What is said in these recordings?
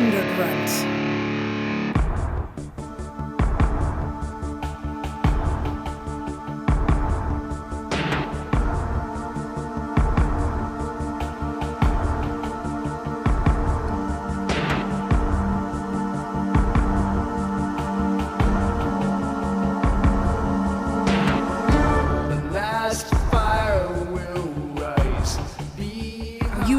Undergrunt.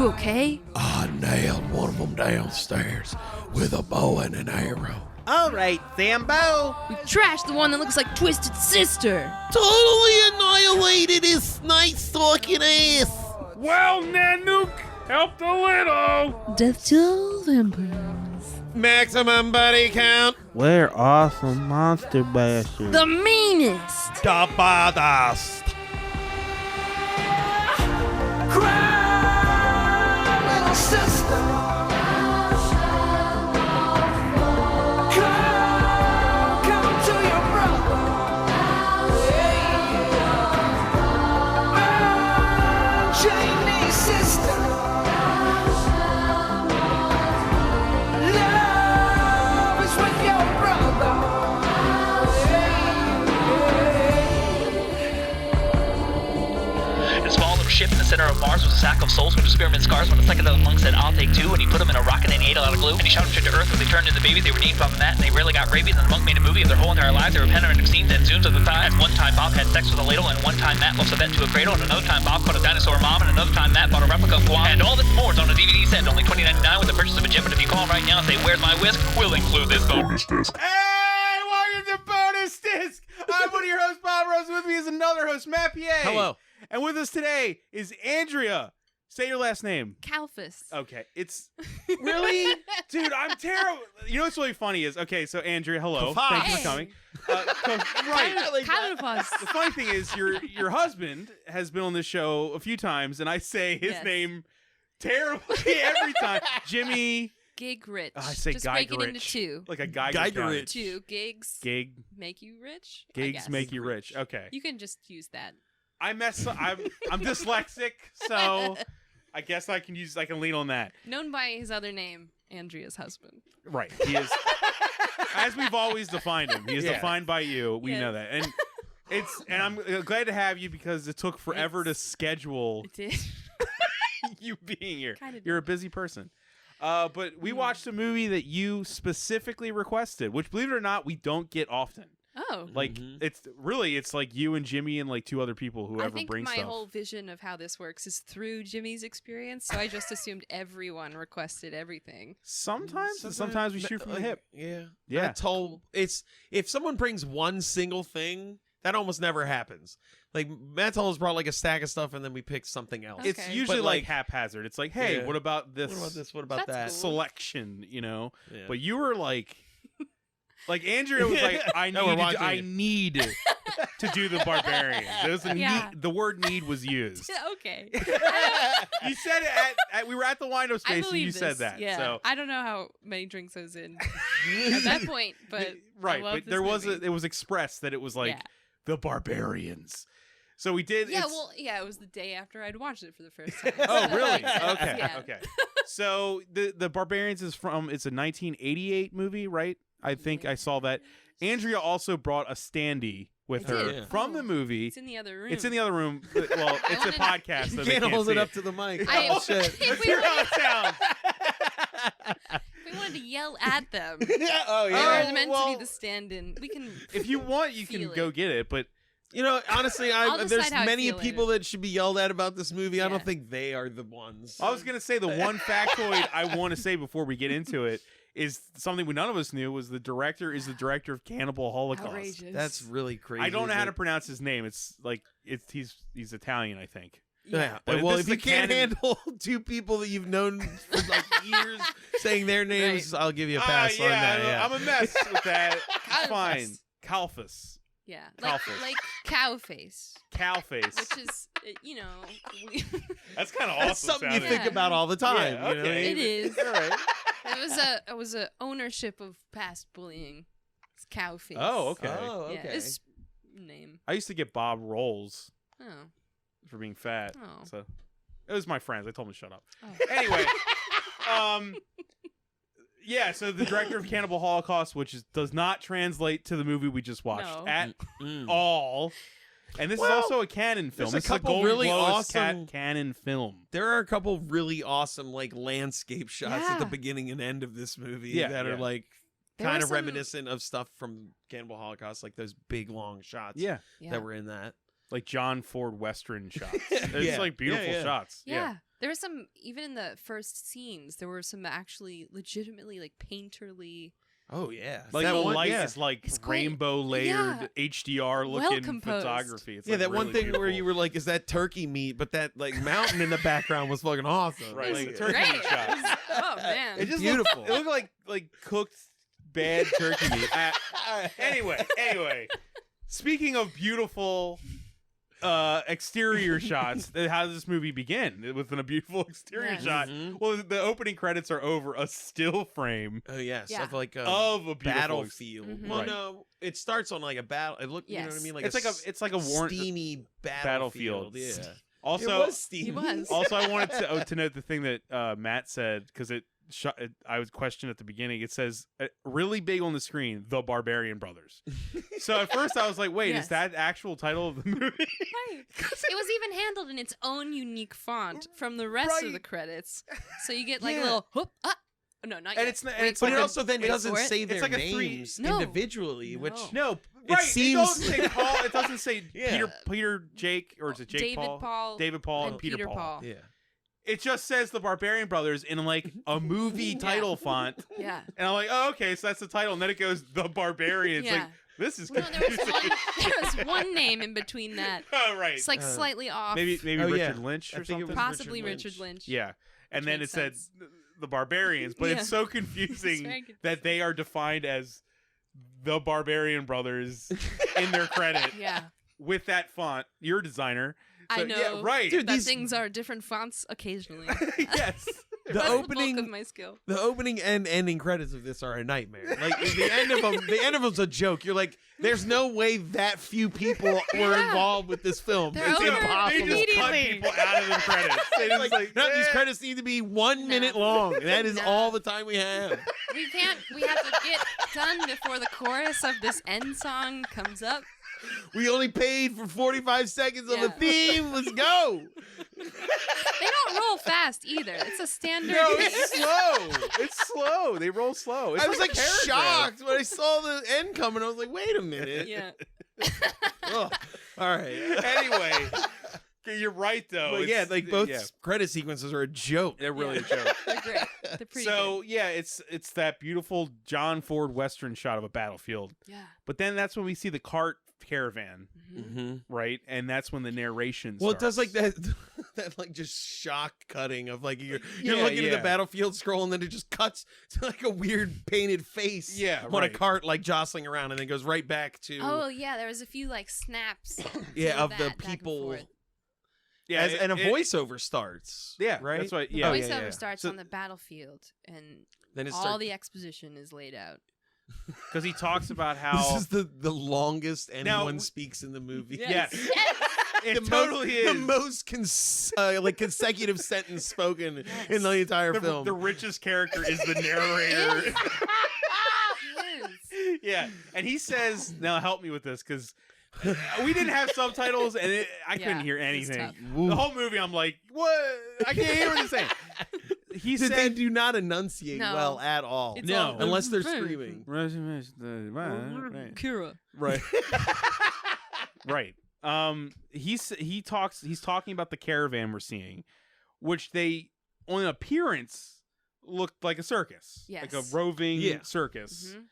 Okay? I nailed one of them downstairs with a bow and an arrow. All right, Sambo. We trashed the one that looks like Twisted Sister. Totally annihilated his snake-sucking ass. Well, Nanook, helped a little. Death to all vampires. Maximum body count. We're awesome monster bastards. The meanest. The baddest. Ship in the center of Mars was a sack of souls with experiment scars. When the second of the monk said, I'll take two, and he put them in a rocket and he ate a lot of glue. And he shot them straight to Earth where they turned into babies. They were named from that, and they rarely got rabies. And the monk made a movie of their whole entire lives. They were panoramic scenes and zooms of the time. At one time, Bob had sex with a ladle, and one time Matt lost a vet to a cradle, and another time Bob caught a dinosaur mom, and another time Matt bought a replica of Guam. And all this more is on a DVD set, only $20.99 with the purchase of a gem. But if you call right now and say, where's my whisk, we'll include this bonus disc. Hey, welcome to Bonus Disc. I'm one of your hosts, Bob Rose. With me is another host, Matt P.A. Hello. And with us today is Andrea. Say your last name. Kalfas. Okay, it's really, dude. I'm terrible. You know what's really funny is so Andrea, hello, thank you for coming. Right, Kalfas. the funny thing is your husband has been on this show a few times, and I say his name terribly every time. Jimmy Gig rich. I say just Guy break it Rich. into two. Like a guy Rich. Two gigs. Gig Make you rich. gigs make you rich. Okay. You can just use that. I'm dyslexic, so I guess I can lean on that. Known by his other name, Andrea's husband. Right. He is, as we've always defined him. He is defined by you. We know that, and I'm glad to have you because it took forever to schedule. It did. You being here. Kinda did. You're a busy person. But we watched a movie that you specifically requested, which, believe it or not, we don't get often. Oh. Like it's like you and Jimmy and like two other people who I ever think bring my stuff. whole vision of how this works is through Jimmy's experience, so I just assumed everyone requested everything. Sometimes we shoot from the hip. Yeah. Yeah. That's whole, it's if someone brings one single thing, that almost never happens. Like Matt has brought like a stack of stuff and then we pick something else. Okay. It's usually But, like haphazard. It's like, hey, Yeah. what about this? What about this? What about That's that? cool. Selection, you know? Yeah. But you were like Andrea was like, I need to do the Barbarians. It was a need, the word need was used. Okay. You said it at we were at the Wino I station. believe You this. said that. Yeah. So I don't know how many drinks I was in at that point, but right, I love but this there was movie. it was expressed that it was like the Barbarians. So we did. Yeah, it was the day after I'd watched it for the first time. Oh, So really? that makes sense. Okay, Yeah. okay. So the Barbarians is it's a 1988 movie, right? I think I saw that. Andrea also brought a standee with I her did. from the movie. It's in the other room. It's in the other room. Well, it's a podcast. So You they can't hold see it up to the mic. I- Oh shit. If we Hear wanted- how it sounds. we wanted to yell at them. Oh They yeah. were meant to be the stand-in. We can. If you want, you can Feel go it. get it. But You know, honestly, I'll there's decide how I many feel people later. that should be yelled at about this movie. I Yeah. don't think they are the ones. I was gonna say the one factoid I want to say before we get into it is something none of us knew was the director is the director of Cannibal Holocaust. Outrageous. That's really crazy. I don't know how to that- pronounce his name. It's like he's Italian, I think. Yeah. But Well, this if is you a can't canon- handle two people that you've known for like years saying their names, I'll give you a pass on that. Yeah. I'm a mess with that. It's Kalfas. fine. Kalfas. Yeah, like Kalfas. cow face, Cow face. which is That's kind of awesome. That's something you sounding. think about all the time. Yeah, you know what I okay. mean? it is. All right. It was a ownership of past bullying. It's cow face. Oh, okay. Oh, okay. Yeah, it's name. I used to get Bob rolls Oh, for being fat. Oh. So it was my friends. I told them to shut up. oh. Anyway, Yeah, so the director of Cannibal Holocaust, which does not translate to the movie we just watched No. at all. And this is also a Canon film. there's a This couple is a Golden really Globes awesome- Canon film. There are a couple really awesome like landscape shots at the Yeah. beginning and end of this movie Yeah, that yeah. are like There kind were of some- reminiscent of stuff from Cannibal Holocaust, like those big long shots Yeah. that were in that. Like John Ford Western shots. It's Yeah. like beautiful Yeah, yeah. shots. Yeah. There were some, even in the first scenes, there were some actually legitimately like painterly. Oh yeah, Like that the one, light yeah. is like It's quite- rainbow layered yeah. HDR Well looking composed. photography. It's Yeah, like that one really thing where beautiful. you were like, "Is that turkey meat?" But that like mountain in the background was fucking awesome. Right, Like, it's a turkey Great. meat shot. Oh man. It just Beautiful. Looked, it looked like cooked bad turkey meat. Anyway, speaking of beautiful exterior shots, how does this movie begin? With a beautiful exterior Yes. shot. Mhm. Well, the opening credits are over a still frame Oh yes, Yeah. of like a of a beautiful battlefield. Mhm. Well, Right. no, it starts on like a battle. It looked, you know what I Yes. mean, like It's like a warrant steamy battlefield. battlefield. Yeah, Also, it was steamy. He was. Also, I wanted to note the thing that Matt said because I was questioned at the beginning. It says really big on the screen, "The Barbarian Brothers." So at first I was like, "Wait, Yes. is that the actual title of the movie?" Right. It was even handled in its own unique font from the rest of Right. the credits. So you get like Yeah. a little whoop, no, not And yet. it's not- Wait it's for But it like a- also then wait doesn't for it. say It's their like a three- names No. individually, which No. No, right. It seems- doesn't say Paul. It doesn't say Yeah. Peter, Jake, or is it Jake David Paul, David Paul, and Peter Paul. yeah. It just says the Barbarian Brothers in like a movie title font, Yeah. and I'm like, oh, okay, so that's the title, and then it goes the Barbarians. Yeah. Like this is No, confusing. there was one name in between that. Oh, right. It's like slightly off. Maybe Oh, Richard yeah. Lynch I or think it something. was possibly Richard Richard Lynch. Yeah, and Which then it makes said sense. the Barbarians, but Yeah. it's so It's confusing very confusing. that they are defined as the Barbarian Brothers in their credit Yeah. with that font. You're a designer. I So, know. Yeah, right. Dude, That these- things are different fonts occasionally. Yes. The That's opening, the bulk of my skill. the opening and ending credits of this are a nightmare. Like the end of them, the end of them's a joke. You're like, there's no way that few people were Yeah. involved with this film. They're It's over They impossible. just cut Immediately. people out of the credits. They just like, No, these eh. credits need to be 1 No. minute long. That is No. all the time we have. We can't. We have to get done before the chorus of this end song comes up. We only paid for 45 seconds of a Yeah. theme. Let's go. They don't roll fast either. It's a standard. No, it's slow. It's slow. They roll slow. It's I was like a paragraph. shocked when I saw the end coming. I was like, wait a minute. Yeah. Ugh. All right. Anyway, you're right though. But yeah, It's- like both yeah. credit sequences are a joke. They're really Yeah. a joke. They're great. They're pretty So good. yeah, it's that beautiful John Ford Western shot of a battlefield. Yeah. But then that's when we see the cart caravan, Mhm. Mm-hmm. right? And that's when the narration Well, it does starts. like that, that like just shock cutting of like you're Yeah, looking at yeah. the battlefield scroll and then it just cuts to like a weird painted face, Yeah, on right. a cart like jostling around and then goes right back to Oh yeah, there was a few like snaps. yeah to of that the back and people, forth. Yeah, and a it- voiceover starts. Yeah, right. that's what. The Yeah, voiceover yeah. starts So- on the battlefield, and Then it all starts. the exposition is laid out. because he talks about how This is the longest anyone Now- speaks in the movie. yes, it The totally most, is the most like consecutive sentence spoken Yes. in the entire film. the richest character is the narrator. Yes. Yeah, and he says, "Now help me with this because we didn't have subtitles and I couldn't Yeah, hear it's anything. tough. The whole movie, I'm like, what? I can't hear what he's saying." He They said, do not enunciate No. well at all. It's No. all- Unless they're screaming. right, Kira. right, right. He's talking about the caravan we're seeing, which they on appearance looked like a circus, like a Yes. roving Yeah. circus. Mhm.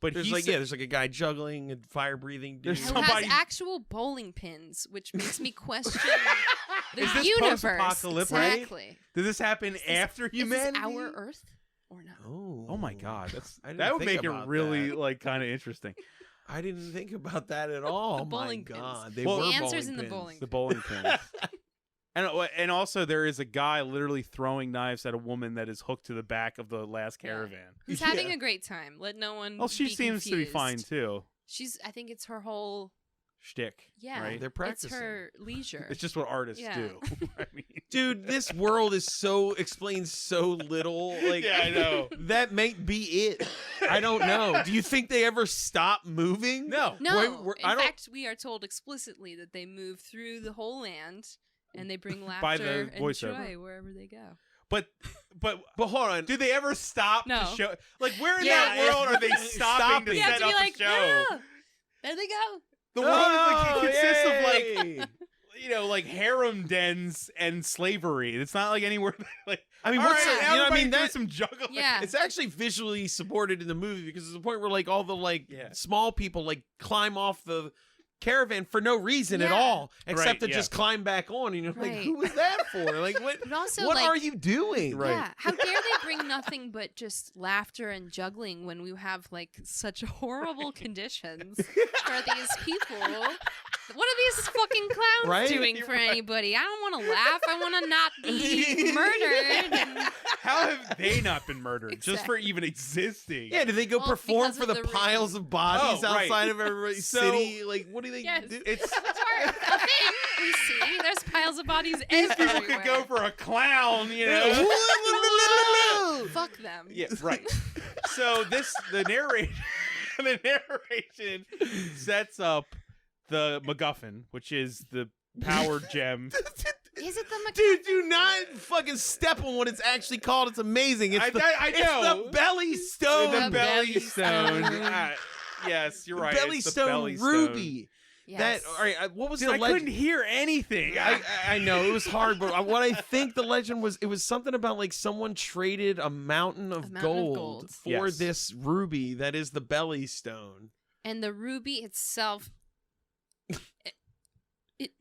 But There's he like said, there's like a guy juggling and fire breathing. There's Who dude. somebody- has actual bowling pins, which makes me question the Is this universe. post-apocalyptic, right? Exactly. did this happen after Is humanity? this our Earth or not? Oh my God, I didn't that would think make it about really that. like kind of interesting. I didn't think about that at all. The Oh my bowling pins. god, they Well, were The answer's bowling in the pins. bowling The bowling pins. And also there is a guy literally throwing knives at a woman that is hooked to the back of the last Yeah. caravan. Who's having a great time? Let no one. Well, she be seems to be confused. fine too. I think it's her whole. Shtick. Yeah. Right? They're It's practicing. her leisure. It's just what artists Yeah. do. I mean, Dude, this world explains so little. Like, Yeah, I know. That might be it. I don't know. Do you think they ever stop moving? No. No. In fact, we are told explicitly that they move through the whole land and they bring By the laughter and voiceover. joy wherever they go. But hold on. do they ever stop No. to show? Like, where in Yeah, that world are they Stopping. stopping to You have set to be up like, a show? "Yeah, there they go." The world is like, Oh, it consists of like, yay. like harem dens and slavery. It's not like anywhere like. I mean, all what's right, the- now you know what I everybody mean? do That- some juggling. Yeah. It's actually visually supported in the movie because there's a point where like all the like Yeah. small people like climb off the caravan for no reason at Yeah. all, except Right, to yeah. just climb back on. And you're like, Right. who was that for? Like, what? But also, what like, are you doing? Right. yeah, how dare they bring nothing but just laughter and juggling when we have like such horrible conditions for these people? What are these fucking clowns Right? doing for anybody? I don't want to laugh. I want to not be murdered. And How have they not been murdered just for Exactly. even existing? Yeah, do they go Well, perform because for of the the piles of bodies Oh, right. outside of everybody's So- city? Like, what do they Yes. do? It's that's our a thing we see. There's piles of bodies these everywhere. people could go for a clown, you know. Fuck them. Yeah, right. So the narration sets up the MacGuffin, which is the power gem. Is it the Dude, do not fucking step on what it's actually called. It's amazing. It's I the, know. it's the belly stone. The The belly belly stone. stone. Yes, you're The right. belly it's the stone belly ruby. Yes. That all right? What was Dude, the I legend? couldn't hear anything. I know it was hard, but what I think the legend was, it was something about like someone traded a mountain of, mountain of gold, gold. for Yes. this ruby that is the belly stone. And the ruby itself,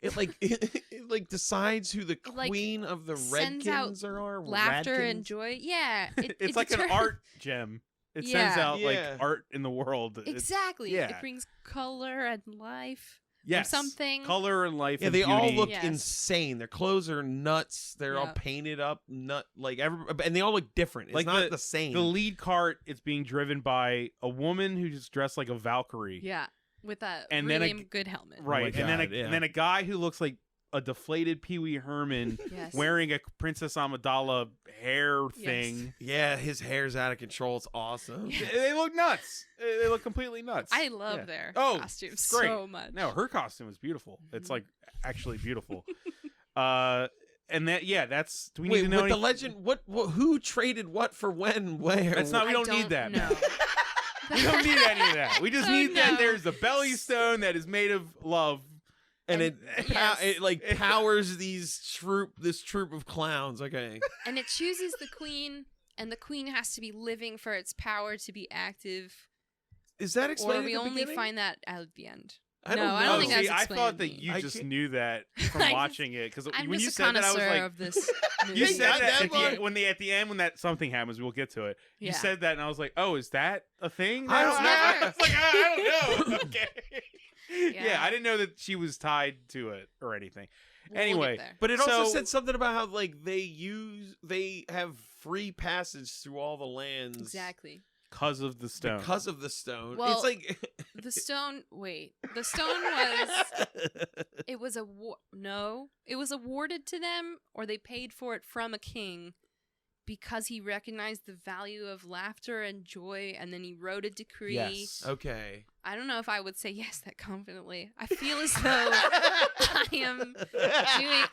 It like it like decides who the like, queen of the sends out Redkins are. laughter and Radkins? joy. Yeah. It's like an art gem. It sends Yeah. out like Yeah. art in the world. It's- Exactly. yeah. It brings color and life. yes. something. Color and life. Yeah, and they all beauty. look Yes. insane. Their clothes are nuts. They're all Yeah. painted up, and they all look different. It's Like not the same. The lead cart is being driven by a woman who's dressed like a Valkyrie. Yeah. With a And then really good helmet. Right. Oh my and God, yeah. then a guy who looks like a deflated Pee Wee Herman Yes. wearing a Princess Amidala hair Yes. thing. Yeah, his hair's out of control. It's awesome. Yeah. They look nuts. They look completely nuts. I love Yeah. their Oh, costumes great. so much. No, her costume is beautiful. It's Mhm. like actually beautiful. And that's. Do we need Wait, to know but the any- legend? What? Who traded what for when? Where? That's not. We I don't need that. know. We don't need any of that. We just Oh, need that no. there's a belly stone that is made of love. and yes. it like powers this troop of clowns. Okay. And it chooses the queen, and the queen has to be living for its power to be active. Is that Or explained? we at the only beginning? find that at the end. I don't No, I know. don't think See, that's I thought explained that to me. you I just can't- knew that from I just- watching it because I'm when you just a said that, I was connoisseur like, of this movie. you They said got that that at the far? end, at the end when that something happens, we'll get to it. You Yeah. said that, and I was like, oh, is that a thing? I don't know. I was like, I don't know. Okay. Yeah. Yeah. I didn't know that she was tied to it or anything. We'll get Anyway, there. But it also So- said something about how like they have free passage through all the lands Exactly. because of the stone. because of the stone. Well, it's like The stone. Wait, the stone was. It was it was awarded to them, or they paid for it from a king, because he recognized the value of laughter and joy, and then he wrote a decree. Yes. okay. I don't know if I would say yes that confidently. I feel as though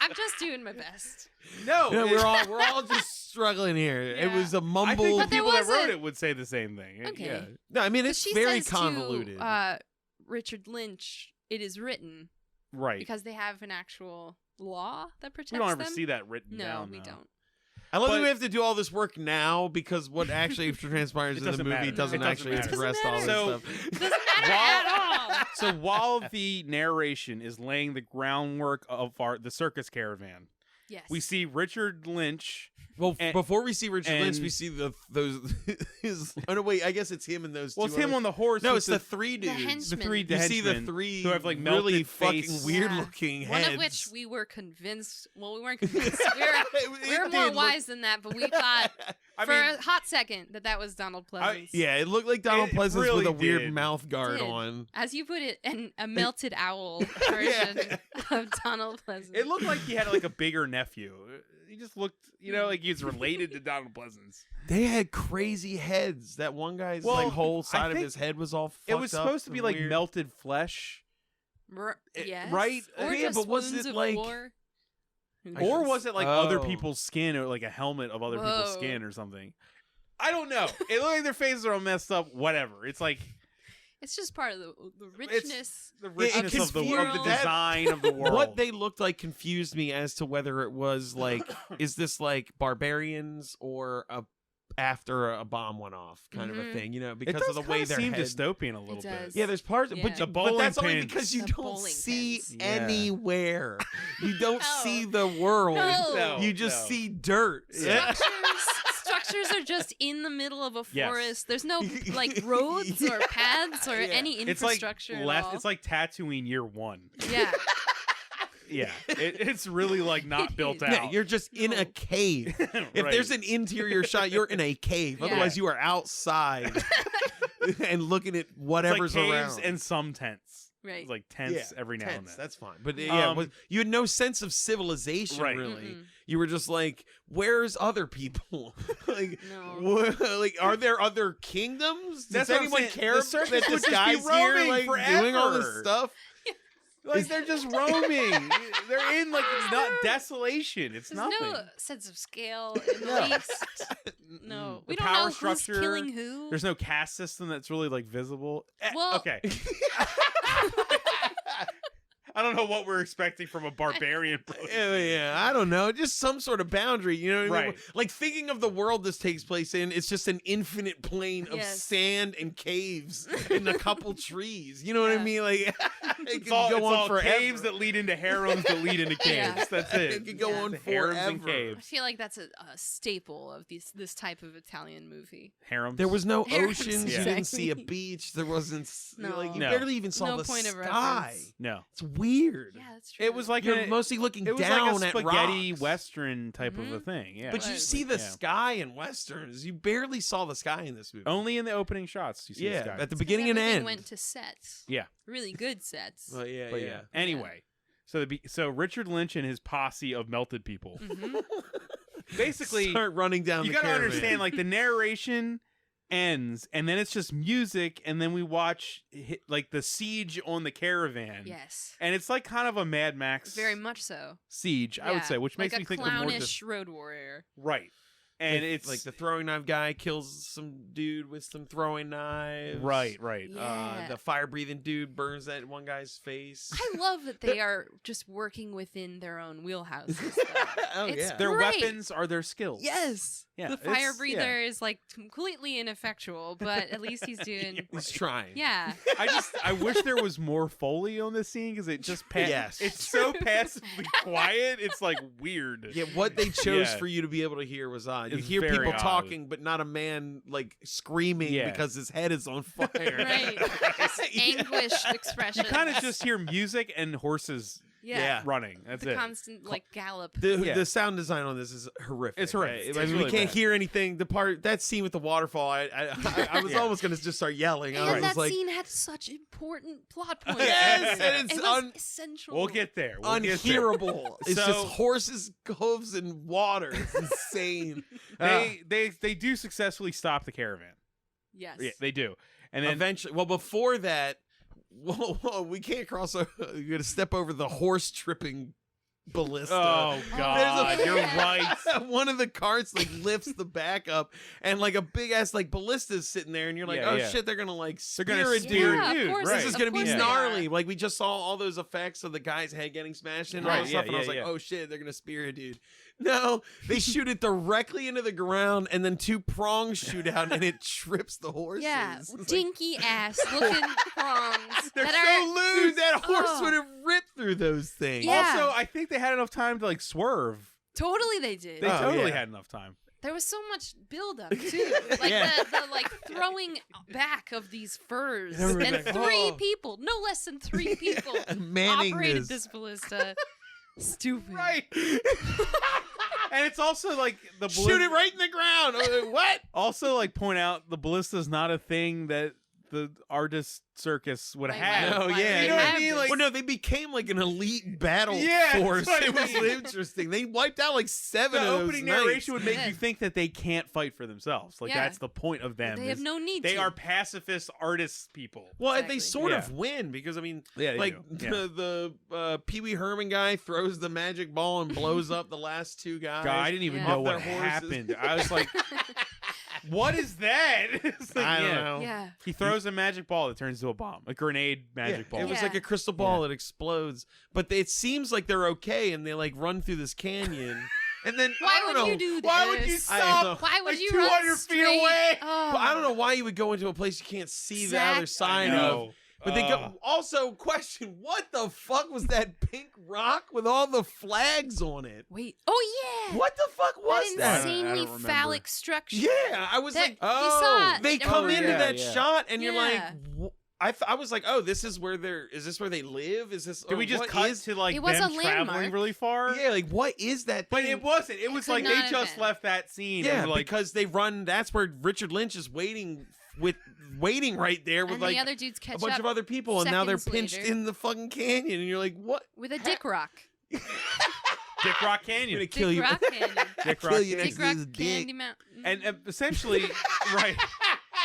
I'm just doing my best. No, Yeah, we're all just struggling here. It Yeah. was a I mumble. think the But there people that was wrote a- it would say the same thing. Okay. Yeah. No, I mean But it's she very says convoluted. to Richard Lynch, it is written Right. because they have an actual law that protects we don't ever them. see that written No, down. we though. don't. I love that but- we have to do all this work now because what actually transpires It in the doesn't movie matter. doesn't It doesn't actually matter. address Doesn't all this matter. stuff. It doesn't matter at all. So while the narration is laying the groundwork of the circus caravan, Yes. we see Richard Lynch. Well, And- before we see Richard Lynch, and- we see those his. Oh no, wait. I guess it's him and those. Well, two it's him other- on the horse. No, with it's the three The dudes. henchmen. the three You see the henchmen three who have like really melted fucking face. weird Yeah. looking One heads. of which we were convinced. Well, we weren't convinced. We're more It wise than that, but we thought I For mean, a hot second, that was Donald Pleasance. Yeah, it looked like Donald It Pleasance really with a weird did. mouth guard Did. on. As you put it, a melted owl version of Donald Pleasance. it looked like he had like a bigger nephew. He just looked, like he was related to Donald Pleasance. They had crazy heads. That one guy's Well, like whole I side of think his head was all fucked It was up supposed to be and like weird. melted flesh. Yes. right? Or Yeah, just but was wounds it of like- war. Who Or knows? was it like other Oh. people's skin or like a helmet of other people's Whoa. skin or something? I don't know. It looked like their faces are all messed up. Whatever. It's like It's just part of the richness. the richness of the confused- design of the world. What they looked like confused me as to whether it was like, is this like Barbarians or after a bomb went off kind of a Mhm. thing, it because does of the way kinda their seem head. dystopian a little bit. does. Yeah, there's parts, Yeah. but, The but bowling that's only pins. because you The don't bowling see pins. Yeah. anywhere. You don't No. see the world. No. You just No. see dirt. Yeah. Structures are just in the middle of a Yes. forest. There's no like roads or paths or Yeah. any It's like infrastructure at less. all. It's like Tatooine year 1. Yeah. Yeah, it's really like not built out. Yeah, you're just in a No. cave. If Right. there's an interior shot, you're in a cave. Yeah. Otherwise, you are outside and looking at It's whatever's like caves around. and some tents. Right. It's like tents every now and tents, then. that's fine. But yeah, Um, you had no sense of civilization, Right. really. Mm-mm. You were just like, "Where's other people? like, No. like, are there other kingdoms? That's Does what I'm anyone saying. care The that circus this would just be guy's here, roaming like doing all this forever. stuff?" Like they're just roaming. They're in like it's not desolation. It's There's nothing. no sense of scale in the No. least. No. The We don't power know who's structure, killing who. There's no caste system that's really like visible. Well- Okay. I don't know what we're expecting from a barbarian. Yeah, I don't know. Just some sort of boundary, you know what I mean? Right. Like thinking of the world this takes place in, it's just an infinite plane of Yes. sand and caves and a couple trees. You know what I Yeah. mean? Like it It's could all, go it's on all forever. caves that lead into harems that lead into caves. Yeah. That's it. It could go Yeah. on Harems and forever. I caves. feel like that's a staple of this type of Italian movie. Harems. There was no Harems, oceans. Yeah. You didn't see a exactly. beach. There wasn't. No. Like you No. barely even saw No the point of sky. reference. no. It's weird. Yeah, that's true. It was like You're a, mostly looking it was down like a at spaghetti rocks. western type of a thing. Yeah. But you was. see the Yeah. sky in westerns. You barely saw the sky in this movie. Only in the opening shots you see the yeah, sky. at the Because beginning and everything end. went to sets. Yeah. Really good sets. Well, yeah, But yeah. Anyway, so Richard Lynch and his posse of melted people. hmm Basically, Start running down you the gotta caravan. understand, like the narration ends, and then it's just music, and then we watch like the siege on the caravan. Yes. And it's like kind of a Mad Max Very much so. siege, I would Yeah, say, which like makes me think of more clownish just road warrior. right. And If, it's like the throwing knife guy kills some dude with some throwing knives. right. Yeah. The fire breathing dude burns that one guy's face. I love that they are just working within their own wheelhouses. though. Oh It's yeah. Their great. weapons are their skills. Yes. Yeah, The fire it's- breather is like completely ineffectual, but at least he's doing. He's trying. Yeah. I wish there was more Foley on this scene because it just Yes. it's so passively quiet. It's like weird. Yeah, what they chose Yeah. for you to be able to hear was odd. You It's hear very people odd. talking, but not a man like screaming Yeah. because his head is on fire. Right. Just Yeah. anguish expression. You kind of just hear music and horses Yeah. running. That's The it. constant like gallop. The Yeah. sound design on this is horrific. It's horrific. I It's mean, really we can't bad. hear anything. The part that scene with the waterfall, I was Yeah. almost gonna just start yelling. I And was that like, scene had such important plot points. Yes, and it's it was essential. We'll get there. We'll get there. unhearable. It's So- just horses, hooves, and water. It's insane. They do successfully stop the caravan. Yes. Yeah, they do. And then Eventually, well, before that, whoa, we can't cross. You got to step over the horse tripping ballista. oh god, There's a- you're right. One of the carts like lifts the back up, and like a big ass like ballista's sitting there, and you're like, Yeah, oh yeah. shit, they're gonna like They're spear gonna a spear dude. Yeah, dude, of course. right. This is gonna be Of course they gnarly. are. Like we just saw all those effects of the guy's head getting smashed and all Right, that stuff, yeah, and I was yeah, like, yeah. oh shit, they're gonna spear a dude. No, they shoot it directly into the ground, and then two prongs shoot out, and it trips the horses. Yeah. It's like, Dinky ass looking prongs. They're that so are, loose. dude, that horse Oh. would have ripped through those things. Yeah. Also, I think they had enough time to like swerve. Totally they did. They Oh, totally yeah. had enough time. There was so much buildup too. Like Yeah. the like throwing back of these furs. They were And like, three oh. people, no less than three people Manning operated this. this ballista. Stupid. Right. And it's also like the Shoot it right in the ground. What? Also, like, point out the ballista is not a thing that the artist circus would Like, have. No, why yeah. would You know they what I have mean? this? Like- Well, no, they became like an elite battle Yeah, force. that's It what I was mean. interesting. They wiped out like 7 The of those opening knights. narration would make Yeah. you think that they can't fight for themselves. Like, Yeah. that's the point of them. They have is no need They to. are pacifist artist people. Well, Exactly. they sort Yeah. of win because I mean, Yeah, they like do. Yeah. the Pee Wee Herman guy throws the magic ball and blows up the last 2 guys. God, I didn't even Yeah. know Off what their horses. happened. I was like, what is that? It's like, I don't yeah. know. Yeah. He throws a magic ball that turns into a bomb, a grenade magic ball. It was Yeah. like a crystal ball that explodes, but it seems like they're okay, and they like run through this canyon, and then I Why don't would know, you do this? Why would you I know. stop? Why would like you 200 run feet straight? away? Oh. But I don't know why you would go into a place you can't see the other Exact- side I of. know. But they go. Also, question: what the fuck was that pink rock with all the flags on it? Wait. Oh yeah. What the fuck was that that? insanely I don't remember. phallic structure? Yeah, I was That- like, you saw they it. come Oh, into yeah, that yeah. shot, and you're like, Yeah. I was like, oh, this is where they're. Is this where they live? Is this? Did we or just what cut is- to like It was them a traveling landmark. really far? Yeah, like what is that? But thing? it wasn't. It was could like they not have just been. left that scene. Yeah, and were like, because they run. That's where Richard Lynch is waiting right there with And like the other dudes catch a bunch up of other people, and now they're seconds pinched later. in the fucking canyon, and you're like, what? with a dick rock. Dick Rock I'm Canyon. gonna kill Dick you. Rock Canyon. Dick Kill Rock you Canyon. next Dick to Rock this dick. Candy Mountain. And essentially, right.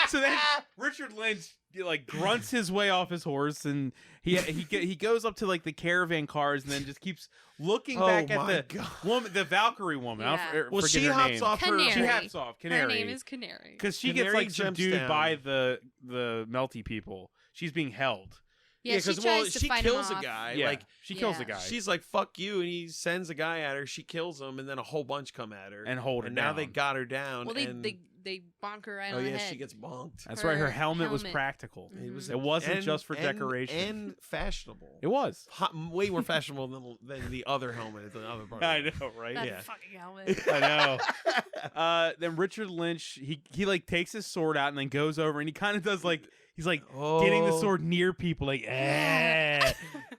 So then Richard Lynch like grunts his way off his horse, and he goes up to like the caravan cars, and then just keeps looking Oh back at my the God. woman, the Valkyrie woman. Yeah. Well, forget she her hops name. off Canary. her. She hops off. Canary. Her name is Canary. Because she Canary gets like jumps subdued down. by the melty people. She's being held. Yeah, she 'cause, tries to she fight kills him a off. guy. Yeah, Like she kills the Yeah. guy. she's like, "Fuck you," and he sends a guy at her. She kills him, and then a whole bunch come at her And hold her And now down. they got her down. Well, and, they bonk her right oh on the yeah, head. she gets bonked. That's right. Her her helmet was helmet. practical. It was. It wasn't and- just for and- decoration. and fashionable. It was. Way more fashionable than the other helmet at the other part. I know, right? that yeah. fucking helmet. I know. Then Richard Lynch, he like takes his sword out and then goes over and he kind of does like he's like getting the Oh. sword near people, like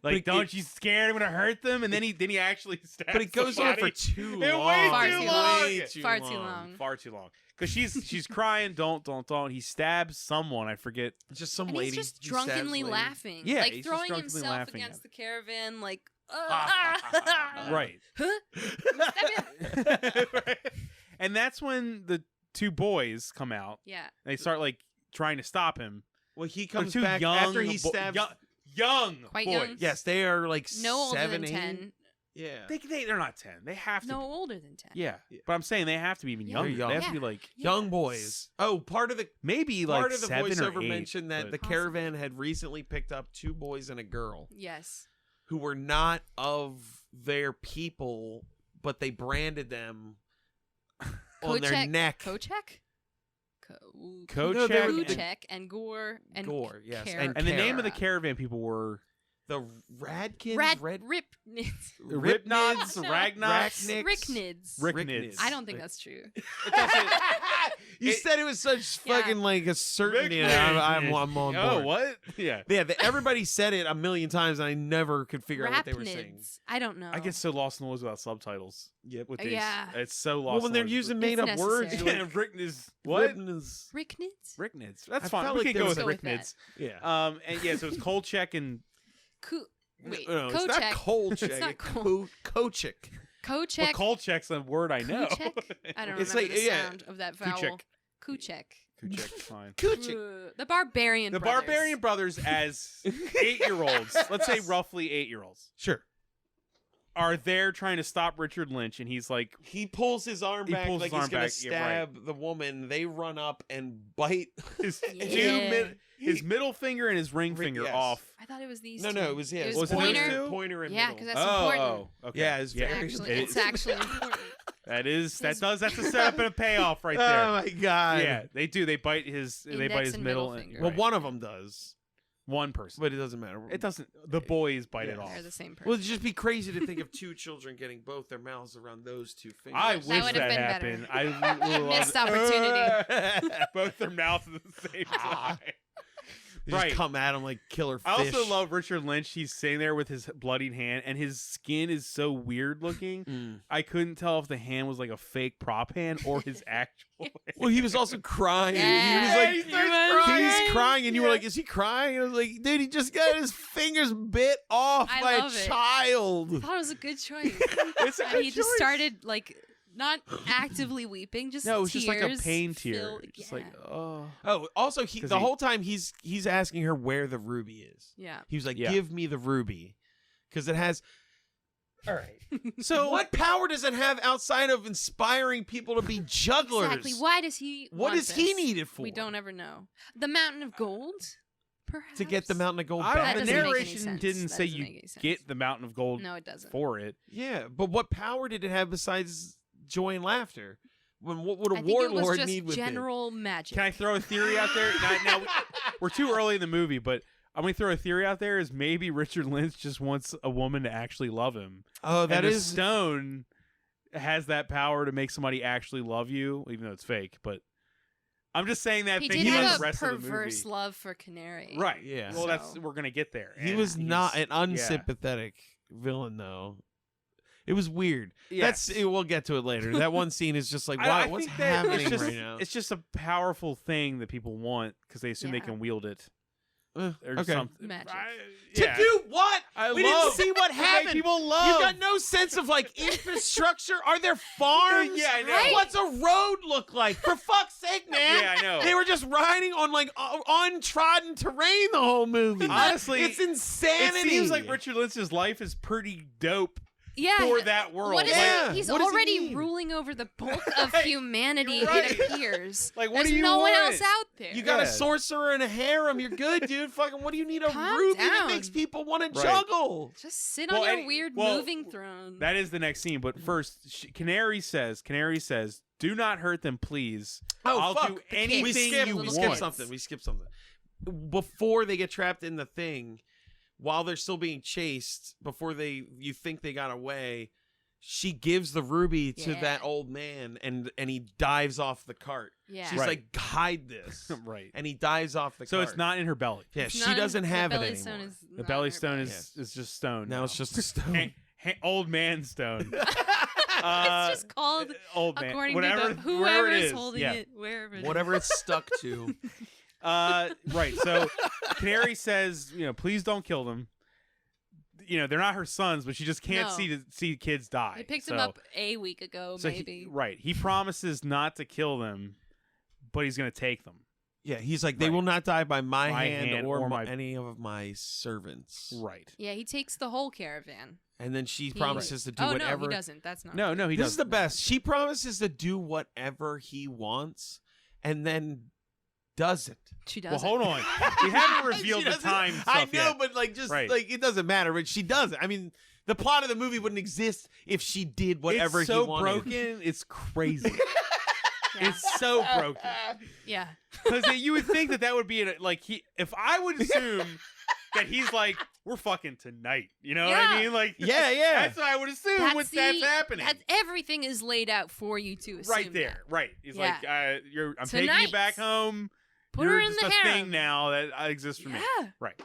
like it- don't you scared I'm gonna hurt them? And then he actually stabs. But it goes on somebody. for too It long. way Far too too long. Way too Far too long. Far too long. Because she's crying, don't. He stabs someone, I forget. Just some And lady. he's just he stabs drunkenly lady. laughing. Yeah, like he's just throwing drunkenly himself laughing against at the caravan, like, Right. Huh? Right. And that's when the two boys come out. Yeah. And they start like trying to stop him. Well, he They're comes two back young after he bo- stabs. young Quite boys. young. Yes, they are like No older 7, than 8. 10. Yeah. They're not 10. They have to. No older than 10. Yeah. Yeah. But I'm saying they have to be even Yeah. younger. They're young. They have to Yeah. be like Young boys. Oh, part of the maybe like part of the 7 voiceover or 8. mentioned that but- the caravan had recently picked up 2 boys and a girl Yes. who were not of their people, but they branded them on their neck. Kochek? Kochek No, they were and- Kochek and Gore and Gore, yes, Kara. and the name of the Kara. caravan people were The Radkins, Ripnids. Ripnids, No. Ragnots, Racknids. Ricknids. Ricknids. I don't think that's true. It doesn't. You It- said it was such Yeah. fucking like a certainty. Ricknids. And I'm on board. Oh, what? Yeah. Yeah, everybody said it a million times, and I never could figure out what they were saying. Rapnids. I don't know. I get so lost in the woods without subtitles. Yep. With these. Yeah. It's so lost. Well, when in they're the woods. using made up words, necessary. you're like, Ricknids. What? Ripnids. Ricknids? Ricknids. That's I fine. felt We like can there go was with a- Go with Ricknids. Yeah. And yeah, so it's Kolchak and Wait, No, it's not Kochek. Kolchak. It's not it's Kochek. Kochik. well, Kochek. Kolchak's a word I know. Kuchek? I don't It's remember like- the yeah. sound of that vowel. Kuchek. Kuchek. Kuchak's fine. Kochik. The Barbarian The Brothers. Barbarian Brothers as 8-year-olds, let's say roughly 8-year-olds, Sure. are there trying to stop Richard Lynch, and he's like, He pulls his arm He back pulls like his he's arm gonna back, yeah, right. stab the woman. They run up and bite his, Yeah. his middle finger and his ring finger yes. off. I thought it was these No, two. no, it was It Was was it those pointer. two? Pointer and Yeah, middle. because that's important. Okay. Yeah, it's very Actually, It it's is. actually important. That's a setup and a payoff right Oh there. my god. Yeah, they do. They bite his Index and middle. middle finger. Well, right. one of them does, one person. but it doesn't matter. It doesn't. The boys bite Yeah. it off. They're the same person. Well, it'd just be crazy to think of 2 children getting both their mouths around those 2 fingers. I That wish would've that been happened. better. I Missed opportunity. both their mouths at the same time. They just Right. come at him like killer fish. I also love Richard Lynch. He's sitting there with his bloodied hand, and his skin is so weird looking. Mm. I couldn't tell if the hand was like a fake prop hand or his actual hand. Well, he was also crying. Yeah. He was like, he starts he's crying, and you were like, "Is he crying?" And I was like, "Dude, he just got his fingers bit off I by a love it. child." I thought it was a good choice. It's a And good he just choice. started like not actively weeping, just No, it was tears just like a pain tear. fill- Just yeah. like, oh. Oh, also, 'Cause the he- whole time he's asking her where the ruby is. yeah. He was like, Yeah. "Give me the ruby," because it has. All right. So, what power does it have outside of inspiring people to be jugglers? Exactly. Why does he? What want does he this? need it for? We don't ever know. The Mountain of Gold, perhaps. To get the Mountain of Gold I back. don't, the doesn't make any narration sense. didn't That say doesn't you make any sense. get the Mountain of Gold No, it doesn't. for it. Yeah, but what power did it have besides joy and laughter? What would a I think it was warlord just need with general magic. Can I throw a theory out there? Now we're too early in the movie, but I'm going to throw a theory out there is maybe Richard Lynch just wants a woman to actually love him. it? Oh, that and the is. stone has that power to make somebody actually love you, even though it's fake. But I'm just saying that He thing did about have the a rest of the perverse movie. love for Canary. Right. Yeah. Well, that's So- we're going to get there. He And was not an yeah. unsympathetic villain, though. It was weird. Yes. We'll get to it later. That one scene is just like, I what's think that happening it's just, right now? It's just a powerful thing that people want because they assume they Yeah. can wield it or okay. something. Magic. To do what? I We love- didn't see what to make happened. people love. You got no sense of like infrastructure. Are there farms? Yeah, I know. Right. What's a road look like? For fuck's sake, man! Yeah, I know. They were just riding on like untrodden terrain the whole movie. Honestly, it's It insanity. seems like Richard Lynch's life is pretty dope Yeah. for that world. What is Yeah. it? He's What does he already need? ruling over the bulk of Right. humanity, Right. it appears. Like, what There's do you no one want? else out there. You got a Yeah. sorcerer and a harem. You're good, dude. Fucking, what do you need a Calm ruby that down. makes people want to Right. juggle? Just sit Well, on your any- weird well, moving throne. That is the next scene. But first, Canary says, "Do not hurt them, please. I'll fuck. do anything we skip, you we want." skip something. We skip something. Before they get trapped in the thing, while they're still being chased, before you think they got away, she gives the ruby to Yeah. that old man, and he dives off the cart. yeah. She's Right. like, "Hide this," Right. and he dives off the So cart. it's not in her belly. Yeah, It's she not- doesn't have the it belly anymore. stone is The not belly in her stone belly. is just stone. Now it's just a stone. Old man stone. It's just called, old man. according whatever, to whoever wherever it is is. holding yeah. it, wherever it is. Whatever it's stuck to. Right. So Canary says, please don't kill them. They're not her sons, but she just can't No. see kids die. I picked so, him up a week ago, so maybe. He promises not to kill them, but he's going to take them. Yeah, he's like, "They Right. will not die by my hand, hand or, or my- any of my servants." Right. Yeah, he takes the whole caravan. And then she He- promises to do Oh, whatever. no, he doesn't. That's not. No, he This doesn't. is the best. She promises to do whatever he wants, and then doesn't. She Well, doesn't. hold on. We haven't She revealed the doesn't- time I stuff know, yet. but like, just Right. like it doesn't matter. But she doesn't. I mean, the plot of the movie wouldn't exist if she did whatever it's so he wanted. broken. It's crazy. Yeah. It's so broken. Yeah. Because you would think that would be if I would assume that he's like, we're fucking tonight. You know what I Yeah. mean? Like, Yeah, yeah. That's what I would assume that's happening. Everything is laid out for you to assume. Right there, right. He's Yeah. like, I'm taking you Tonight. back home. Put You're her in just the a harem. thing now that exists for me. Yeah. Right.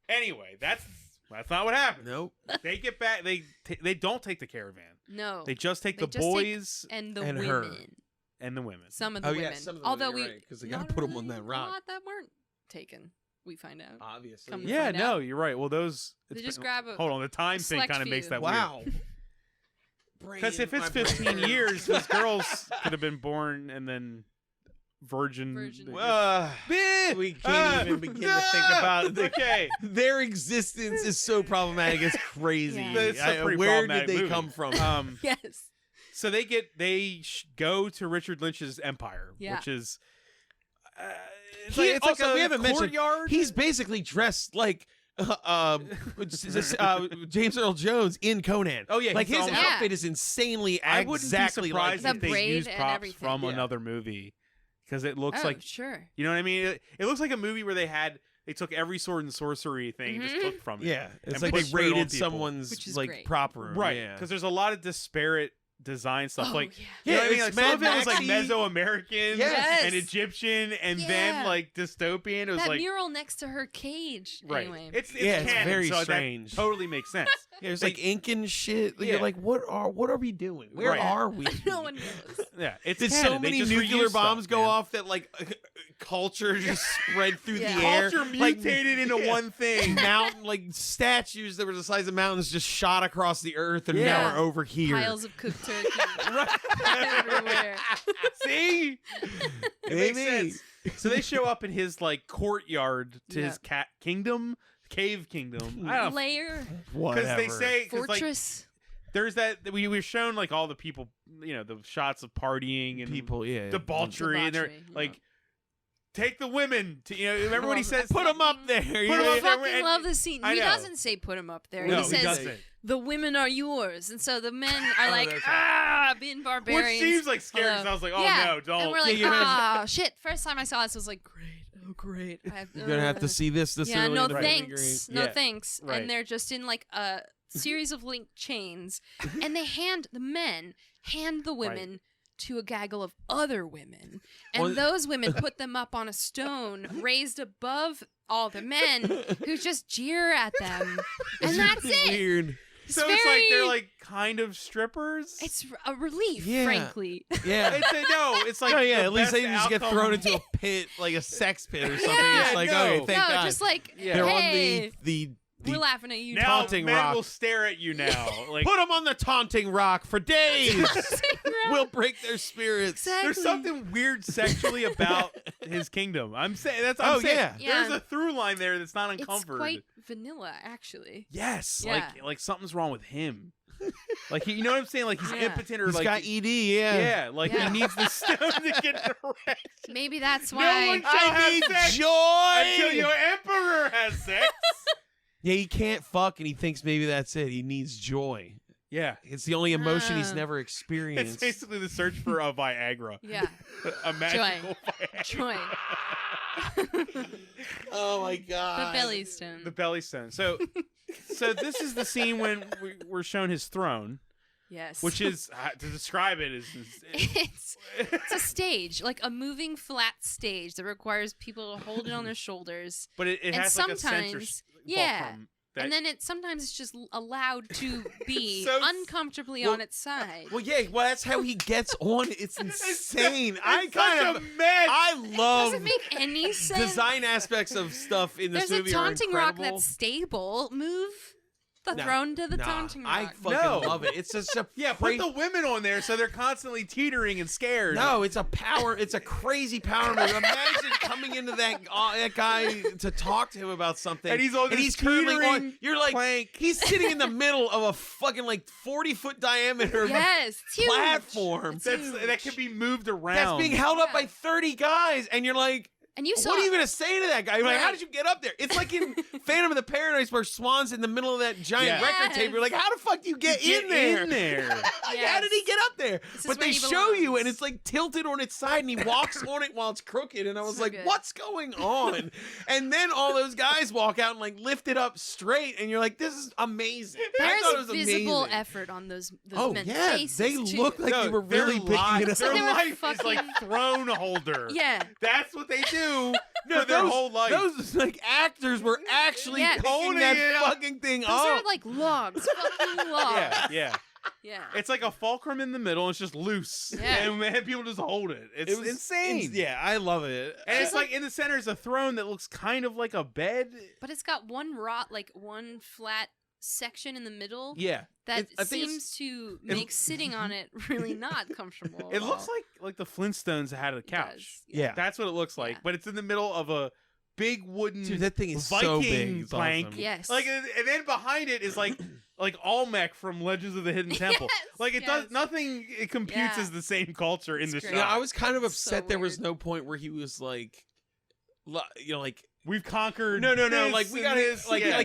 Anyway, that's not what happened. Nope. They get back. They don't take the caravan. No. They just take They the just take- boys and the and women. her. and the women. Some of the Oh, yeah, women. some of the Although women, we you're right, 'cause they gotta not put 'em on really that rock. a lot that weren't taken. We find out. Obviously. Come Yeah, find no, out. you're right. Well, those. They it's just been- grab a Hold on, the time thing select kind of makes few. that Wow. weird. Because if it's 15 years, those girls could have been born and then virgin. We can't even begin to think about it. Okay. Their existence is so problematic. It's crazy. Yeah. It's a pretty Where did problematic they movie. come from? Yes. So they go to Richard Lynch's empire, Yeah. which is. It's He- it's also, like a we haven't mentioned courtyard. he's basically dressed like James Earl Jones in Conan. Oh, yeah, like he's his almost- outfit is insanely I wouldn't exactly be like surprised The if they braid used and props everything. from Yeah. another movie because it looks Oh, like sure. you know what I mean. It looks like a movie where they took every sword and sorcery thing and just Mhm. took from it. Yeah, it's And like they put it on raided people. someone's Which is like great. prop room. Right, Yeah. because there's a lot of disparate design stuff. Oh, like, yeah. you know what I mean? it's Like, some of it was like Mad Maxy. Mesoamerican Yes. and Egyptian, and then Yeah. like dystopian. It was That like mural next to her cage. right. Anyway. It's it's canon, very so strange. That totally makes sense. There's like ink and shit. Yeah. You're like, what are we doing? Where Right. are we? No one knows. Yeah, it's Did canon. so They many just nuclear reuse bombs stuff, go man. off that like culture just spread through Yeah. the air? Culture Like, mutated into one thing. mountain like statues that were the size of mountains just shot across the earth and Yeah. now are over here. Piles of cooked turkey everywhere. See, it makes Maybe. sense. So they show up in his like courtyard to Yeah. his cat kingdom, cave kingdom. I don't know. Lair, Whatever. Because they say, 'cause, like, fortress. there's that we were shown like all the people, you know, the shots of partying and people, yeah, debauchery, and they're Debauchery, yeah. like, take the women to, you know, remember when he Love says, that. put them up there. Put 'em I up there. fucking and- love the scene. I He know. doesn't say put him up there. No, he says doesn't. the women are yours, and so the men are like, that's being Which barbarians. seems like scary. Hello. Because I was like, oh Yeah. no, don't. And we're like, you're gonna- shit. First time I saw this, I was like, great. Oh, great. You're gonna have to see this Yeah, early no in the movie. thanks. No Yeah. thanks. Right. And they're just in like a series of linked chains, and the men hand the women to a gaggle of other women, and Well- those women put them up on a stone raised above all the men who just jeer at them, and that's it. Weird. It's So very, it's like they're like kind of strippers. it's a relief, Yeah. frankly. Yeah. It's like Oh yeah, the at least best they didn't just get outcome. thrown into a pit, like a sex pit or something. Yeah, It's like, no. okay, thank no, God. just like, Yeah. They're hey, on the we're laughing at you. Now taunting men rock. will stare at you now. Like, put them on the taunting rock for days. Taunting rock. We'll break their spirits. Exactly. there's something weird sexually about his kingdom. I'm saying that's. I'm Oh, saying. yeah. Yeah. There's a through line there that's not It's uncomfortable. quite vanilla, actually. Yes, Yeah. like something's wrong with him. Like you know what I'm saying? Like he's Yeah. impotent or He's like got ED, yeah. yeah, like Yeah. he needs the stone to get erect. Maybe that's No why. one shall I have need sex joy. until your emperor has sex. Yeah, he can't fuck, and he thinks maybe that's it. He needs joy. Yeah, It's the only emotion he's Ah. never it's experienced. basically the search for a Viagra, Yeah. a magical Viagra. Joy. Oh my God. The belly stone. The belly stone. So this is the scene when we're shown his throne, Yes. which is to describe it is it's a stage, like a moving flat stage that requires people to hold it on their shoulders. but it And has like a sometimes- sensor yeah. fulcrum that, And then sometimes it's just allowed to be So- uncomfortably well- on its side. Well, yeah, well, that's how he gets on. It's insane. I it's kind such of, a mess. I love Doesn't make any sense. design aspects of stuff in this There's movie a are taunting rock incredible. that's stable. Move the No, throne to the nah, taunting rock. I fucking No. love it. It's such a Yeah, put the women on there so they're constantly teetering and scared. No, it's a power. It's a crazy power move. Imagine coming into that guy to talk to him about something, And he's on this currently teetering on. You're like, plank. he's sitting in the middle of a fucking like 40-foot diameter Yes, it's huge. platform That can be moved around. that's being held up Yeah. by 30 guys, and you're like, And you saw what are you gonna say to that guy? You're like, how Right. did you get up there? It's like in Phantom of the Paradise where Swan's in the middle of that giant Yeah. record tape. You're like, how the fuck do you get Get in there? in there. Like, how did he get up there? This is But where they he show you, belongs. and it's like tilted on its side, and he walks on it while it's crooked. And I was So like, good. what's going on? And then all those guys walk out and like lift it up straight, and you're like, this is amazing. I thought it was There's visible amazing. effort on those Oh men's yeah, faces, they too. look like No, they were their really picking life- it up. So Their they were life is fucking- like throne holder. Yeah. That's what they do No, for their those- whole life. Those like actors were actually Yeah. picking Holding that it up. fucking thing Those up. are like logs. Fucking logs. yeah, yeah. Yeah. It's like a fulcrum in the middle. It's just loose, Yeah. and man, people just hold it. It's It was insane. Yeah, I love it. And it's like in the center is a throne that looks kind of like a bed. But it's got one one flat section in the middle Yeah, that I think seems to make sitting on it really not comfortable. it looks like the Flintstones had a It couch. does. yeah. That's what it looks like, Yeah. but it's in the middle of a big wooden Dude, that thing is Viking so big. It's plank. awesome. Yes. Like, and then behind it is like Olmec from Legends of the Hidden Temple. Yes, Like it yes. does nothing. It computes Yeah. as the same culture in It's the great. shot. Yeah, I was kind of So upset there was weird. no point where he was like, you know, like we've conquered. No. this Like we and got this. like Yeah.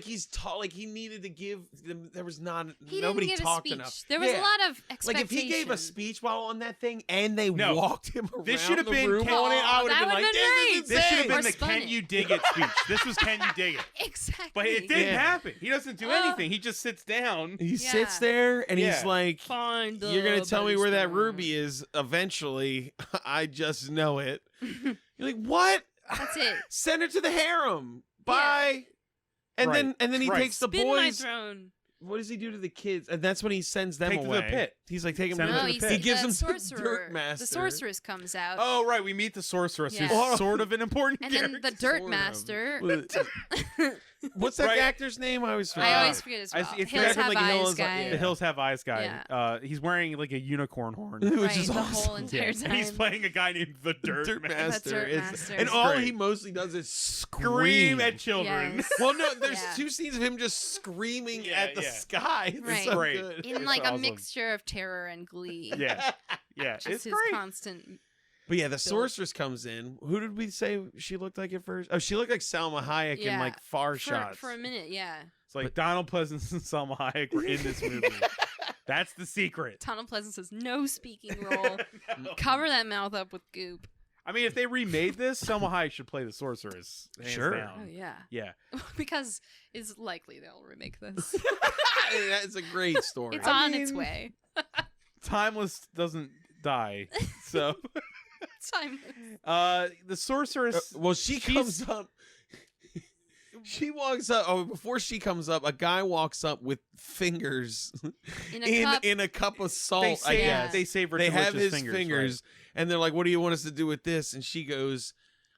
he's taught. Like he needed to give them. There was not He nobody didn't give talked a speech. enough. There was Yeah. a lot of Like expectation. if he gave a speech while on that thing and they No. walked him around This should have the been room Ken- on it, I would have that been like, would've been this is great. This should have insane. been Or the spun "Can it. you dig it" speech. This was "Can you dig it?" Exactly. But it didn't Yeah. happen. He doesn't do anything. He just sits down. He Yeah. sits there and he's Yeah. like, Find the "You're gonna tell me where that stone. ruby is eventually." I just know it. You're like, what? That's it. Send her to the harem. Bye. And Right. then he Right. takes the Spin my boys. throne. What does he do to the kids? And that's when he sends them Take them to away. the pit. He's like, take them Send to them the to No, the pit. pit. He gives the them to the sorcerer. dirt master. The sorceress comes out. Oh, right. We meet the sorceress, Yeah. who's sort of an important And then character. the dirt Sort of. master. What's that Right. actor's name? I always forget. I always forget as I well. see- it's Hills acting Have like Eyes Hills- guy. yeah. The Hills Have Eyes guy. Yeah. He's wearing like a unicorn horn. Which Right, is the awesome. whole entire Yeah. time. And he's playing a guy named the Dirt, Dirt Master. Master. Dirt It's- Master. And It's all great. he mostly does is scream. Scream at children. Yes. Well, no, there's Yeah. 2 scenes of him just screaming Yeah, at the yeah. sky. It's Right. so Great. good. In It's like a awesome. mixture of terror and glee. Yeah. Yeah. Just It's his great. constant. But yeah, the sorceress comes in. Who did we say she looked like at first? Oh, she looked like Salma Hayek in Yeah. like far shots. For a minute, yeah. It's like Donald Pleasance and Salma Hayek were in this movie. That's the secret. Donald Pleasance says no speaking role. No. Cover that mouth up with goop. I mean, if they remade this, Salma Hayek should play the sorceress. Hands Sure. down. Oh yeah. Yeah. Because it's likely they'll remake this. That's a great story. It's on its mean- way. Timeless doesn't die. So, Timeless. the sorceress. Well, she She's- comes up. She walks up. Oh, before she comes up, a guy walks up with fingers In a cup. in a cup of salt. they I save, guess they save they Richard have Rich's his fingers, and they're like, "What do you want us to do with this?" And she goes,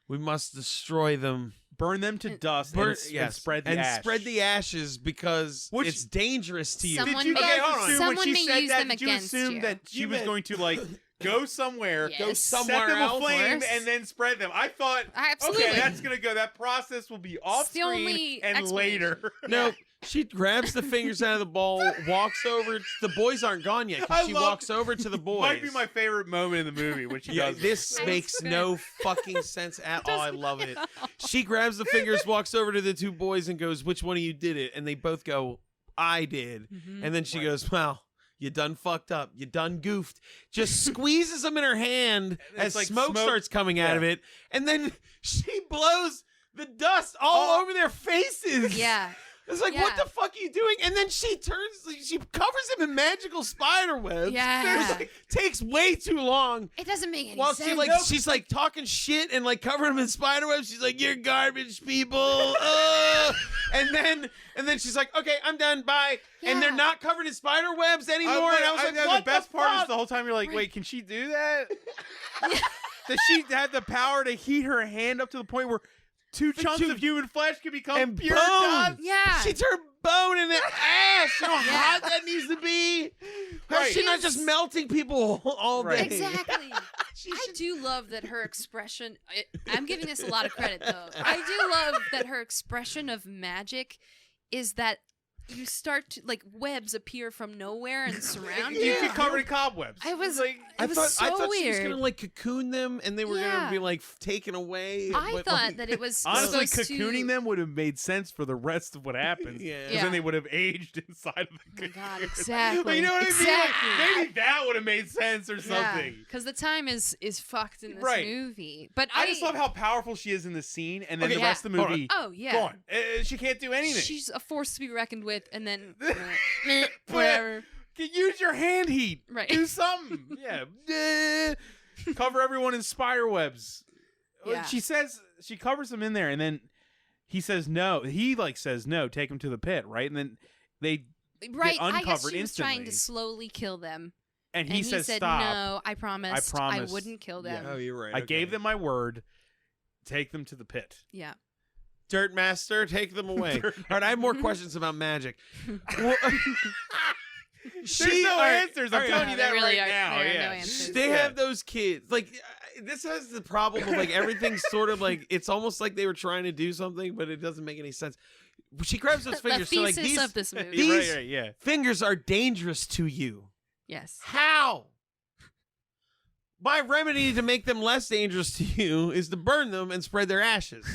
"We must destroy them, right? Burn them to dust Burn- and spread the ash. spread the ashes because Which- it's dangerous to you." Someone Did you may- guys hold on. assume someone when she may said use that? them Did you against assume you. that she You was meant- going to like go somewhere, Yes. Go somewhere set them else. aflame, Of course. and then spread them? I thought, Absolutely. okay, that's gonna go. That process will be off It's the screen only and explanation. later. No, she grabs the fingers out of the bowl, walks over. The boys aren't gone yet. 'Cause I she love- walks over to the boys. Might be my favorite moment in the movie when she Yeah, does this That's makes good. no fucking sense at all. I Doesn't love at it. all. She grabs the fingers, walks over to the 2 boys, and goes, "Which one of you did it?" And they both go, "I did." Mhm. And then she Right. goes, "Well, you done fucked up. You done goofed." Just squeezes them in her hand as It's like smoke starts coming out yeah. of it, and then she blows the dust all Oh. over their faces. Yeah. It's like, what Yeah. the fuck are you doing? And then she covers him in magical spider webs. Yeah. It's like, takes way too long. It doesn't make any While sense. she's like talking shit and like covering him in spider webs. She's like, "You're garbage, people." and then she's like, "Okay, I'm done. Bye." And they're Yeah. not covered in spider webs anymore. And I was like, the "What best the part fuck?" is the whole time you're like, Right. wait, can she do that? Does she have the power to heat her hand up to the point where 2 chunks of human flesh can become and pure bone. dust? Yeah. She turned bone in the ass. You know how Yeah. hot that needs to be. How's Right. she not just melting people all day? Right. Exactly. I do love that her expression. I'm giving this a lot of credit, though. I do love that her expression of magic is that you start to like webs appear from nowhere and surround You you. get covered in cobwebs. I was like, it was so I thought she was weird. gonna like cocoon them and they were gonna Yeah. be like taken away. I but, thought like- that it was honestly, supposed cocooning to... them would have made sense for the rest of what happens. Yeah. Because Yeah. then they would have aged inside of the Oh my God, cocoon. exactly. Like, you know what I mean? Exactly. Like, maybe that would have made sense or something. Because the time is fucked in this Right. movie. But I just love how powerful she is in the scene, and then Okay, the yeah. rest of the Hold on. movie, Oh yeah. gone. She can't do anything. She's a force to be reckoned with, and then whatever. Use your hand heat. Right. Do something. Yeah. Cover everyone in spider webs. Yeah. She says she covers them in there, and then he says no. He like says no. Take them to the pit, right? And then they Right. I guess uncovered she was trying to instantly. slowly kill them. and And he says said, stop. "No, I promised. I promised." wouldn't kill them." Oh, you're right. I gave them my word. Take them to the pit. Yeah. Dirt Master, take them away. All right, I have more questions about magic. Well, There's no answers. I'm telling you there that really right are- now. there are Yeah. no answers. They have those kids. Like, this has the problem of like everything's sort of like it's almost like they were trying to do something, but it doesn't make any sense. She grabs those The fingers. So like thesis these of this movie. these- right, yeah. fingers are dangerous to you. Yes. How? My remedy to make them less dangerous to you is to burn them and spread their ashes.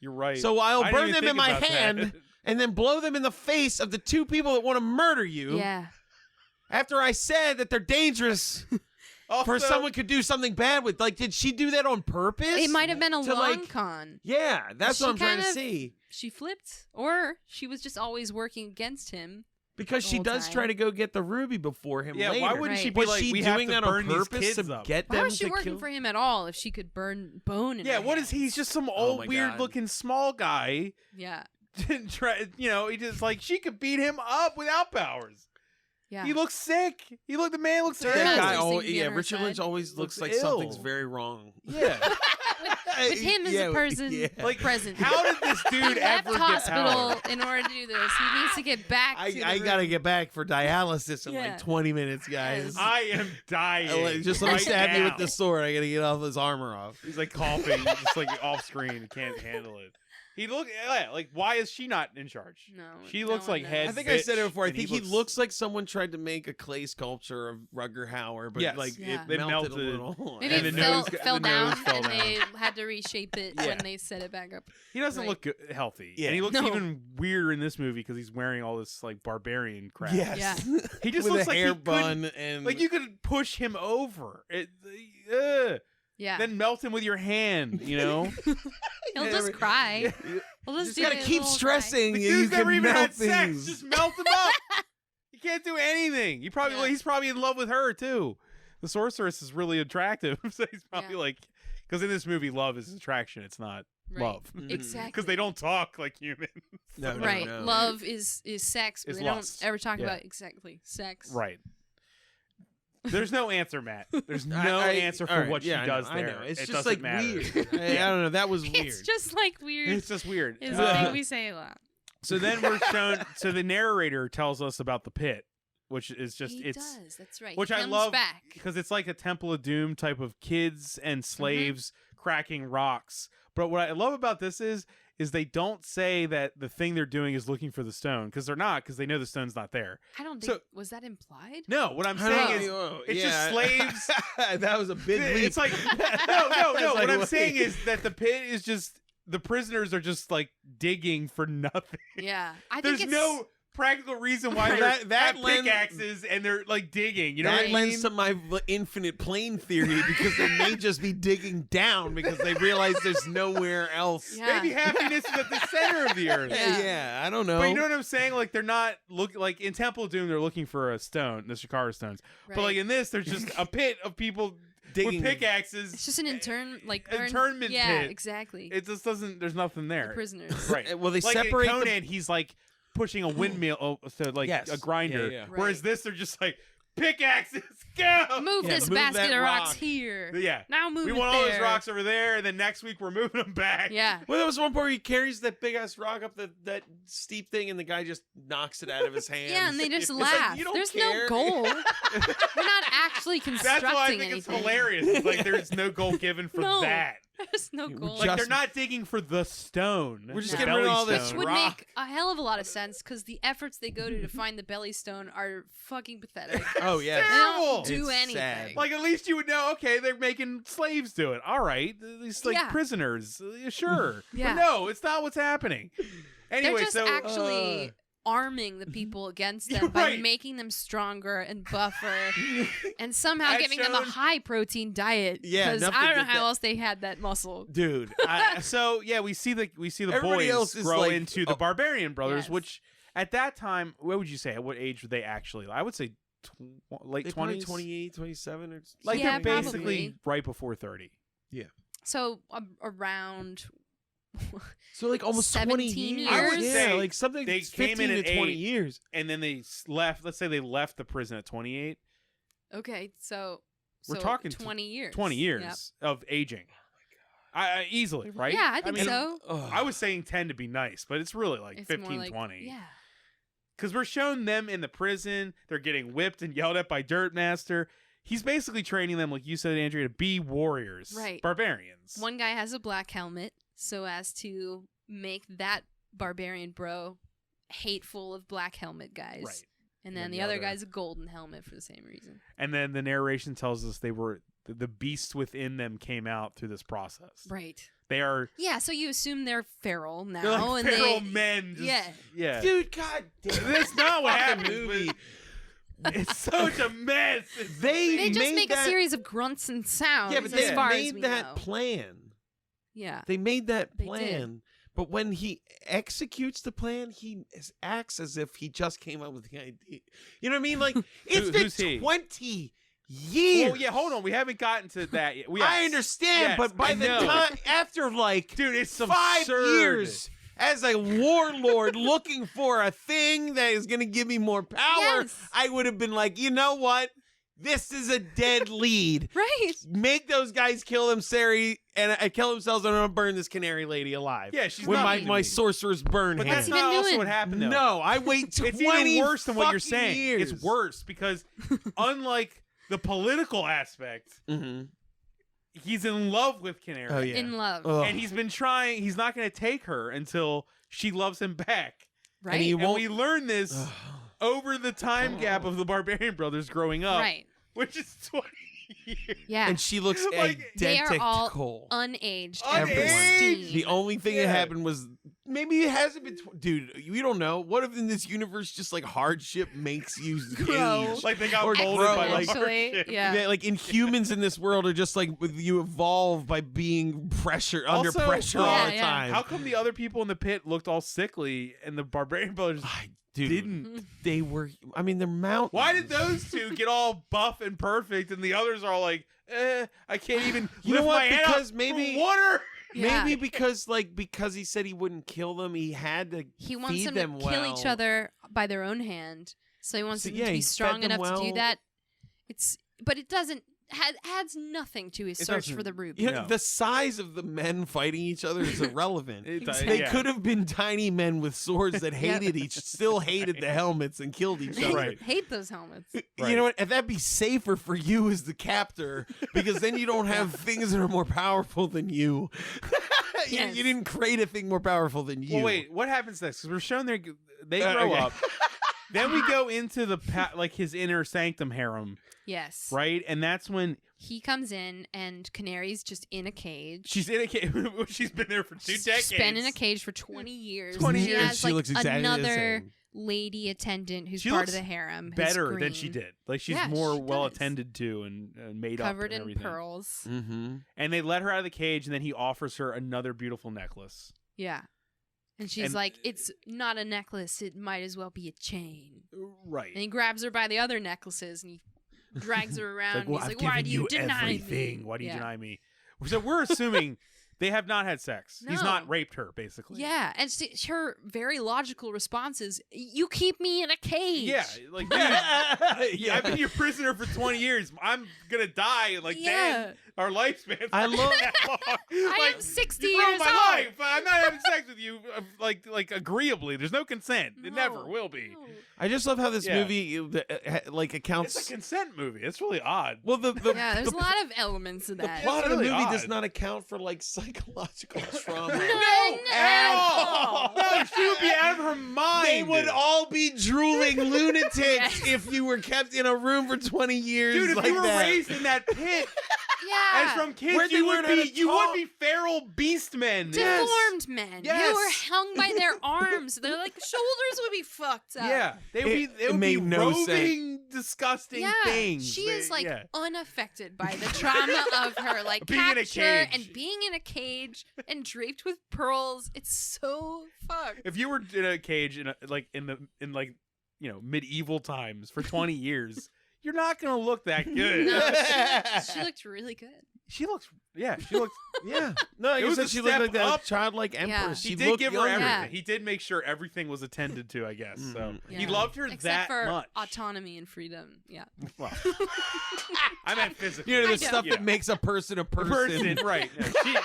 You're right. So I I'll didn't burn even them in think my about that. hand and then blow them in the face of the two people that want to murder you. Yeah. After I said that they're dangerous Also, for someone could do something bad with. Like, did she do that on purpose? It might have been a To, long like- con. Yeah, that's She what I'm trying to kind of- see. She flipped, or she was just always working against him. Because the she whole does time. try to go get the ruby before him Yeah, later. why wouldn't she Right. be Was like, she we doing have that to on burn these purpose kids to up? get Why them was she to working kill? for him at all if she could burn bone in Yeah, her what is he? He's hands? just some Oh old, my weird-looking small guy. Yeah. Didn't try, he just like she could beat him up without powers. Yeah. He looks sick. The man looks Sure sick. does. That guy, Always seemed always, to be on her Richard Lynch side. always looks Looks like something's ill. very wrong. Yeah. With him as a person Like, present. how did this dude he left ever get hospital power? in order to do this. He needs to get back to the I gotta room. get back for dialysis in Yeah. like 20 minutes, guys. Yes. I am dying. Just let me right stab me now. with the sword. I gotta get all his armor off. He's like coughing, just like off screen. He can't handle it. He like, why is she not in charge? No, She no looks one like knows. head. I think I said it bitch, before. I and think he looks like someone tried to make a clay sculpture of Rutger Hauer, but Yes. like Yeah. it They melted, melted. a little. Maybe And it the fell, nose- fell the down nose fell and down. they had to reshape it Yeah. when they set it back up. He doesn't Right. look healthy. Yeah. And he looks No. even weirder in this movie because he's wearing all this like barbarian crap. Yes. Yeah. He just with looks a like hair he could, bun and like you could push him over. Yeah. Then melt him with your hand, He'll just cry. He'll You just just do gotta a keep little stressing. The and you dude's never can even melt had sex. things. Just melt him up. He can't do anything. Yeah. He's probably in love with her too. The sorceress is really attractive, so he's probably Yeah. like, because in this movie, love is attraction. It's not Right. love. Mhm. Exactly. Because they don't talk like humans. No, no, Right. no. Love is sex, but Is they lust. don't ever talk Yeah. about exactly sex. Right. There's no answer, Matt. There's no I- answer for all right, what yeah, she does I know. there. It's it just doesn't like matter. weird. I don't know. That was weird. It's just like weird. It's just weird. Is the thing we say a lot. So then we're shown. So the narrator tells us about the pit, which is just He it's does. That's right. which he I comes love back. because it's like a Temple of Doom type of kids and slaves cracking rocks. But what I love about this is they don't say that the thing they're doing is looking for the stone because they're not because they know the stone's not there. I don't So- think was that implied? No, what I'm I don't saying is know. it's Yeah. just slaves. That was a big leap. It's like no. It's like, What I'm wait. saying is that the pit is just the prisoners are just like digging for nothing. Yeah. I There's think it's no practical reason why they That have lens- pickaxes and they're like digging. You know that what I lends mean? to my infinite plane theory because they may just be digging down because they realize there's nowhere else. Yeah. Maybe happiness is at the center of the earth. Yeah. I don't know. But you know what I'm saying? Like they're not like in Temple of Doom, they're looking for a stone, the Shikara stones. Right. But like in this, there's just a pit of people Digging. with pickaxes. It's just an they're internment Yeah, pit. exactly. It just doesn't. There's nothing The there. prisoners. Right. Well, they Like separate in the- Conan, he's like pushing a windmill, so like Yes. a grinder. Yeah, yeah. Whereas Right. this, they're just like pickaxes, go. Move Yeah, this move basket that of rocks rock. here. Yeah. Now move We it want all those there. rocks over there, and then next week we're moving them back. Yeah. Well, there was one part where he carries that big ass rock up that steep thing, and the guy just knocks it out of his hands. Yeah, and they just It's like, laugh. you don't There's care. no goal. We're not actually constructing That's why I think anything. it's hilarious. It's like there's no goal given for No. that. There's no We're goal. Like they're Just- not digging for the stone. We're just No. getting rid of all this Which Stone. would rock. make a hell of a lot of sense because the efforts they go to find the belly stone are fucking pathetic. Oh yeah, They Terrible. don't do It's anything. sad. Like at least you would know. Okay, they're making slaves do it. All right, these like Yeah. prisoners. Sure. Yeah. But no, it's not what's happening. Anyway, They're just so actually arming the people against them You're by right. making them stronger and buffer and somehow That's giving them a shown- high protein diet. Yeah, Because enough I to don't know get how that- else they had that muscle. dude. so yeah, we see the Everybody boys else is grow like- into the oh. Barbarian Brothers, Yes. which at that time, what would you say? At what age were they actually? I would say late They probably 20s, 28, 27 or Like Yeah, they're probably. basically right before 30. So around So like almost 20 17 years. I would yeah, say like something they 15 came in to at 20 8. years. And then they left. Let's say they left the prison at 28. okay, so We're so talking 20 years. 20 years Yep. of aging. I easily, right? Yeah, I think mean, so. I was saying 10 to be nice, but it's really like It's 15, more like, 20. Yeah. Because we're showing them in the prison. They're getting whipped and yelled at by Dirtmaster. He's basically training them, like you said, Andrea, to be warriors. Right. Barbarians. One guy has a black helmet so as to make that barbarian bro hateful of black helmet guys. Right. And then And the the other other- guy's a golden helmet for the same reason. And then the narration tells us they were the beast within them came out through this process. Right. They are. Yeah, so you assume they're feral now, They're like and feral they, men. Just, yeah. Dude, god damn. That's not what Fucking happened. movie. It's such a mess. they just made make that, a series of grunts and sounds. Yeah, but as they far as made we that know. plan. Yeah, They made that They plan. But when he executes the plan, he acts as if he just came up with the idea. You know what I mean? Like, it's Who's he? been 20 years. Oh yeah, hold on. We haven't gotten to that yet. I Yes. understand, Yes, but by I the know. time, after like Dude, it's 5 absurd. years as a warlord looking for a thing that is going to give me more power, Yes. I would have been like, you know what? This is a dead lead. right. Make those guys kill themselves and kill themselves, and I'm gonna burn this canary lady alive. Yeah, she's with not my, mean to my me. sorcerer's burn But hand. that's he been not also doing? what happened though. No, I wait 20 It's even worse than what you're fucking saying. years. It's worse because unlike the political aspect, Mm-hmm. he's in love with Canary. Oh yeah. In love, Ugh. And he's been trying. He's not going to take her until she loves him back. right? and he And won't. we learn this Ugh. over the time gap of the Barbarian brothers growing up, right. which is 20 years. Yeah, And she looks Like, they are all identical. unaged, Everyone. pristine. The only thing Yeah. that happened was maybe it hasn't been. Dude, we don't know. What if in this universe just like hardship makes you Grow. age? Like they got Or molded grow, by like- Exponentially, hardship. yeah. Like in humans in this world are just like you evolve by being under Also, pressure yeah, all the yeah. time. How come the other people in the pit looked all sickly and the Barbarian brothers Dude, didn't? they were. I mean, they're mountains. Why did those two get all buff and perfect and the others are like, I can't even You know lift what? my hand Because up maybe- for water? Yeah. Maybe because he said he wouldn't kill them, he had to He wants feed them to well. kill each other by their own hand. So he wants So, them yeah, to be he fed strong them enough to do well. that. But it doesn't adds nothing to his It search doesn't. for the ruby. You know, No. the size of the men fighting each other is irrelevant. Exactly. They could have been tiny men with swords that still hated the helmets and killed each other. Right. Hate those helmets. You know what? And that'd be safer for you as the captor because then you don't have things that are more powerful than you. Yes. You didn't create a thing more powerful than you. Well, wait, what happens next? Because we're shown they Uh, grow okay. up. Then we go into like his inner sanctum harem, Yes. right? And that's when He comes in and Canary's just in a cage. she's in a cage. She's been there for 2 decades. She's been in a cage for 20 years. 20 She years. has She like looks exactly the another same. lady attendant who's She part of looks the harem. who's better than she green, did. Like she's Yeah, more she well does. attended to and made covered up and in everything. pearls. Mm-hmm. And they let her out of the cage, and then he offers her another beautiful necklace. Yeah. And she's And- like, it's not a necklace. It might as well be a chain. Right. And he grabs her by the other necklaces and he drags her around. It's and he's I've like, why given do you deny everything. me? Why do you Yeah. deny me? So we're assuming they have not had sex. He's not No. raped her, basically. Yeah. And her very logical response is, you keep me in a cage. Yeah, like dude, I've been your prisoner for 20 years. I'm gonna die in like 10. Yeah. Our lifespan. I love- I am 60 you ruined years my old. life. I'm not having sex with you like agreeably. There's no consent. It never No. will be. No. I just love how this Yeah. movie like accounts. It's a consent movie. It's really odd. well, the Yeah, there's a lot of elements of the that. plot of the really movie odd. does not account for like psychological trauma. No, at all. No, she would be out of her mind. They would all be drooling lunatics Yes. if you were kept in a room for 20 years. Dude, if like you were that. raised in that pit Yeah. as from kids, Where'd they you learn would how to talk? be feral beast men. Deformed men who Yes. were hung by their arms. Their like shoulders would be fucked up. Yeah, they would It- be. it They would be made no roving, disgusting Yeah, things. she is like yeah. unaffected by the trauma of her like Being in a capture cage. and being in a cage and draped with pearls. It's so fucked. If you were in a cage in medieval times for 20 years, you're not gonna look that good. No, she looked really good. She looks. Yeah, she looks. Yeah. No, like It I was said, a she looked step like that up. childlike empress. He She did looked give her younger. everything. Yeah. He did make sure everything was attended to. I guess so. Mhm. He Yeah. loved her Except that for much. autonomy and freedom. Yeah. Well, I meant physically. You know, the I know. stuff Yeah. that makes a person a A person. right? Yeah, she-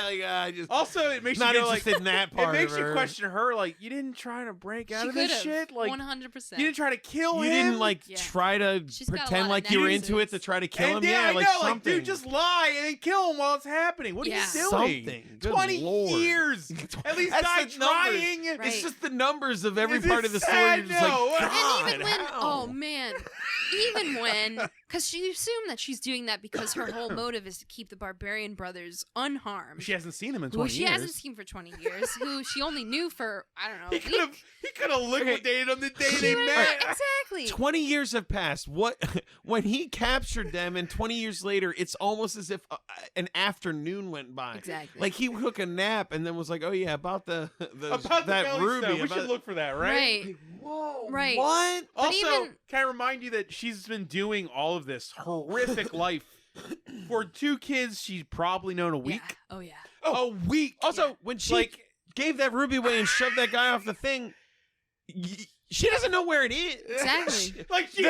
Like, I just also, it makes not you go like. interested in that It part. makes of you her. question her. Like, you didn't try to break out She of could this have. shit. Like, 100%. you didn't try to kill You him. didn't like Yeah. try to She's got a pretend lot like of you were into it nexuses. to try to kill And him. yeah, Yeah, I like know. Like, something. dude, just lie and then kill him while it's happening. What are Yeah. you doing? Something. Good 20 Lord. years. At least That's die the numbers. trying. Right. It's just the numbers of every Is part it of the story. sad? You're just No. like, And God, And even when, how? oh man, even when Because she assumed that she's doing that because her whole motive is to keep the Barbarian brothers unharmed. She hasn't seen him in 20 who she years. hasn't seen for 20 years, who she only knew for, I don't know, He could have liquidated them the day they Right, met. exactly. 20 years have passed. What when he captured them, and 20 years later, it's almost as if an afternoon went by. Exactly. Like he took a nap and then was like, "Oh yeah, about that belly ruby." stone. We should look for that, right? Right. Whoa. Right. What? But Also, even- can I remind you that she's been doing all of this horrific life for 2 kids she's probably known a week? Yeah. Oh, yeah. A week. Also, when she gave that ruby away and shoved that guy off the thing, she doesn't know where it is. Exactly. Like she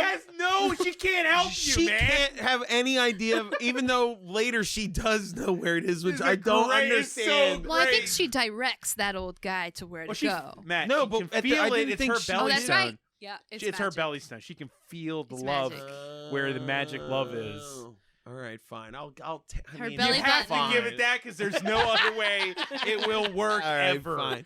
can't help you, She man. can't have any idea of, even though later she does know where it is, which I don't understand. Well, I think Great. she directs that old guy to where to go. Matt, No, she but can at the- feel I it. didn't It's think her she- belly Oh, that's stone. right. Yeah, It's her magic. belly stone. She can feel the It's love magic. where the magic love is. All right, fine. I Her mean, belly You have button. to give it that because there's no other way it will work All right, ever. fine.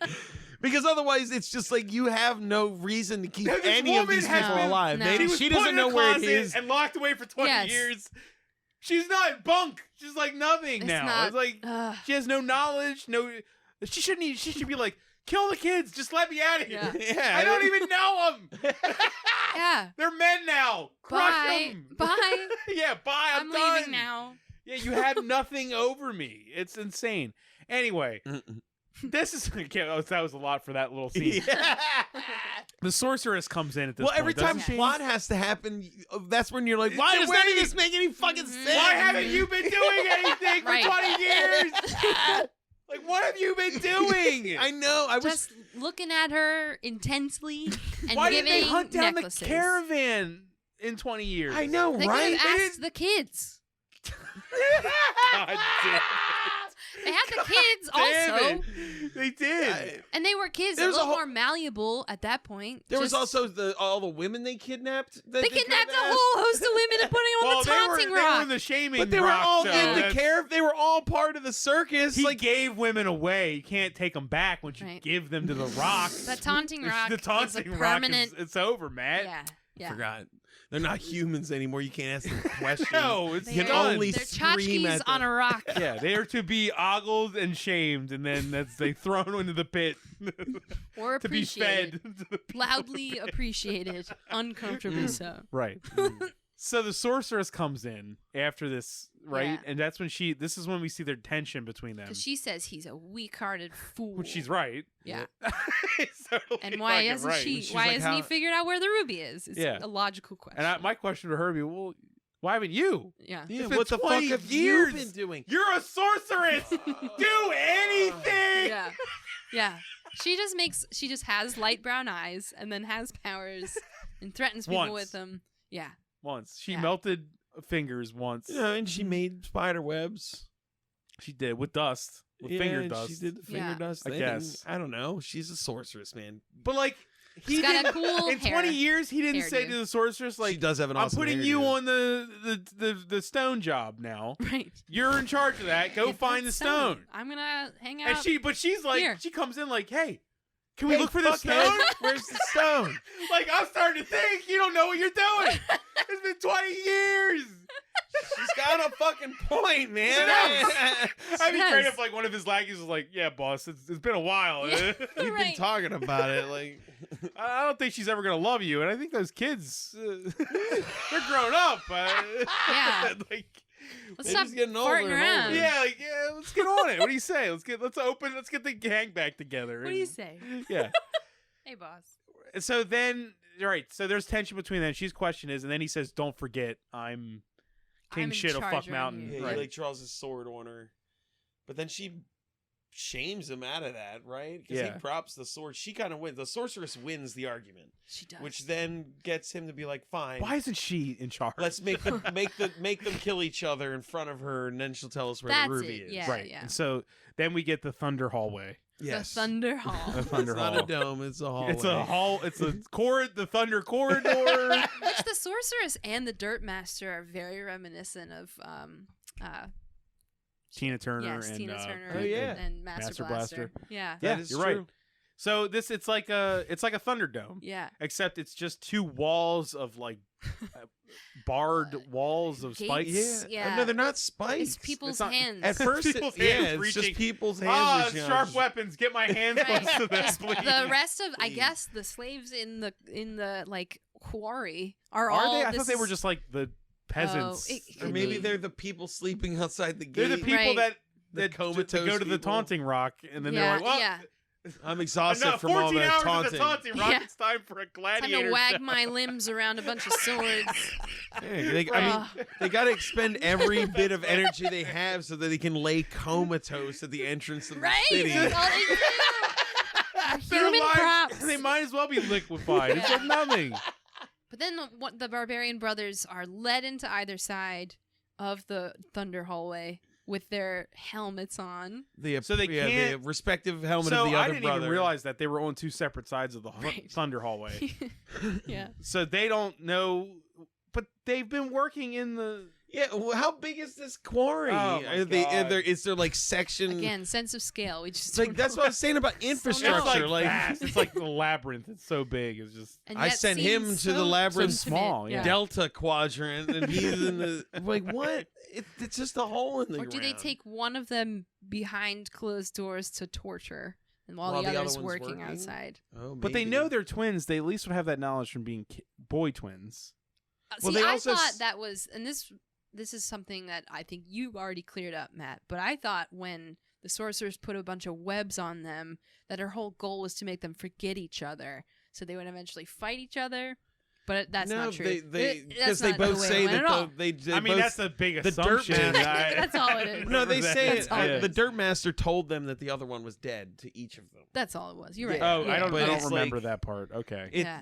Because otherwise, it's just like you have no reason to keep This any of woman these has people been- alive. No. Maybe She she put doesn't in know a where it closet is. and locked away for 20 Yes. years. She's not bunk. She's like nothing It's now. not- It's like Ugh. she has no knowledge. No, she shouldn't. She should be like, kill the kids. Just let me out of here. Yeah. Yeah, I don't even know them. Yeah. They're men now. Crush Bye. them. Bye. Yeah, bye. I'm done. leaving now. Yeah, you have nothing over me. It's insane. Anyway, this is that was a lot for that little scene. The sorceress comes in at this Well, point. every time doesn't she? plot has to happen, that's when you're like, why does any of this make any fucking sense? Why haven't you been doing anything for Right. 20 years? Like, what have you been doing? I know. I was. Just looking at her intensely and Why didn't giving they hunt down necklaces. the caravan in 20 years? I know, They right? could have asked the kids. God damn They had the kids Damn also, it. They did. and they were kids a There's a little whole- more malleable at that point. There was Just- also all the women they kidnapped. they kidnapped a whole host of women and putting them on Well, the they taunting were rock. in the shaming But they were rock, all so in the that's- caravan. They were all part of the circus. He Like, gave women away. You can't take them back once you Right. give them to the rock. The taunting rock The is a taunting rock permanent. it's over, Matt. Yeah, yeah. forgot. They're not humans anymore. You can't ask them questions. No, it's They You can are- done. only They're scream tchotchkes at on them. a rock. Yeah, they are to be ogled and shamed, and then they thrown into the pit Or to be fed. appreciated. Loudly appreciated. Uncomfortably so. Right. So the sorceress comes in after this, right? Yeah. And that's when this is when we see their tension between them. Because she says he's a weak-hearted fool. Which she's right. Yeah. He's totally And why fucking hasn't right. she? She's Why like, hasn't he how- figured out where the ruby is? It's Yeah. a logical question. And my question to her would be, well, why haven't you? yeah. Yeah, It's been what the fuck 20 have years. you been doing? You're a sorceress. Do anything. Yeah. Yeah. She just has light brown eyes and then has powers and threatens people Once. with them. Yeah. Once she Yeah. melted fingers once. Yeah, and she made spider webs. She did with dust, with Yeah, finger and dust. She did the finger Yeah. dust. I thing. guess. I don't know. She's a sorceress, man. But like he She's got a didn't- cool in 20 hair. years he didn't say hairdo. to the sorceress She like, does have an I'm awesome putting hairdo. you on the stone job now. Right. You're in charge of that. Go Get find that the stone. I'm gonna hang out. And she's like, Here. she comes in like, hey, can we Hey, look for the fuckhead, stone? Where's the stone? Like, I'm starting to think you don't know what you're doing. It's been 20 years. She's got a fucking point, man. That'd be Yes. great if like one of his lackeys was like, yeah, boss, it's been a while. Yeah. We've been Right. talking about it. Like, I don't think she's ever gonna love you, and I think those kids, they're grown up. Yeah. Like, Let's They're stop just getting older farting and around. older. yeah, let's get on it. What do you say? Let's get the gang back together. What do you say? Yeah. Hey, boss. So then, right. So there's tension between them. She's question is, and then he says, "Don't forget, I'm King I'm in Shit of charge Fuck around Mountain." here. yeah, Right. he like draws his sword on her, but then she shames him out of that, right? Because Yeah. he drops the sword. She kind of wins. The sorceress wins the argument, She does. which then gets him to be like, "Fine, Why isn't she in charge? let's make them make them kill each other in front of her, and then she'll tell us where That's the ruby it, is." yeah. right. And so then we get the Thunder Hallway. Yes. The Thunder Hall. The Thunder It's not Hall. a dome. It's a hallway. It's a hall. It's a the Thunder Corridor. Which the sorceress and the Dirt Master are very reminiscent of Tina Turner yes, and Tina Turner Oh, yeah. and Master Master Blaster. Blaster. Yeah. Yeah, That is you're true. right. So it's like a Thunderdome, Yeah. except it's just two walls of like barred walls of spikes. Gates? Yeah. Yeah. No, they're not spikes. It's people's It's not- hands. At first, People's yeah, hands it's reaching. just people's hands. Ah, reaching out. sharp weapons! Get my hands Right. close to this, please. The rest of, I Please. guess, the slaves in the like quarry are Are all. they? I this thought they were just like the peasants. it Or could maybe be. they're the people sleeping outside the gate. They're the people Right. that The that comatose go to the people. taunting rock, and then Yeah, they're like, "Well, yeah. I'm exhausted enough, from all 14 that hours taunting. of the taunting rock. Yeah. It's time for a Time gladiator to wag show." my limbs around a bunch of swords. Yeah, I mean, they got to expend every bit of energy they have so that they can lay comatose at the entrance of the Right? city. That's all they do. Their Human lives- props. They might as well be liquefied. It's Yeah. like nothing. But then the Barbarian brothers are led into either side of the Thunder Hallway with their helmets on. So they the can't- respective helmet So of the I other didn't brother. even realize that they were on two separate sides of the Right. Thunder Hallway. Yeah. So they don't know, but they've been working in the. Yeah, well, how big is this quarry? Oh, my Are they, God. is there like section? Again, sense of scale. We just It's like don't that's know. what I was saying about So infrastructure. no. like vast. It's like the labyrinth. It's so big. It's just And I yet sent him seems to the so labyrinth So small, intimate. yeah. Delta quadrant, and he's in the like what? It's just a hole in the Or ground. do they take one of them behind closed doors to torture, and while, While the the other's other one's working working? outside? Oh, But they maybe. know they're twins. They at least would have that knowledge from being boy twins. Well, See, they I also thought s- that was, and this is something that I think you already cleared up, Matt. But I thought when the sorcerers put a bunch of webs on them, that her whole goal was to make them forget each other, so they would eventually fight each other. But that's no, not true. they That's because they not the both way it say went that at all. they I mean, both, that's a big the dirt assumption. man- That's all it is. no, they say That's all it the is. dirt master told them that the other one was dead to each of them. That's all it was. You're right. Yeah. Oh, Yeah. I don't But it's remember like- that part. Okay. Yeah.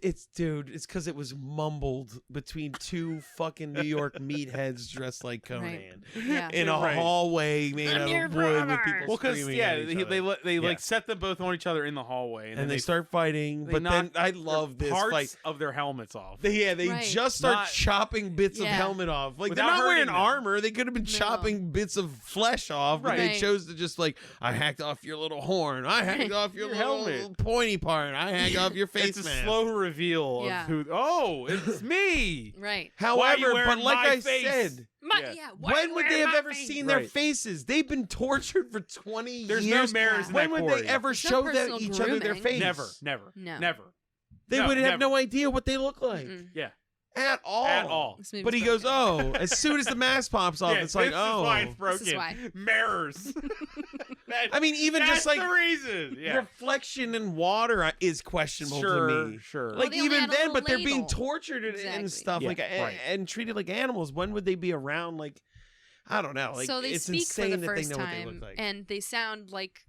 It's dude, it's because it was mumbled between two fucking New York meatheads dressed like Conan Yeah. in a Right. hallway made I'm out your of wood with brother. people Well, because screaming yeah, at each other. they Yeah. like set them both on each other in the hallway, and they start fighting. they But then knock I love this parts fight. of their helmets off. They Right. just start Not- chopping bits of Yeah. helmet off. Like Without they're not wearing hurting them. armor. They could have been No. chopping bits of flesh off, but they Right. chose to just like, I hacked off your little horn. I hacked off your Your little helmet. pointy part. I hacked off your face It's a mask. slow reveal Yeah. of who. Oh, it's me. Right. Why are you However, wearing but like my I face? said, Yeah. when would they have ever seen their Right. faces? They've been tortured for 20 There's years. no mirrors in When that would quarry. they ever There's no show them personal each other their grooming. face? Never. No. Never. They No, would have never. no idea what they look like Mm-mm. Yeah. at all. At all. This movie's But he goes, broken. oh, as soon as the mask pops off, Yeah, it's like, this is why it's oh. broken. This is why. Mirrors. I mean, even That's just like the reason. Yeah. reflection in water is questionable to me. Sure. Like they only even had a then, little but they're being ladle. tortured and Exactly. stuff Yeah, like right. and treated like animals. When would they be around? Like, I don't know. Like, So they it's speak for insane the that they first know what they time, look like. and they sound like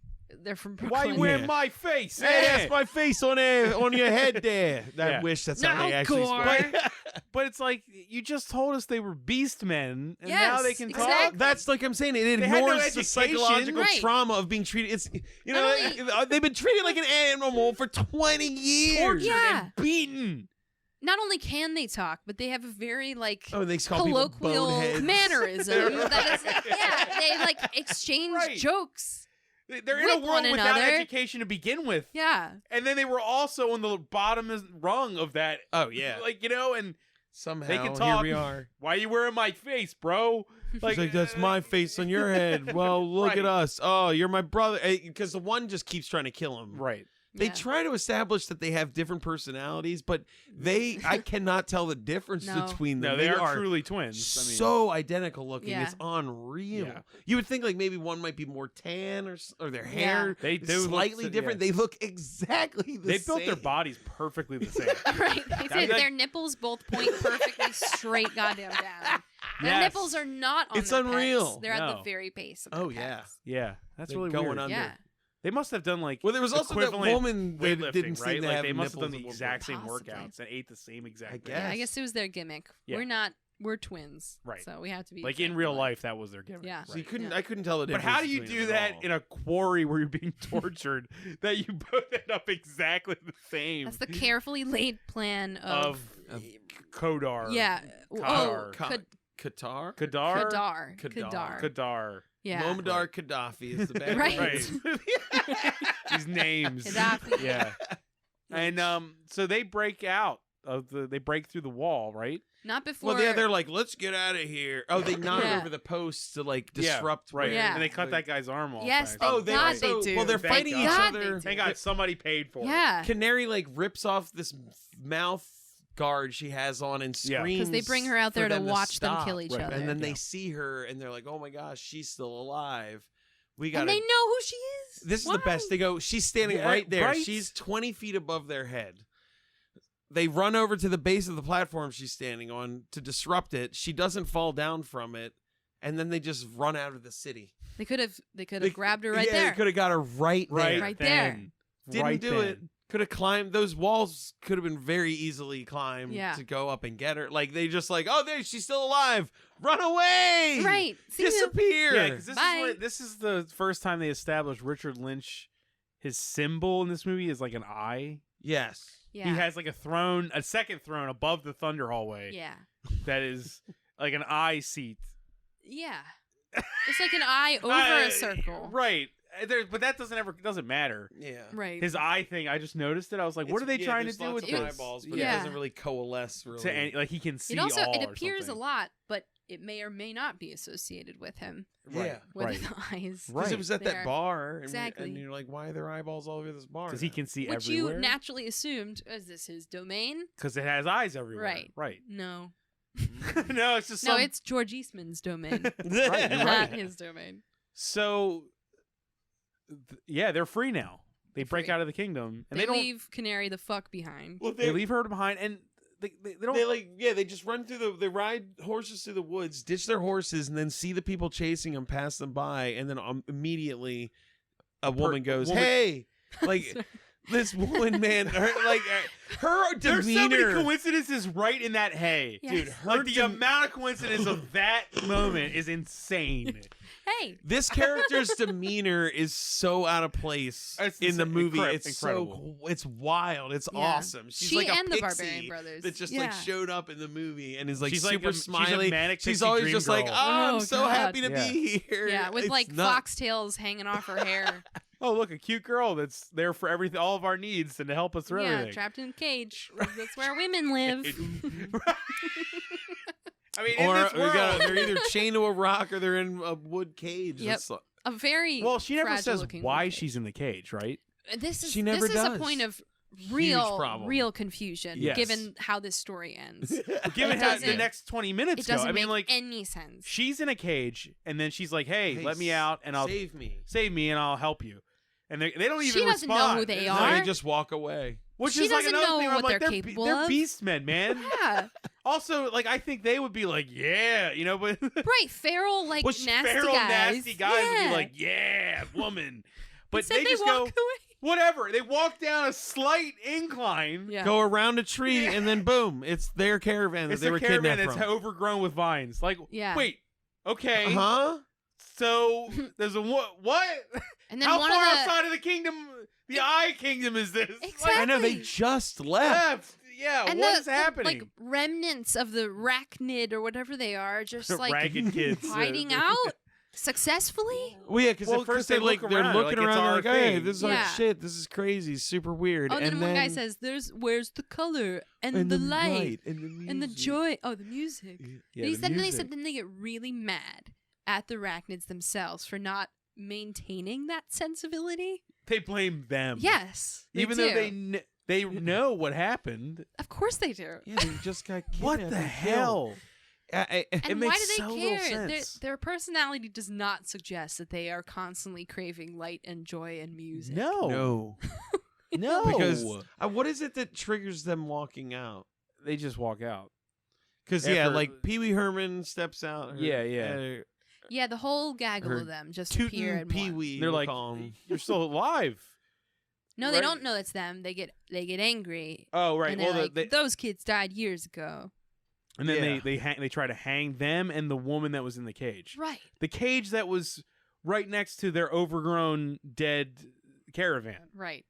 they're from Brooklyn. Why you wearing Yeah. my face? Hey, Yeah. that's my face on your head there. I Yeah. wish that's how No, they actually Gore. spoke. But it's like you just told us they were beast men, and now Yes, they can exactly. talk. That's like I'm saying. It They had no ignores the education. psychological Right. trauma of being treated. It's Not only- they've been treated like an animal for 20 years. Tortured Yeah. and beaten. Not only can they talk, but they have a very like Oh, they call people colloquial boneheads. mannerism. Right. That is, yeah, they like exchange Right. jokes. They're in a With one world without another. education to begin with. Yeah, And then they were also on the bottom rung of that. Oh yeah. Like, and Somehow they can here talk. we are. Why you wearing my face, bro? It's like that's my face on your head. Well, look Right. at us. Oh, you're my brother. Because the one just keeps trying to kill him. Right. They yeah. try to establish that they have different personalities, but I cannot tell the difference No. between them. No, they are truly twins. I mean, so identical looking. Yeah. It's unreal. Yeah. You would think like maybe one might be more tan or their hair They is do look slightly so- different. yeah. They look exactly the they same. built their bodies perfectly the same. right. They That'd did. be like- Their nipples both point perfectly straight, goddamn down. Their Yes. nipples are not on It's their unreal. pecs. They're at No. the very base of their Oh, yeah. pecs. Yeah, that's They're really going weird. under. Yeah. They must have done like Well, there was also that equivalent woman that weightlifting, didn't seem right? to Like have they must have done nipples the at one exact point. same Possibly. workouts and ate the same exact I thing. Yeah, I Yes. guess it was their gimmick. Yeah. We're twins. Right. So we have to be Like in careful. real life, that was their gimmick. Yeah. So you Right. couldn't. Yeah. I couldn't tell the But difference. how do you between do them at that all. in a quarry where you're being tortured that you both end up exactly the same? That's the carefully laid plan of, of Kodar. yeah. Kadar. Oh, Qatar? Kadar. Kadar. Kadar. Kadar. Kadar. Yeah. Muammar Gaddafi is the bad Right. one. Right. These names. Gaddafi. Yeah. And so they break out they break through the wall, right? Not before. Well, yeah, they're like, let's get out of here. Oh, they knock Yeah. over the posts to like disrupt. right. Yeah. And they cut that guy's arm off. Yes, by thank accident. they God also, they do. well, they're Thank fighting each God other. they Thank God somebody paid for it. Yeah. Canary like rips off this mouth guard she has on and Yeah. screams Because they bring her out for there to them watch them stop. kill each Right. other. And then Yeah. they see her and they're like, oh my gosh, she's still alive. We got And they know who she is. This is the Why? best. They go, she's standing Yeah, right there. right? She's 20 feet above their head. They run over to the base of the platform she's standing on to disrupt it. She doesn't fall down from it. And then they just run out of the city. They could have They grabbed her right yeah, there. They could have got her right there. Right there. then. Didn't Right do it. then. Could have climbed. Those walls could have been very easily climbed Yeah. to go up and get her. Like, they just like, oh, there, she's still alive. Run away. Right. See you. Disappear. Yeah, because Bye. this is the first time they established Richard Lynch. His symbol in this movie is like an eye. Yes. Yeah. He has like a second throne above the Thunder Hallway. Yeah. That is like an eye seat. Yeah. It's like an eye over a circle. Right. But that doesn't matter. Yeah. Right. His eye thing, I just noticed it. I was like, what are they trying to there's do lots with of this? eyeballs, but Yeah. it doesn't really coalesce really. To any, like he can see It also all it or appears a something. lot, but it may or may not be associated with him. Yeah. With Right. the eyes. Because it was at there. that bar, and, Exactly. and you're like, why are there eyeballs all over this bar? Because he can see Which everywhere. you naturally assumed, is this his domain? Because it has eyes everywhere. Right. Right. No. No, it's just No, some... it's George Eastman's domain. Right, you're Not right. his domain. So, yeah, they're free now. They break free. out of the kingdom, and They they don't. leave Canary the fuck behind. Well, They leave her behind, and they don't. they just run through they ride horses through the woods, ditch their horses, and then see the people chasing them pass them by, and then immediately a woman goes, woman- "Hey!" Like this woman, man, her There's so many demeanor. coincidences right in that hay, Yes. dude. Like the amount of coincidence of that moment is insane. Hey. This character's demeanor is so out of place It's in the movie. incredible. It's so it's wild. It's Yeah. awesome. She's She like a and the pixie Barbarian Brothers. that just Yeah. like showed up in the movie and is like She's like super a- she's a smiley. manic She's pixie always dream just like, girl. oh, I'm Oh, so God. happy to Yeah. be here. Yeah, with It's like nuts. foxtails hanging off her hair. Oh, look, a cute girl that's there for everything, all of our needs, and to help us through Yeah, everything. trapped in a cage. That's where women live. I mean, Or in this world, they're either chained to a rock or they're in a wood cage. Yep. It's like- A very well, she never says fragile-looking why wood she's in the cage, right? cage. This is She never this is does. a point of problem. real confusion, Yes. given how this story ends. Given It how the doesn't- next 20 minutes It doesn't go, I mean, make like any sense. she's in a cage, and then she's like, "Hey, let me out, and I'll save me. save me, and I'll help you." And they don't even She doesn't know respond. who they No, are. they just walk away. Which She is like doesn't another know thing. Where I'm what like, they're they're capable they're of. beast men, man. Yeah, Also, like I think they would be like, "Yeah," you know, but right. Feral, like Which nasty feral, guys. nasty guys would Yeah. be like, "Yeah, woman," but Instead, they just walk go, away. "Whatever." They walk down a slight incline. Yeah. Go around a tree and then boom, it's their caravan that It's they a were caravan kidnapped that's from. overgrown with vines. Like, Yeah. wait, okay, Huh? so there's a what? And then How one far of the outside of the kingdom, the Eye Kingdom, is this? Exactly. I know they just left. Yeah, and what is the, happening? like remnants of the arachnid or whatever they are, just like Ragged kids hiding out successfully. Well, yeah, because Well, at first 'cause they they're like look they're around, looking like, it's around, our they're like, "Hey, thing." this is Yeah. our shit. This is crazy, super weird." Oh, and then one guy says, "Where's the color and, the light and the and the music." joy? Oh, the music." Yeah, He the said, and then they music. said, then they get really mad at the arachnids themselves for not maintaining that sensibility. They blame them. Yes, even do. though they know what happened. of course they do. Yeah, they just got kidnapped. What the and hell? killed. It And makes why do they so care? little sense. Their personality does not suggest that they are constantly craving light and joy and music. No, No, no, because what is it that triggers them walking out? they just walk out. Because After- like Pee Wee Herman steps out. Yeah. Yeah, the whole gaggle Her of them just appear Tootin' at Pee once. Wee. They're like, call 'em. "You're still alive." No, they Right. don't know it's them. They get angry. Oh, right. And they're Well, like, those kids died years ago. and then Yeah. they try to hang them and the woman that was in the cage. Right. The cage that was right next to their overgrown dead caravan. Right.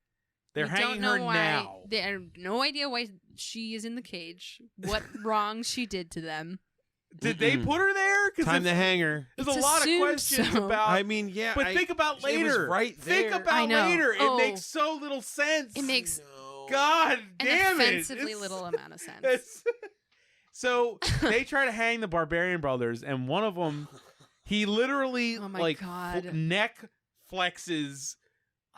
They're We hanging don't know her why, now. They have no idea why she is in the cage. What wrong she did to them. Did they Mm-mm. put her there? Time to hang her. There's It's a lot of assumed questions so. about. I mean, yeah. but think about it was later. right Think there. about I know. later. Oh. It makes so little sense. It makes God An damn it! offensively It's- little amount of sense. it's- So they try to hang the Barbarian brothers, and one of them, he literally Oh my like God. neck flexes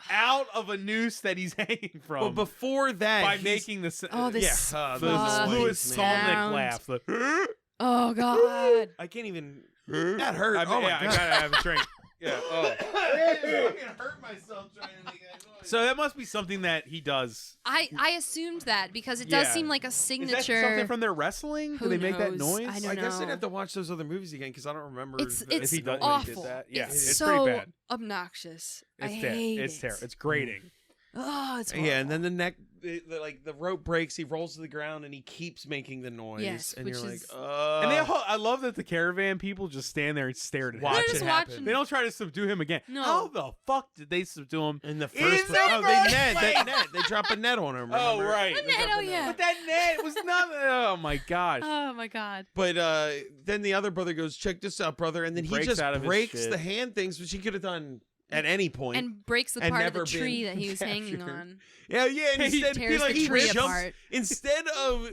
out of a noose that he's hanging from. Well, before that, by he's- making the Oh, this the the fucking Louis sound. Salnick laugh. The, Oh God. I can't even. That hurt. I, Oh my yeah, I God. gotta have a drink. Yeah. Oh. I fucking hurt myself trying to make that noise. So that must be something that he does. I assumed that because it does Yeah. seem like a Is that signature. something from their wrestling? Do Who they make that knows? noise? I don't I guess I'd know. have to watch those other movies again because I don't remember. It's the- it's he does- when he did awful. that. Yeah, it's it's so pretty bad. obnoxious. I It's hate It's it. terrible. It's grating. Oh, it's horrible. Yeah, and then the neck, like the rope breaks. He rolls to the ground and he keeps making the noise. Yes, and which you're like, is- And I love that the caravan people just stand there and stare at him. Watch They're it just happen. watching. They don't try to subdue him again. No. How the fuck did they subdue him? in the In first the place, they first net, place! they drop a net on him. Oh, remember? right. The net, oh yeah. But that net was not. Oh my gosh. Oh my God. But then the other brother goes, "Check this out, brother," and then he Breaks just out of his breaks shit. the hand things, which he could have done at any point. And breaks the and part of the never tree been that he was hanging captured. on. yeah. And He instead, tears like, the he tree jumps apart. instead of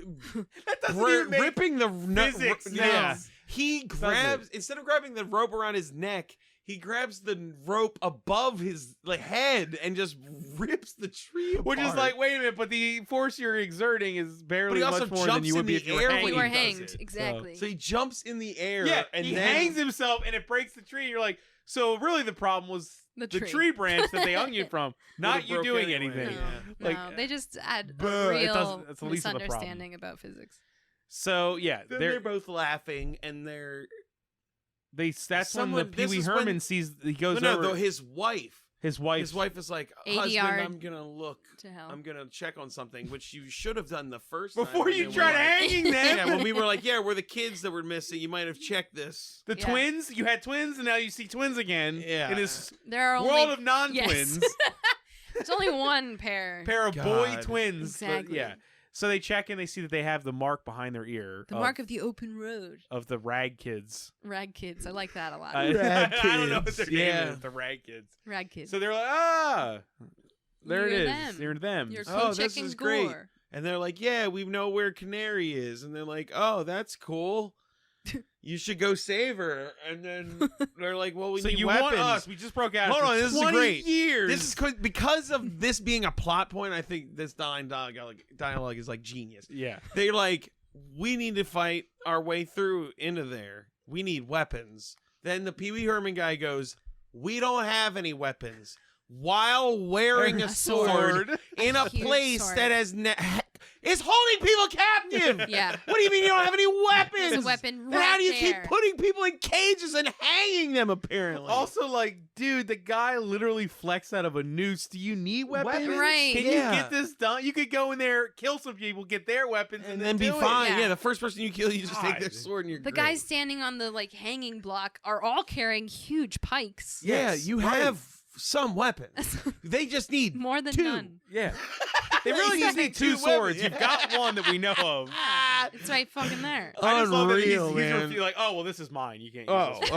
That doesn't even make ripping the physics yeah. sense. He grabs instead of grabbing the rope around his neck, he grabs the rope above his head and just rips the tree apart. Which is like, wait a minute, but the force you're exerting is barely But he also much more than jumps you would in be the if you were air hanging. when You were he does hanged. it. Exactly. So he jumps in the air. Yeah, and he then hangs himself and it breaks the tree. You're like, so really the problem was The the tree. tree branch that they hung you from, not Would've you broke doing anyway, anything. No, yeah. no, Like, they just add Buh, a it real doesn't- it's the least of the problem. misunderstanding about physics. So yeah, Then they're they're both laughing and they're that's when the Someone- Pee this Wee is Herman when- sees he goes no, over though his wife. his wife. His wife is like, 80 husband, yard I'm gonna look. To hell. I'm gonna check on something, which you should have done the first Before time. you And then tried we're like- hanging them. Yeah, when we were like, yeah, we're the kids that were missing. You might have checked this. The Yeah. twins, you had twins, and now you see twins again. Yeah. In this There are world only of non-twins, Yes. There's only one pair. pair of boy God. twins. But, Exactly. yeah. So they check and they see that they have the mark behind their ear. The mark of the open road. of the rag kids. Rag kids. I like that a lot. I don't know what kids, their yeah. name is. The rag kids. Rag kids. So they're like, ah, there You're it is. them. You're them. You're Oh, this co-checking is great. gore. And they're like, yeah, we know where Canary is. And they're like, oh, that's cool. You should go save her. And then they're like, well, we so need you weapons. want us? We just broke out. Hold after on, this is 20 great. years. This is because of this being a plot point. I think this dialogue is like genius. yeah. They're like, we need to fight our way through into there. We need weapons. Then the Pee Wee Herman guy goes, we don't have any weapons. While wearing a sword in a huge place sword. that has is holding people captive. Yeah. What do you mean you don't have any weapons? There's a weapon Then how right do you there. keep putting people in cages and hanging them? Apparently, Also, like, dude, the guy literally flexed out of a noose. Do you need weapons? Right. Can Yeah. you get this done? You could go in there, kill some people, get their weapons, and then be do it. fine. Yeah. Yeah, the first person you kill, you just take their God. sword and you're The great. guys standing on the hanging block are all carrying huge pikes. Yeah, Yes, you right. have some weapons. They just need More than two. none. Yeah. They really just need two Two swords. weapons. You've got one that we know of. It's right fucking there. I just love that Unreal, man. he's like, oh, well, this is mine. You can't use Oh, this.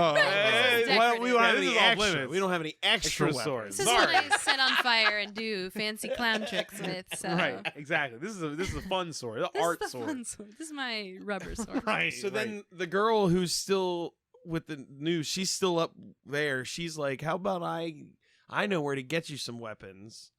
It's well, we don't Yeah, have this any is off extra. limits. We don't have any extra Extra weapons. This is Sorry. what I set on fire and do fancy clown tricks with. So. Right, exactly. This is a fun sword, the This art is the sword. fun sword. This is my rubber sword. Right. So then the girl who's still with the news, she's still up there. She's like, "How about I know where to get you some weapons.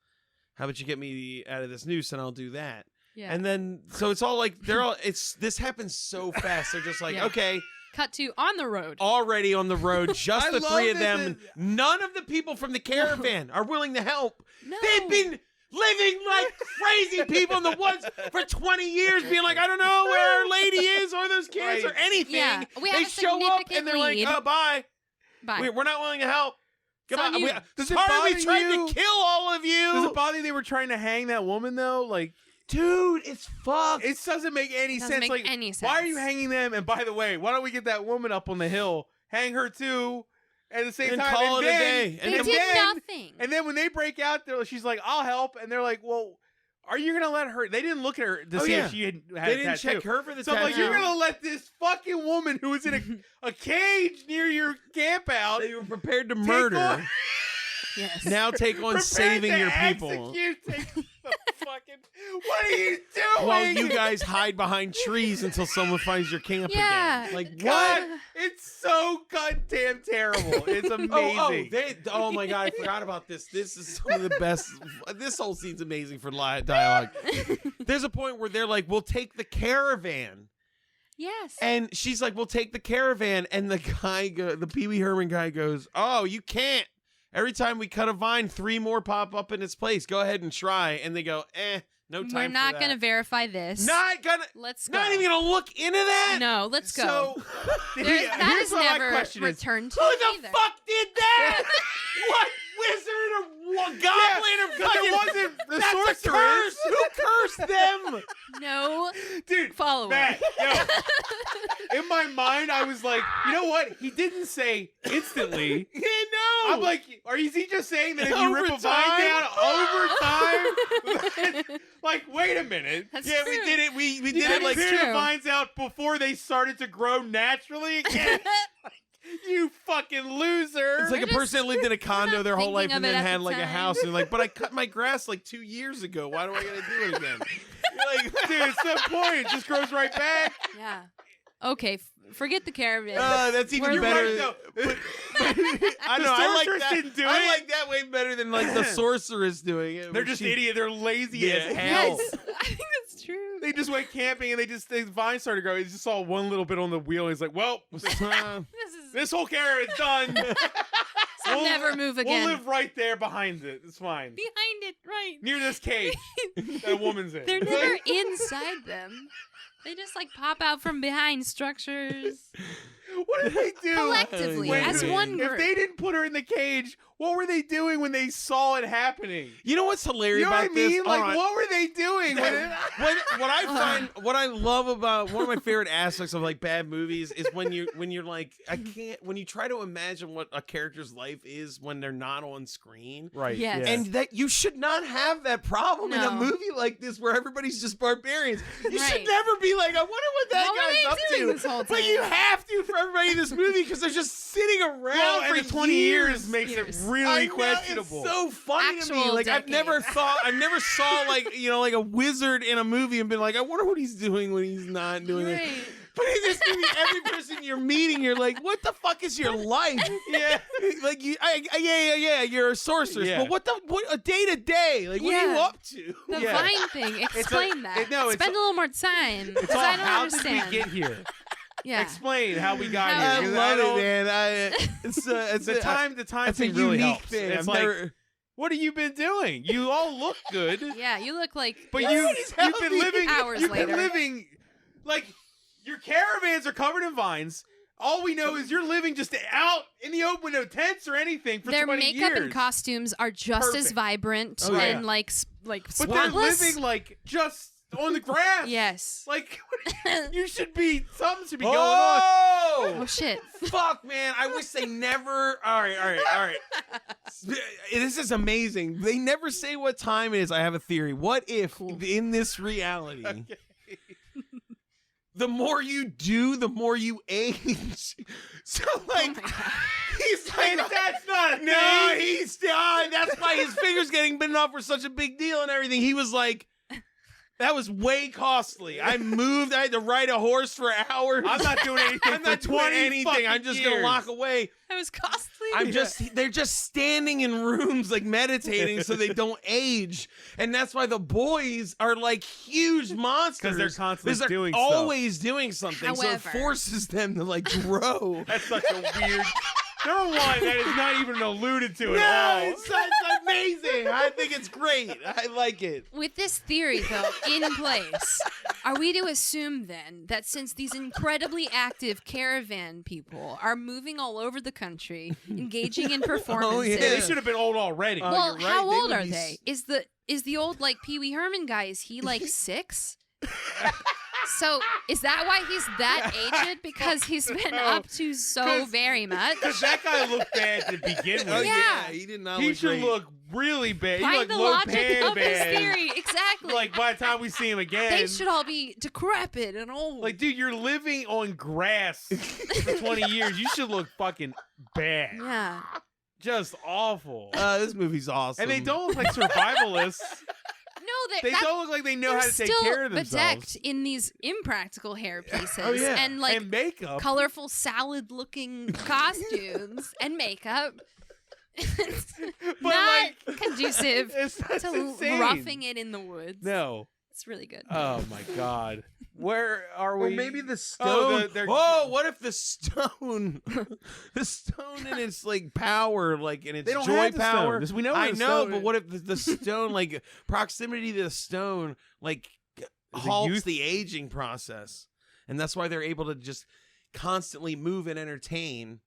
How about you get me out of this noose and I'll do that." Yeah. And then so it's all like this happens so fast. They're just like, Yeah. okay, Cut to on the road. already on the road, just I the love three of that them. None of the people from the caravan are willing to help. No. They've been living like crazy people in the woods for 20 years, being like, I don't know where our lady is or those kids or Right. anything. Yeah, we have They a show up significant and they're like, lead. oh, bye. Bye. We're not willing to help. It's Come on on. you. Does it Sorry, bother we tried you? to kill all of you. Does it bother you they were trying to hang that woman though? Like, Dude, it's fucked. it doesn't make any Doesn't sense. make Like, any why are you sense. hanging them? And by the way, why don't we get that woman up on the hill, hang her too, at the same And time, call and it a then, day. They And did then, nothing. And then when they break out, she's like, "I'll help," and they're like, "Well, are you gonna let her?" They didn't look at her to Oh, see yeah. if she had they a didn't tattoo. check her for the So I'm like, tattoo. you're gonna let this fucking woman who was in a cage near your camp out They were prepared to take murder. yes. Now take on prepared saving to your people. execute, take the fucking What are you doing? While you guys hide behind trees until someone finds your camp Yeah. again. Like, God, what? it's so goddamn terrible. It's amazing. Oh my god, I forgot about this. This is some of the best. This whole scene's amazing for dialogue. There's a point where they're like, we'll take the caravan. Yes. And she's like, we'll take the caravan. And the Pee Wee Herman guy goes, oh, you can't. Every time we cut a vine, 3 more pop up in its place. Go ahead and try. And they go, no time. We're not for that. going to verify this. Not gonna. Let's go. Not even gonna look into that. No, let's go. So That here's is what my never question is. returned to who me the either. fuck did that? What wizard or what goblin or Because fucking? it wasn't the That's a sorceress. curse. Who cursed them? No Dude, follower. Matt, yo. In my mind, I was like, you know what? He didn't say instantly. Yeah, no. I'm like, is he just saying that if you Over rip a vine down over time? Like, wait a minute. That's Yeah, true. we did it. We did That it like is clear the true. vines out before they started to grow naturally again. You fucking loser. It's like a We're person that lived in a condo their whole life thinking and of it then at had the like a time. house and like, but I cut my grass like 2 years ago. Why do I gotta do it again? Like, Dude, it's no point. It just grows right back. Yeah. Okay, forget the caravan. that's even We're better. right, though. I The know. I like sorceress that. didn't do I it. like that way better than like the sorceress doing it. They're just idiots. They're lazy Yeah. as hell. yes. I think that's true. They just went camping and the vine started growing. He just saw one little bit on the wheel. And he's like, well, This is this whole caravan's done. I'll never move again. We'll live right there behind it. It's fine. Behind it, right. Near this cage that a woman's in. They're never inside them. They just like pop out from behind structures. What did they do? Collectively, Wait a as minute. one If group. they didn't put her in the cage, what were they doing when they saw it happening? You know what's hilarious You know what I about this? mean? Like, Hold on. what were they doing? When it... What I love about one of my favorite aspects of like bad movies is when you're like when you try to imagine what a character's life is when they're not on screen. Right. Yes. And that you should not have that problem in a No. movie like this where everybody's just barbarians. You Right. should never be like, I wonder what that What were guy's they up doing to. this whole But you time? have to for everybody in this movie because they're just sitting around Well, for and the 20 years makes Years. it really I know, questionable. It's so funny to me. Actual Like I've never decade. saw like like a wizard in a movie and been like, I wonder what he's doing when he's not doing it. Right. But in this movie, every person you're meeting, you're like, what the fuck is your life? Yeah. Like yeah, you're a sorceress. Yeah. But what a day to day? Like what are you Yeah. up to? The Yeah. vine thing. Explain that. no, it's Spend a little more time. It's Because all, I don't how understand. did we get here? Yeah. Explain how we got How- here. I 'cause love don't- it, man. It's The time It's a thing really unique helps. thing. It's I've like, never- what have you been doing? You all look good, Yeah, you look like. but Yes, you've healthy. been living. Hours You've later. been living like your caravans are covered in vines. All we know is you're living just out in the open, no tents or anything for Their 20 makeup years. and costumes are just as Perfect. vibrant Oh, yeah. and like but they're spotless. living like just on the grass. Yes. Like you should be. Something should be going on. Oh shit. Fuck, man. I wish they never. All right. This is amazing. They never say what time it is. I have a theory. What if in this reality, the more you do, the more you age? So, like, he's like, That's not a no, thing. he's done. That's why his fingers getting bitten off were such a big deal and everything. He was like, that was way costly. I had to ride a horse for hours. I'm not doing anything. I'm not for doing 20 anything. fucking I'm just gonna years. lock away. That was costly. They're just standing in rooms like meditating so they don't age. And that's why the boys are like huge monsters. 'Cause they're constantly 'Cause they're doing stuff. always doing something. So it However. forces them to like grow. That's such a weird. Number one, that is not even alluded to at Yeah, all. it's amazing. I think it's great. I like it. With this theory, though, in place, are we to assume then that since these incredibly active caravan people are moving all over the country, engaging in performances, yeah. They should have been old already. well, you're right, how they old would are be they? Is the old like Pee Wee Herman guy? Is he like 6? So is that why he's that aged? Because he's been up to so 'Cause- very much. Because that guy looked bad to begin with. Oh, Yeah. he did not He look should great. look really bad. He Find looked the low logic pan of this bad. theory. Exactly. Like by the time we see him again, they should all be decrepit and old. like, dude, you're living on grass for 20 years. You should look fucking bad. yeah. Just awful. This movie's awesome. And they don't look like survivalists. No, They don't look like they know how to take care of themselves. Bedecked in these impractical hair pieces Oh, yeah. and like and makeup. colorful salad-looking costumes and makeup. It's But, not like, conducive that's to insane. roughing it in the woods. No. It's really good. Oh my God. Where are we? Or maybe the stone. Oh, they're- Whoa! What if the stone, the stone in its like power, like in its They don't joy have the stone. power? This- we know I the know, stone but is- what if the stone, like proximity to the stone, like Is it halts youth? the aging process, and that's why they're able to just constantly move and entertain,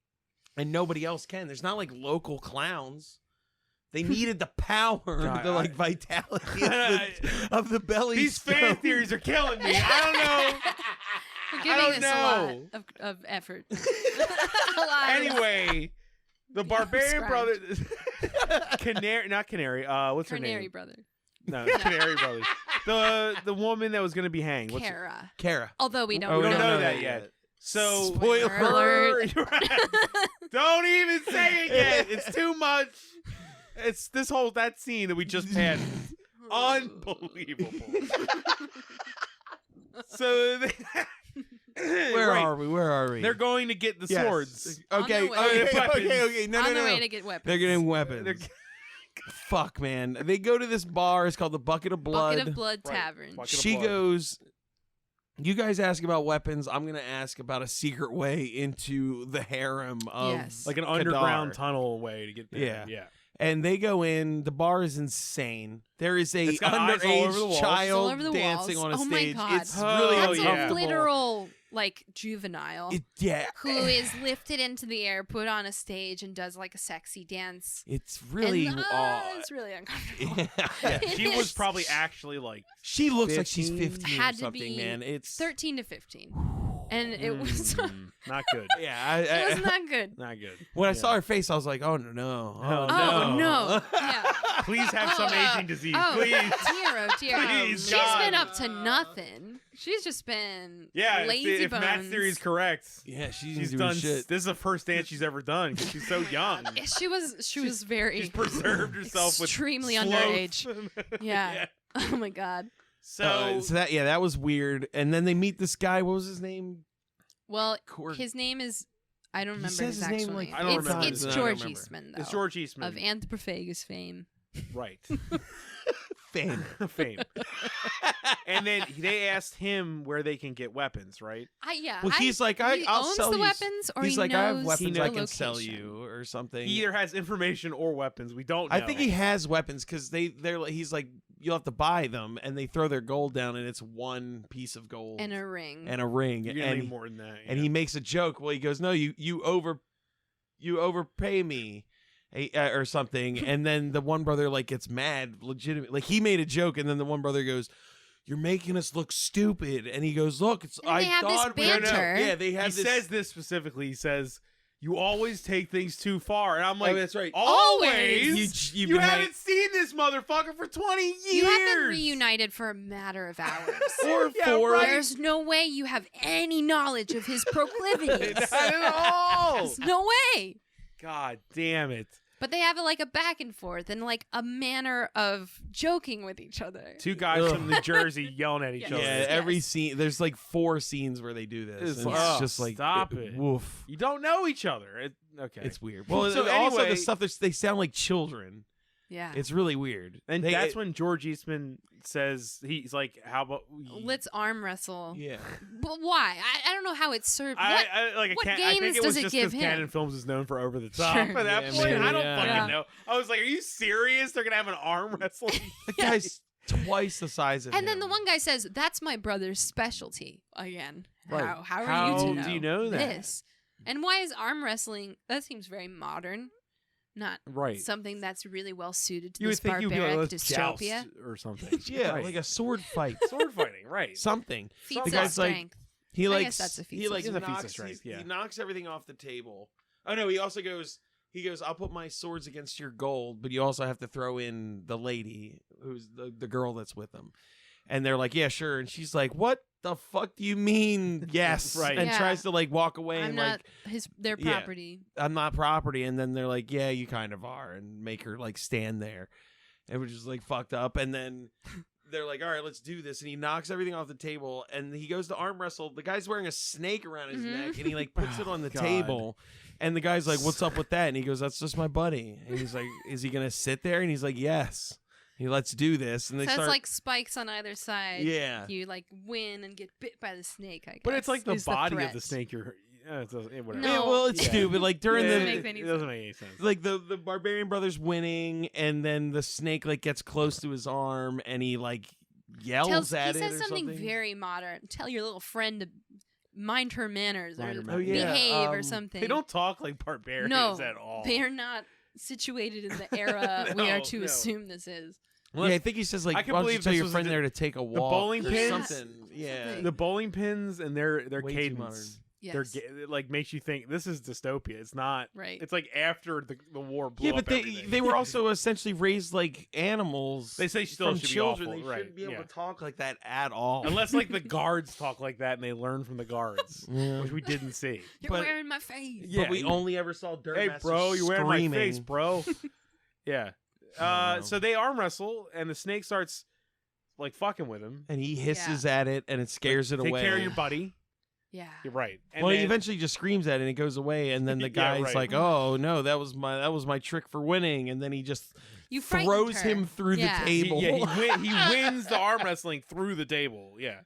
and nobody else can. There's not like local clowns. They needed the power, God, the like vitality of the belly. These fan stone. theories are killing me. I We're I giving don't this know. a lot of effort. A lot don't know. of- Anyway, the Barbarian Described. Brothers, Not Canary. What's her Canary name? brother. No, Canary Brothers. The woman that was going to be hanged. What's her- Kara. Kara. Although we don't Oh, we don't know know. that yet. So Spoiler alert. Don't even say it yet. It's too much. It's that scene that we just passed. Unbelievable. So Where are we? Where are we? They're going to get the Yes. swords. Okay, On their way. okay. No, On no, the no. way to get weapons. They're getting weapons. They're- Fuck, man. They go to this bar. It's called the Bucket of Blood. Bucket of Blood Right. Tavern. Bucket of She blood. goes. You guys ask about weapons. I'm gonna ask about a secret way into the harem of Yes. Like an Kadar. underground tunnel way to get there. Yeah. Yeah. And they go in. The bar is insane. There is a It's got eyes all over the underage walls. child All over the dancing walls. on a Oh my stage. God. It's Oh, really That's yeah. a literal, like, juvenile Yeah. who is lifted into the air, put on a stage, and does, like, a sexy dance. It's really and, odd. it's really uncomfortable. Yeah, It she was is. probably actually like She looks like she's 15. 15 Had or to something, be man. It's 13 to 15. And it was not good. yeah. it was not good. Not good. When I Yeah. saw her face, I was like, "Oh no! Oh, Oh, no. Yeah. Please have some aging disease, Oh, please. dear, oh, dear. Please, She's God. been up to nothing. She's just been Yeah, lazy if bones. Matt's theory is correct, Yeah, she's she's doing done. shit. This is the first dance she's ever done because she's so young. Yeah, she was very She's preserved herself with extremely sloth. underage. Yeah. Oh my god. So, So that was weird. And then they meet this guy. What was his name? Well, Cor- his name is I don't He remember says his his name, actual like, name. I don't remember It's his name. I don't George remember. Eastman though. it's George Eastman, of Anthropophagus fame. right? Fame. Fame. And then they asked him where they can get weapons, right? Well, he's like, he I'll owns sell the you. weapons, or He's he like, I have knows weapons the I can sell location. you, or something. He either has information or weapons. We don't know. I think he has weapons because he's like, you'll have to buy them, and they throw their gold down, and it's one piece of gold And a ring. and a ring, You're gonna and need more than that. and yeah. he makes a joke. Well, he goes, "No, you overpay me." Or something, and then the one brother like gets mad, legitimate. Like he made a joke, and then the one brother goes, "You're making us look stupid," and he goes, "Look, it's And I they have this thought we banter. Yeah, they have He this. says this specifically. He says, "You always take things too far," and I'm like, oh, that's right. "Always? You've You been haven't seen this motherfucker for 20 years. You have been reunited for a matter of hours. or Yeah, four. right. There's no way you have any knowledge of his proclivities. Not at all. There's no way. God damn it! But they have like a back and forth and like a manner of joking with each other. Two guys Ugh. from New Jersey yelling at each Yes. other. Yeah, Yes. every scene. There's like 4 scenes where they do this. It's and like, it's oh, just like stop it. Woof. You don't know each other. Okay. It's weird. Well, So also anyway- the stuff they sound like children. Yeah. It's really weird. and They- that's when George Eastman says he's like, "How about we?" Let's arm wrestle. Yeah. But why? I don't know how it's served. I What think games it was does it just give because him? Cannon Films is known for over the top. Sure. At that Yeah, point, maybe, I don't yeah. fucking Yeah. know. I was like, "Are you serious? They're gonna have an arm wrestling?" The guy's twice the size of him. And then the one guy says, "That's my brother's specialty." Again, Right. how are How you to know do you know that? this? And why is arm wrestling? That seems very modern, not Right. something that's really well suited to You would this think you'd be like, barbaric "Let's dystopia. joust or something. Yeah, Right. like a sword fight. sword fighting, right? Something. Feats The of guy's like- strength. He I like guess that's a feat he of like strength. It's a feat of knocks, strength, yeah. he knocks everything off the table. Oh no, he also goes. He goes, "I'll put my swords against your gold, but you also have to throw in the lady who's the girl that's with him." And they're like, "Yeah, sure." And she's like, "What the fuck do you mean?" Yes, Right. And Yeah. tries to like walk away I'm and not like, their yeah. property. "I'm not property." And then they're like, "Yeah, you kind of are," and make her like stand there. And we're just like fucked up. And then they're like, all right, let's do this. And he knocks everything off the table and he goes to arm wrestle. The guy's wearing a snake around his neck and he like puts it on the table. And the guy's like, what's up with that? And he goes, that's just my buddy. And he's like, is he going to sit there? And he's like, yes. Let's do this. And they so start... it's like spikes on either side. Yeah. You like win and get bit by the snake, I guess. But it's like the is body the of the snake you're... whatever. No. Yeah, well, it's stupid. Like during It the... doesn't make any It doesn't make any sense. Like the Barbarian brothers winning, and then the snake like gets close to his arm, and he like yells at it. He says or something very modern. Tell your little friend to mind her manners Mind or her manners. behave or something. They don't talk like barbarians at all. They are not situated in the era we are to assume this is. Well, yeah, I think he says like, I can why don't you believe tell this your was friend the- there to take a walk. bowling or pins? something. Yeah. The bowling pins and their Way too modern. cadence. Yes. It like makes you think this is dystopia. It's not. Right. It's like after the war blew Yeah, up but everything. they were also essentially raised like animals. They say still from should be children. awful, They right, shouldn't be able yeah. to talk like that at all. Unless like the guards talk like that and they learn from the guards, Yeah. which we didn't see. You're but- wearing my face. Yeah, But we you- only ever saw Dirt Hey, Master bro, you're wearing my screaming. face, bro. Yeah. I don't know. So they arm wrestle and the snake starts like fucking with him. And he hisses at it, and it scares it Take away. care of your buddy. Yeah. You're right. And Well, he then- eventually just screams at it, and it goes away. And then the Yeah, guy's right. like, "Oh no, that was my trick for winning." And then he just You frightened throws her. him through Yeah. the table. he wins the arm wrestling through the table. Yeah.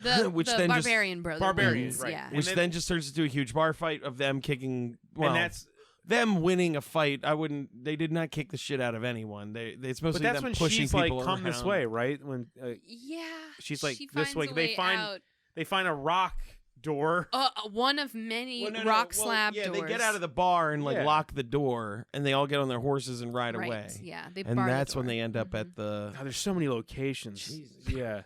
The then just- Barbarian brothers. Barbarians, wins, right. Yeah. Which And then just turns into a huge bar fight of them kicking. Well, and that's them winning a fight. They did not kick the shit out of anyone. It's mostly but that's them when pushing she's like people come this around. way, right? When Yeah. she's like she this finds way. a They find out. they find a rock door. One of many Well, no, rock well, slab yeah, doors. they get out of the bar and like Yeah. lock the door, and they all get on their horses and ride right. away. Yeah. They And bar the that's when door. they end up Mhm. at the. God, there's so many locations. Jesus. Yeah.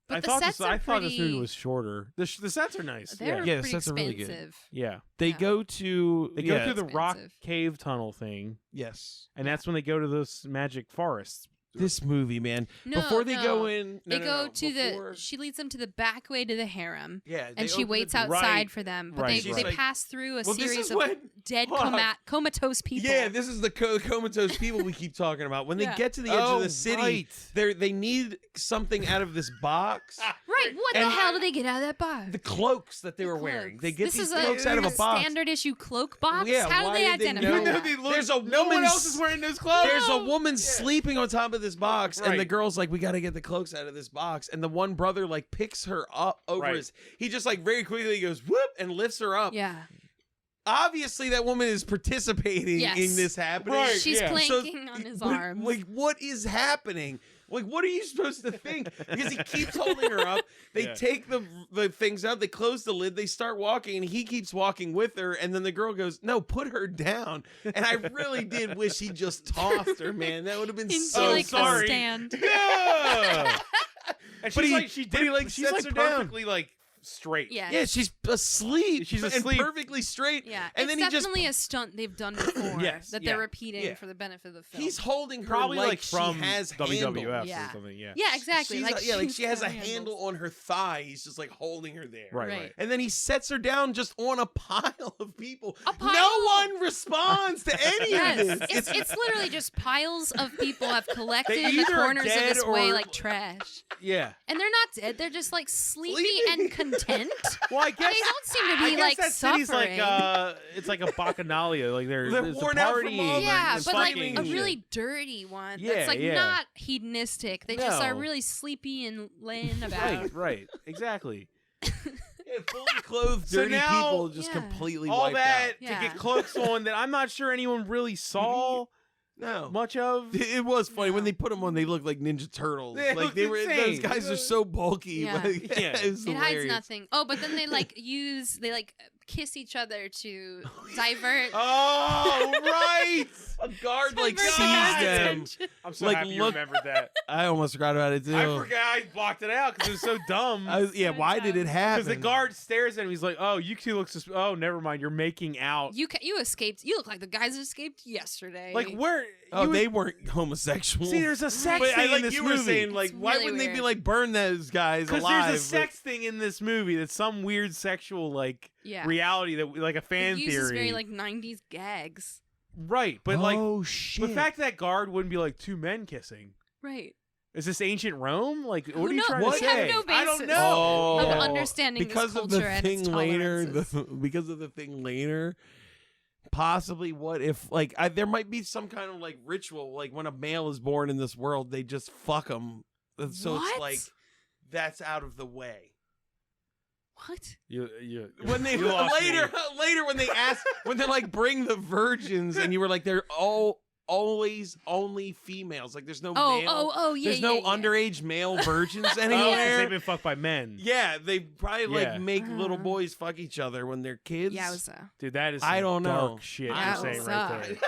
But I the thought sets this. are I thought this movie pretty- was shorter. The sets are nice. They're Yeah, the pretty sets are really good. expensive. Yeah. They Yeah. go to. They go yeah, through the rock expensive. cave tunnel thing, Yes. and that's when they go to those magic forests. This movie, man. No, Before they no. go in, They no, go no, to before- the. She leads them to the back way to the harem, Yeah, they and she open the waits door. outside Right. for them. But Right, they right. they pass through a Well, this series is of when- dead hold on. comatose people. Yeah, this is the comatose people we keep talking about. When they Yeah. get to the edge of Oh, the city, right. they need something out of this box. Right. What the And- hell did they get out of that box? The cloaks that they The were wearing. cloaks. They get this these is cloaks out of a box. standard issue cloak box. Yeah, How do why they did they identify know? that? There's a no one woman else is wearing those clothes. There's a woman sleeping on top of this box, and the Right. girl's like, "We got to get the cloaks out of this box." And the one brother like picks her up over Right. his. He just like very quickly goes whoop and lifts her up. Yeah. Obviously, that woman is participating Yes. in this happening. Right. She's yeah. planking on his but, arms. Like, what is happening? Like, what are you supposed to think? Because he keeps holding her up. They Yeah. take the things out. They close the lid. They start walking, and he keeps walking with her. And then the girl goes, "No, put her down." And I really did wish he just tossed her, man. That would have been Into so like sorry. a stand. Yeah. And But she's he- like but he, like, she's sets like her down. perfectly like straight. Yeah. Yeah, she's asleep. She's and asleep. perfectly straight. Yeah. And it's then he just definitely a stunt they've done before Yes, that yeah, they're repeating yeah. for the benefit of the film. he's holding her Probably like from she has WWF handles. Yeah. or something. Yeah. yeah, exactly. She's like like she's she has a got handle handles. on her thigh. He's just like holding her there. Right. Right. Right. And then he sets her down just on a pile of people. A pile? No one responds to any Yes, of this. it's literally just piles of people have collected They in the either are corners of dead this way or- like trash. Yeah. And they're not dead. They're just like sleepy Sleeping. and content. Well, I guess They don't seem to I be guess like that city's suffering. like it's like a bacchanalia. Like They're there's a worn out from party. all the- yeah, and but like fucking a shit. really dirty one Yeah, that's like yeah. not hedonistic. They just are No. really sleepy and laying about. Right. Right. Exactly. Yeah, fully clothed, So dirty now- people just Yeah. completely All wiped that out. Yeah. to get cloaks on that I'm not sure anyone really saw No. much of. It was funny when No. they put them on. They looked like Ninja Turtles. They like looked they were. Those insane. guys are so bulky. Yeah. Like, Yeah. it was It hides hilarious. nothing. Oh, but then they like kiss each other to divert. Oh, right. A guard like divert sees the guy's them. attention. I'm so Like, happy you look- remembered that. I almost forgot about it too. I forgot. I blocked it out because it was so dumb. Yeah, why did it happen? Because the guard stares at him. He's like, "Oh, you two look oh, never mind. You're making out. You escaped. You look like the guys that escaped yesterday. Like where? Oh, you they weren't homosexual. see. There's a sex But thing I in like this you movie. were saying, like, It's why really wouldn't they be weird. like burn those guys because alive? there's a sex thing in this movie that's some weird sexual like yeah. reality that like a fan it uses theory. very like 90s gags. right, but like oh shit! the fact that guard wouldn't be like two men kissing. Right. Is this ancient Rome? Like, what Who are you knows? trying We to have say? no I don't basis know. of Oh. understanding because this of culture the and thing its later. tolerances. Because of the thing later. Possibly, what if like there might be some kind of like ritual, like when a male is born in this world, they just fuck him. So What? it's like that's out of the way. What? When they you lost me. later when they ask when they're like bring the virgins and you were like they're all always only females, like there's no male Yeah. there's no yeah. underage male virgins Oh, 'cause anywhere. they've been fucked by men. Yeah, they probably Yeah. like make little boys fuck each other when they're kids. Yeah, it was. Dude, that is I some don't know. dark shit That you're saying was, right there.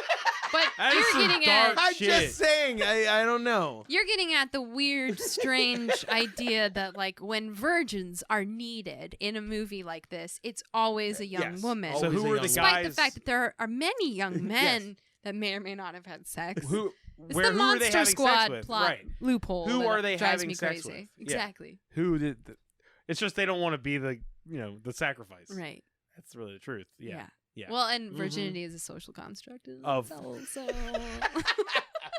But That is some you're getting dark at I'm shit. just saying. I don't know. you're getting at the weird, strange idea that like when virgins are needed in a movie like this, it's always a young Yes, woman. So always who a are young the Despite guys? the fact that there are many young men that may or may not have had sex. Who? It's Where? the Who are they Monster having Squad sex with? plot Right. loophole. Who that are they drives having me sex crazy. with? Yeah. Exactly. Who did? It's just they don't want to be the the sacrifice. Right. That's really the truth. Yeah. Yeah. Well, and virginity is a social construct in Of- itself, so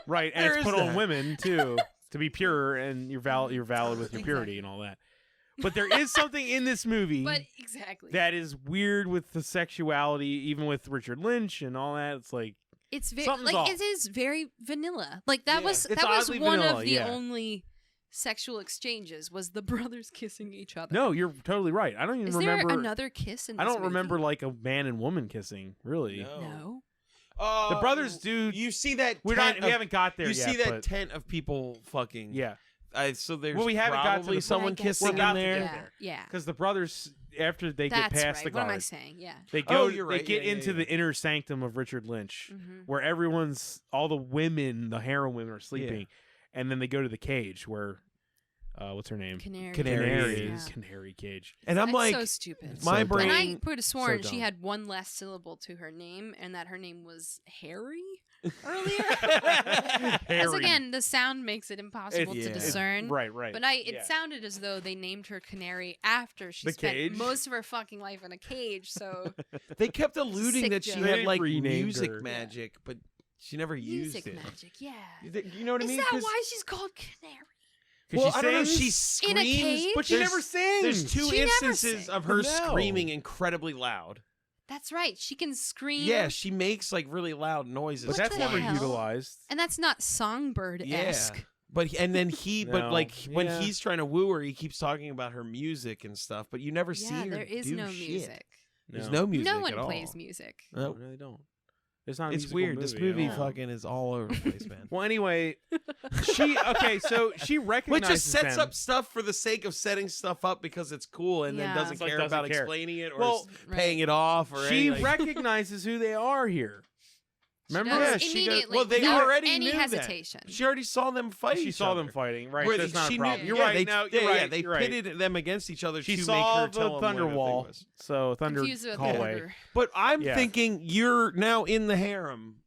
Right, and There it's is put on that. women too to be pure, and you're valid with your purity and all that. But there is something in this movie but exactly. that is weird with the sexuality, even with Richard Lynch and all that. It's like It's very something's like off. it is very vanilla. Like that Yeah. was It's that was oddly one vanilla, of the yeah. only sexual exchanges was the brothers kissing each other. no, you're totally right. I don't even is remember. there another kiss in this I don't movie? remember like a man and woman kissing. Really, No. the brothers do. You see that? We're tent not. We of- haven't got there You yet. see that but, tent of people fucking. yeah, So there's Well, we haven't got to probably the- someone I guess kissing We're about in to there. get Yeah. there. Yeah. because the brothers, after they That's get past right. the What am I guard, saying? Yeah. they Oh, go. you're right. They get Yeah, yeah, into yeah. the inner sanctum of Richard Lynch, Mhm. where all the women, the harem women, are sleeping, and then they go to the cage where, what's her name? Canary. Canary. Yeah. Canary cage. And I'm That's like, so stupid. my so brain. And I could have sworn so she dumb. had one less syllable to her name, and that her name was Harry earlier. As Harry. again, the sound makes it impossible It's- to yeah. discern. Right. But it sounded as though they named her Canary after she The spent cage? most of her fucking life in a cage. So They kept alluding Sick that she joke. had They like renamed music her. magic, but she never used music it. magic, yeah. You know what I Is mean? that 'Cause- why she's called Canary? Because Well, she I don't know. sings, She In a screams, cage? but she There's- never sings. There's two She never instances sings. of her No. screaming incredibly loud. That's right. She can scream. Yeah, she makes like really loud noises. but What that's the never hell? utilized. And that's not songbird-esque. Yeah. But and then but No. like when Yeah. he's trying to woo her, he keeps talking about her music and stuff. But you never see Yeah, her there is do no shit. music. There's no music. No one at all. plays music. No. No, they don't. It's not. A It's musical weird. This movie at all. fucking is all over the place, man. Well, anyway, so she recognizes Which just sets them. up stuff for the sake of setting stuff up because it's cool, and then Yeah. doesn't It's like care doesn't about care. explaining it or Well, paying it off or She anything. recognizes who they are here. Remember? Does Yeah, she does- immediately. well, they without already any knew that. hesitation. She already saw them fight. She each saw other. them fighting. Right. Where That's not she a problem. knew- You're yeah, right. They, No, yeah, you're right. yeah, they you're right. pitted them against each other She to saw make her tell the them thunder where wall. thing was. So thunder Confused about the hallway. order. But I'm Yeah. thinking you're now in the harem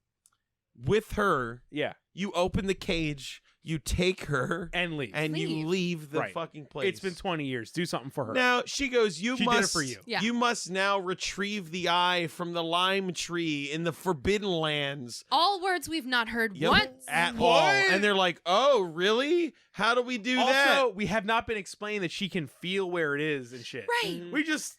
with her. Yeah, You open the cage. You take her and leave. and you Leave. leave the Right. fucking place. It's been 20 years. Do something for her. Now she goes. You She did it must for you. Yeah. You must now retrieve the eye from the lime tree in the Forbidden Lands. All words we've not heard Yep, once. at What? all. And they're like, "Oh, really? How do we do also, that?" we have not been explained that she can feel where it is and shit. Right. We just.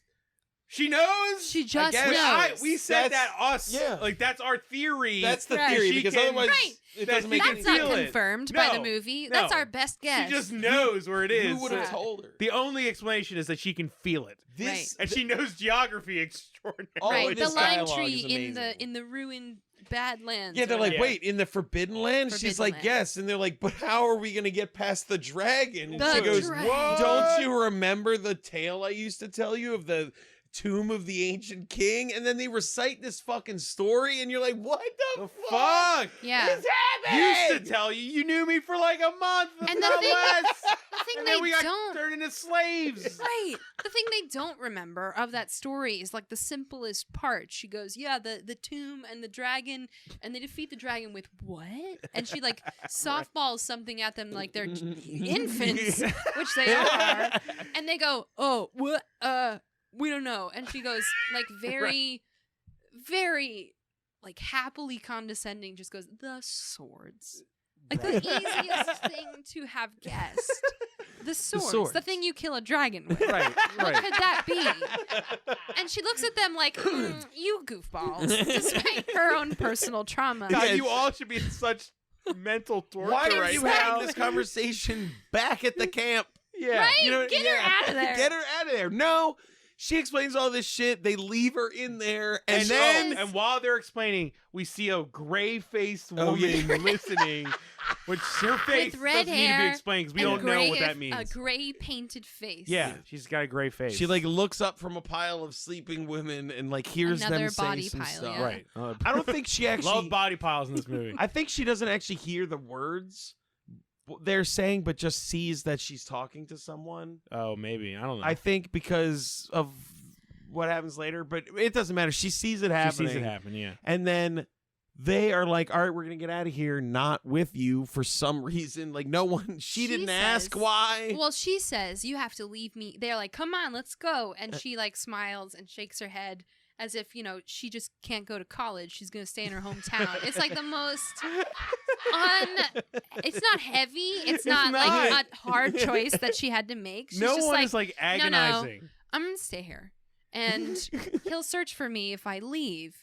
She knows. She just guess. knows. We said That's- that us. yeah. Like that's our theory. That's the Right. theory She because can- otherwise Right. it That doesn't make she any That's can not feel sense. it. confirmed by the No. movie. No. That's our best guess. She just knows where it is. Who would have Yeah. told her? The only explanation is that she can feel it, This and she knows geography extraordinarily. all right. of The this lime dialogue tree is in the amazing. ruined Badlands. Yeah, they're or like, Yeah. wait, in the Forbidden Land? She's Forbidden like, Land. yes. And they're like, but how are we going to get past the dragon? And The she goes, dragon. "What? Don't you remember the tale I used to tell you of the tomb of the ancient king? And then they recite this fucking story, and you're like, what the fuck? Yeah. is happening? Used to tell you, you knew me for like a month, And not the thing- less. The thing And they then we got don't turned into slaves. Right. The thing they don't remember of that story is like the simplest part. She goes, "Yeah, the tomb and the dragon, and they defeat the dragon with what?" And she like softballs something at them like they're infants, which they are, and they go, "Oh, what? We don't know." And she goes like very, very like happily condescending, just goes, "The swords." Like the easiest thing to have guessed. The swords. The thing you kill a dragon with. Right. What could that be? And she looks at them like, you goofballs, despite her own personal trauma. God, Yes. you all should be in such mental torture Why are right you now. having this conversation back at the camp? Yeah. Right? You know, Get her out of there. Get her out of there. No. She explains all this shit. They leave her in there. And And then Yes. and while they're explaining, we see a gray-faced Oh, woman yeah. listening, which her face With red doesn't need to be hair explained because we and don't know what gray- that means. A gray painted face. Yeah, she's got a gray face. she like looks up from a pile of sleeping women and like hears Another them say body some pile, stuff. yeah. right. I don't think she actually Love body piles in this movie. I think she doesn't actually hear the words they're saying, but just sees that she's talking to someone. Oh, maybe. I don't know. I think because of what happens later, but it doesn't matter. She sees it she happening. sees it happen, yeah. And then they are like, all right, we're going to get out of here, not with you for some reason. Like, no one, she didn't ask says- why. Well, she says, you have to leave me. They're like, come on, let's go. And she like smiles and shakes her head as if, you know, she just can't go to college. She's going to stay in her hometown. It's like the most it's not heavy. It's not like not. a hard choice that she had to make. She's No just one like, is like no, agonizing. I'm going to stay here. And he'll search for me if I leave.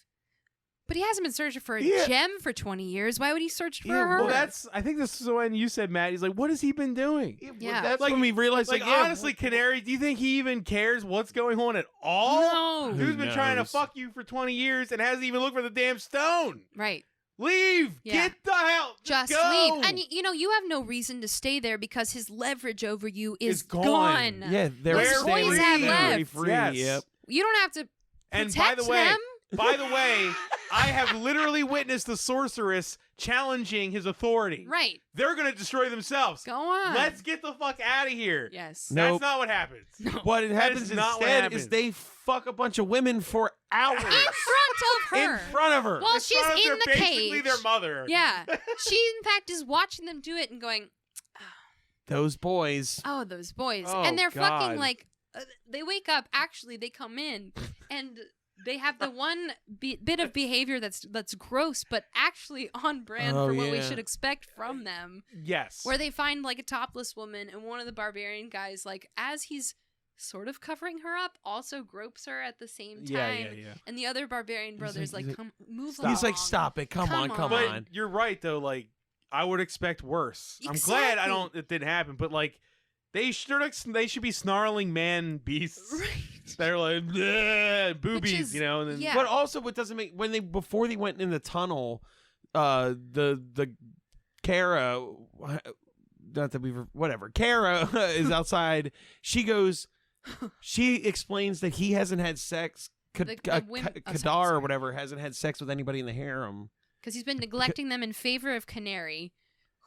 But he hasn't been searching for a Yeah. gem for 20 years. Why would he search for Yeah, her? Well, I think this is when you said, Matt, he's like, what has he been doing? Yeah. That's Like- when we realized, Like, yeah, honestly, Canary, do you think he even cares what's going on at all? No. Dude's been trying to knows? fuck you for 20 years and hasn't even looked for the damn stone. Right. Leave. Yeah. Get the hell. Just go. leave. And you know, you have no reason to stay there because his leverage over you is It's gone. gone. yeah, they're Those staying boys free, have very left. free. Yes. Yep. You don't have to And protect by the way, them. I have literally witnessed the sorceress challenging his authority. Right. They're gonna destroy themselves. Go on. Let's get the fuck out of here. Yes. No. That's not what happens. What happens is not what instead happens. is they fuck a bunch of women for hours In front of her. in front of her. Well, In she's front of in their- the basically cage. their mother. Yeah. She, in fact, is watching them do it and going, Those boys. oh, those boys. Oh, and they're God. fucking like, they wake up, actually, they come in, and they have the one bit of behavior that's gross, but actually on brand Oh, for what we yeah. should expect from them. Yes. Where they find like a topless woman, and one of the barbarian guys, like as he's sort of covering her up, also gropes her at the same time. Yeah. And the other barbarian brothers like, like, come move Stop. along. He's like, stop it. Come on. But you're right though. Like I would expect worse. I'm glad it didn't happen. But like they should be snarling man beasts. Right. They're like "Bleh," boobies, is- you know. And then yeah. But also, what doesn't make before they went in the tunnel, the Kara, not that we've whatever. Kara is outside. She goes. She explains that he hasn't had sex. Kadar or whatever hasn't had sex with anybody in the harem Because he's been neglecting them in favor of Canary,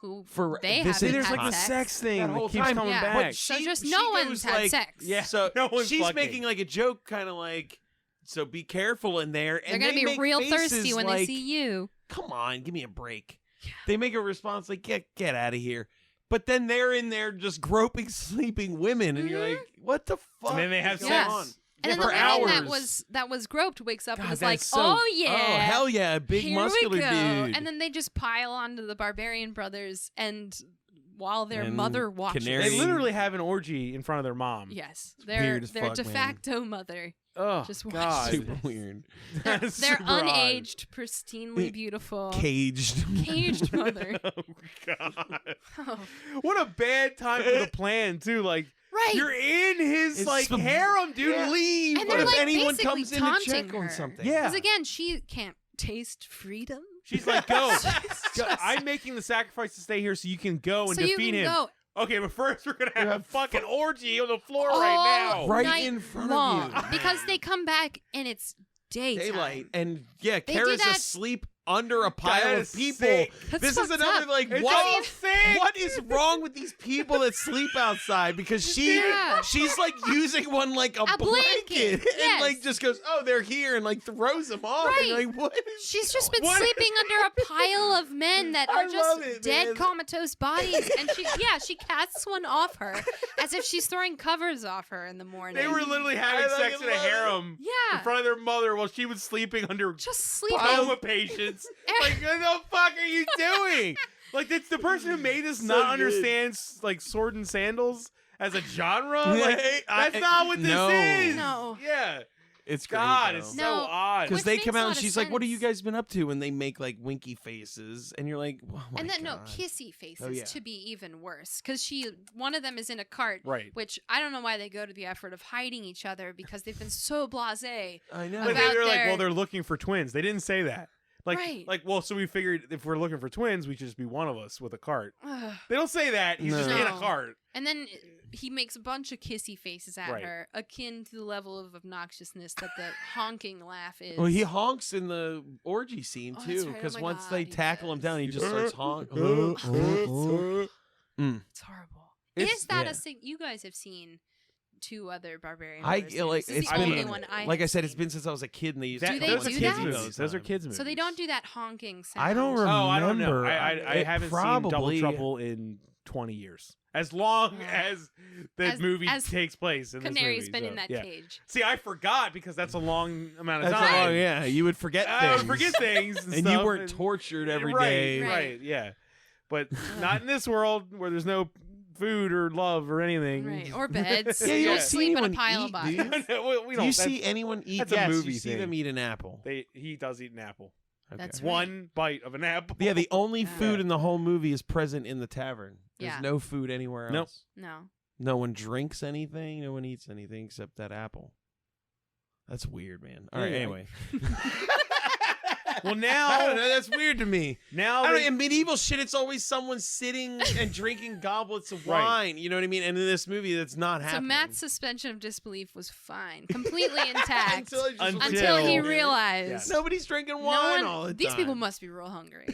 who for they this haven't there's had like the sex. sex thing That that, whole keeps time. coming Yeah. back. But So she- just she no goes one's had like- sex. Yeah. So No one's she's fucking. making like a joke, kind of like, so be careful in there. They're And gonna they be make real faces thirsty when like, they see you. Come on, give me a break. They make a response like, get out of here. But then they're in there just groping sleeping women, and you're like, what the fuck? And then they have is going sex. on? And then for the woman hours. that was groped wakes up and God, is like, that's so- "Oh yeah, oh hell yeah, big here muscular we go." dude. And then they just pile onto the Barbarian brothers, and while their And mother watches, Canary- They literally have an orgy in front of their mom. yes, weird as their fuck, de man. facto mother. Oh Just God. super weird, They're That's super odd. unaged, pristinely beautiful, caged. caged mother. Oh God. Oh, What a bad time for the plan too. Like right. you're in his It's like some- harem, dude. Yeah. Leave. And What they're if like anyone basically comes in to check taunting on her. something? Yeah. Because again, she can't taste freedom. She's like, go. It's Go. just- I'm making the sacrifice to stay here so you can go and so you defeat can him. go Okay, but first we're gonna have Yeah, a fucking orgy on the floor all right now. Right night in front of long you. because they come back and it's daytime. Daylight, and yeah, They Kara's do that- asleep under a pile That of is people. sick. That's This is fucked another up. like It's what? all sick. What is wrong with these people that sleep outside? Because Yeah. she's like using one like a blanket. and Yes. like just goes, oh, they're here, and like throws them off. Right. And you're like, what? Is She's just been What? sleeping under a pile of men that I are love just it, dead, man. comatose bodies, and she casts one off her as if she's throwing covers off her in the morning. They were literally having I sex in a love it. harem Yeah. in front of their mother while she was sleeping under just sleeping. coma patients. Like, what the fuck are you doing? Like it's the person who made us So not good. understand like sword and sandals as a genre. Like I- that's not what this no. is. No. Yeah. It's great. God, it's so No. odd. because Which they makes come a out lot and of she's like, "What have you sense. guys been up to?" And they make like winky faces, and you're like, "Oh my And then god!" kissy faces yeah. to be even worse because one of them is in a cart, Right. which I don't know why they go to the effort of hiding each other because they've been so blasé. I know. But about they were like, their- well, they're looking for twins. They didn't say that. Right. Well, so we figured if we're looking for twins, we should just be one of us with a cart. Ugh. They don't say that. He's just No. in a No. cart. And then he makes a bunch of kissy faces at Right. her, akin to the level of obnoxiousness that the honking laugh is. Well, he honks in the orgy scene Oh, that's too, right. Oh because my once God, they he tackle him does. down, he just starts honking. It's horrible. It's- Is that yeah. a thing? You guys have seen two other Barbarian I Brothers like movies. This is it's the been only one I like I have said, it's seen. been since I was a kid, and they used That, to they come those on are do kids' that? TV all movies. the Those are time. kids' movies. So they don't do that honking sound. I don't remember. Oh, I don't know. I It haven't seen Double probably- Trouble in 20 years. As long Yeah. as the As- movie as takes place in Canary's this movie. been so, in that yeah. cage. See, I forgot because that's a long amount of That's time. all, yeah, you would forget I things. would forget things, and, and stuff, you weren't tortured every day. Right, Right. yeah. But not in this world where there's no food or love or anything. Right. Or beds. Yeah, you Don't don't see sleep in a anyone pile eat, of bodies. do you? we Do don't. you see anyone eat? that's a Yes, movie you see thing. them eat an apple. He does eat an apple. Okay. That's right. One bite of an apple. Yeah, the only Yeah. food in the whole movie is present in the tavern. There's Yeah. no food anywhere else. Nope. No. No one drinks anything. No one eats anything except that apple. That's weird, man. All right, Yeah. anyway. Well, I don't now know. That's weird to me. now I don't, they- in medieval shit, it's always someone sitting and drinking goblets of Right. wine. You know what I mean? And in this movie, that's not So happening. Matt's suspension of disbelief was fine, completely intact until, it just until he Until- realized Yes. Nobody's drinking no wine one. all the time. These people must be real hungry.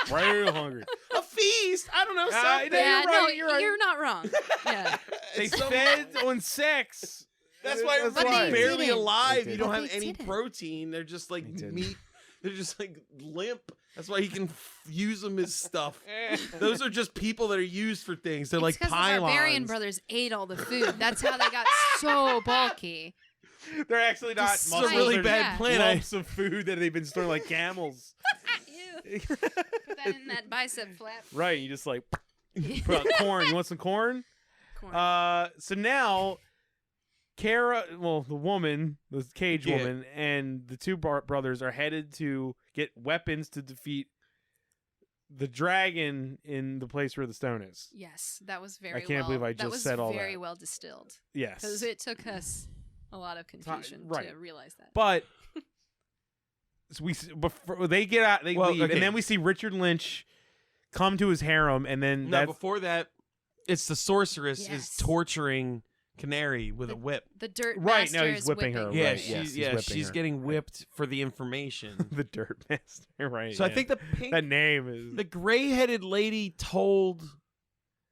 real hungry. A feast. I don't know. Ah, Something. yeah, you're no, right, you're right. you're not wrong. Yeah. They Some- fed on sex. That's why But everybody's they barely didn't. alive. They You don't didn't. have But they any didn't. protein. They're just like They didn't. meat. They're just like limp. That's why he can use them as stuff. Those are just people that are used for things. They're It's like 'cause pylons. the Barbarian brothers ate all the food. That's how they got so bulky. They're actually not Just muscles. It's a really they're bad Yeah. plan. lumps of food that they've been storing like camels. Ew. Put that in that bicep flap. Right, you just like put out corn. You want some corn? Corn. So now Kara, well, the woman, the cage Yeah. woman, and the two brothers are headed to get weapons to defeat the dragon in the place where the stone is. Yes, that was very. can't believe I that just was said all very that. well distilled Yes. because it took us a lot of confusion right. to realize that. But so before they get out, they Well, leave, okay. and then we see Richard Lynch come to his harem, and then No, that's before that, it's the sorceress Yes. is torturing Canary with a whip. The dirt Right, master now he's is whipping her. Yeah, Right, she's, yes, he's yeah, whipping she's her. getting whipped for the information. the dirt master. Right. So I yeah. think the pink, that name is the gray-headed lady told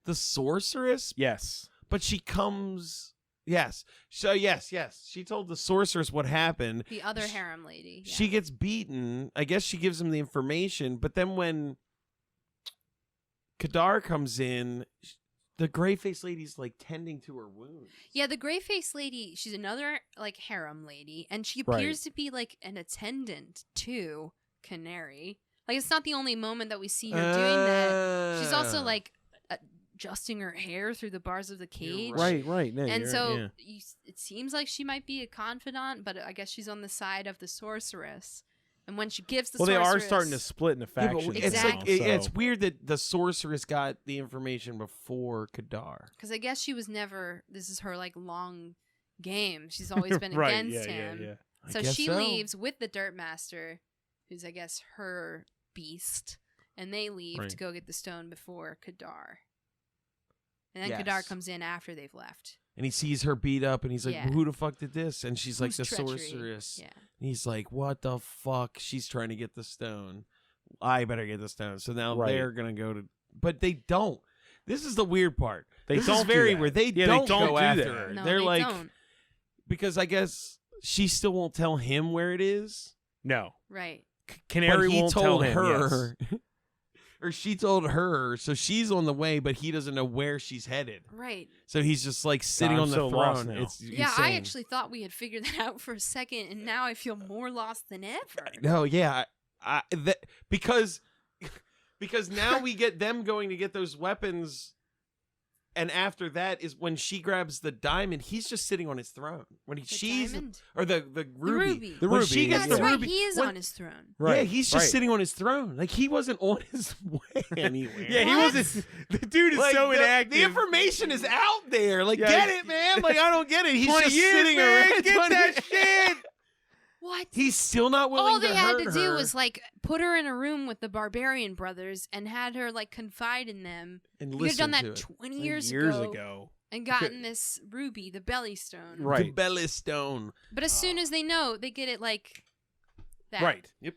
the sorceress, yes. but she comes. Yes. So yes, she told the sorceress what happened. The other Sh- harem lady. Yeah. She gets beaten. I guess she gives him the information, but then when Kadar comes in, the gray-faced lady's like tending to her wounds. Yeah, the gray faced lady, she's another like harem lady, and she Right. appears to be like an attendant to Canary. Like it's not the only moment that we see her doing that. She's also like adjusting her hair through the bars of the cage. Right. No, And you're- so yeah. it seems like she might be a confidant, but I guess she's on the side of the sorceress. And when she gives the well, they sorceress, are starting to split into Yeah, but factions. it's Exactly. like now, it's so- weird that the sorceress got the information before Kadar. because I guess she was never. This is her like long game. She's always been right, against yeah, him. Yeah. I So guess she so. leaves with the Dirt Master, who's I guess her beast, and they leave Right. to go get the stone before Kadar. And then Yes. Kadar comes in after they've left. And he sees her beat up, and he's like, Yeah. "Who the fuck did this?" And she's like, Who's "The treachery? sorceress." Yeah. And he's like, "What the fuck?" She's trying to get the stone. I better get the stone. So now Right. they're gonna go to, but they don't. This is the weird part. They this don't is do very that. weird. They Yeah, they don't don't go do after that. her. No, They're they like, don't. because I guess she still won't tell him where it is. No. Right. Canary but he won't told tell him, her, yes. or she told her, so she's on the way, but he doesn't know where she's headed. Right. So he's just like sitting I'm on the so lost throne. now. It's Yeah, I insane. actually thought we had figured that out for a second, and now I feel more lost than ever. No, yeah, because because now we get them going to get those weapons. And after that is when she grabs the diamond. He's just sitting on his throne. When she's diamond? or the ruby. The When ruby, she gets That's the right. ruby, He is when- on his throne. Yeah, he's just sitting on his throne. Like he wasn't on his way anywhere. Yeah, he What? wasn't. The dude is Like, so the inactive. information is out there. Like, Yeah, get it, man. Like, I don't get it. He's 20 just years, sitting man. around. Get 20 that shit. What? He's still not willing All to they had hurt to do her. was like put her in a room with the Barbarian brothers and had her like confide in them. and You could have done listen that to it. 20 years ago. and gotten this ruby, the belly stone. Right. The belly stone. But as soon as they know, they get it like that. Right. Yep.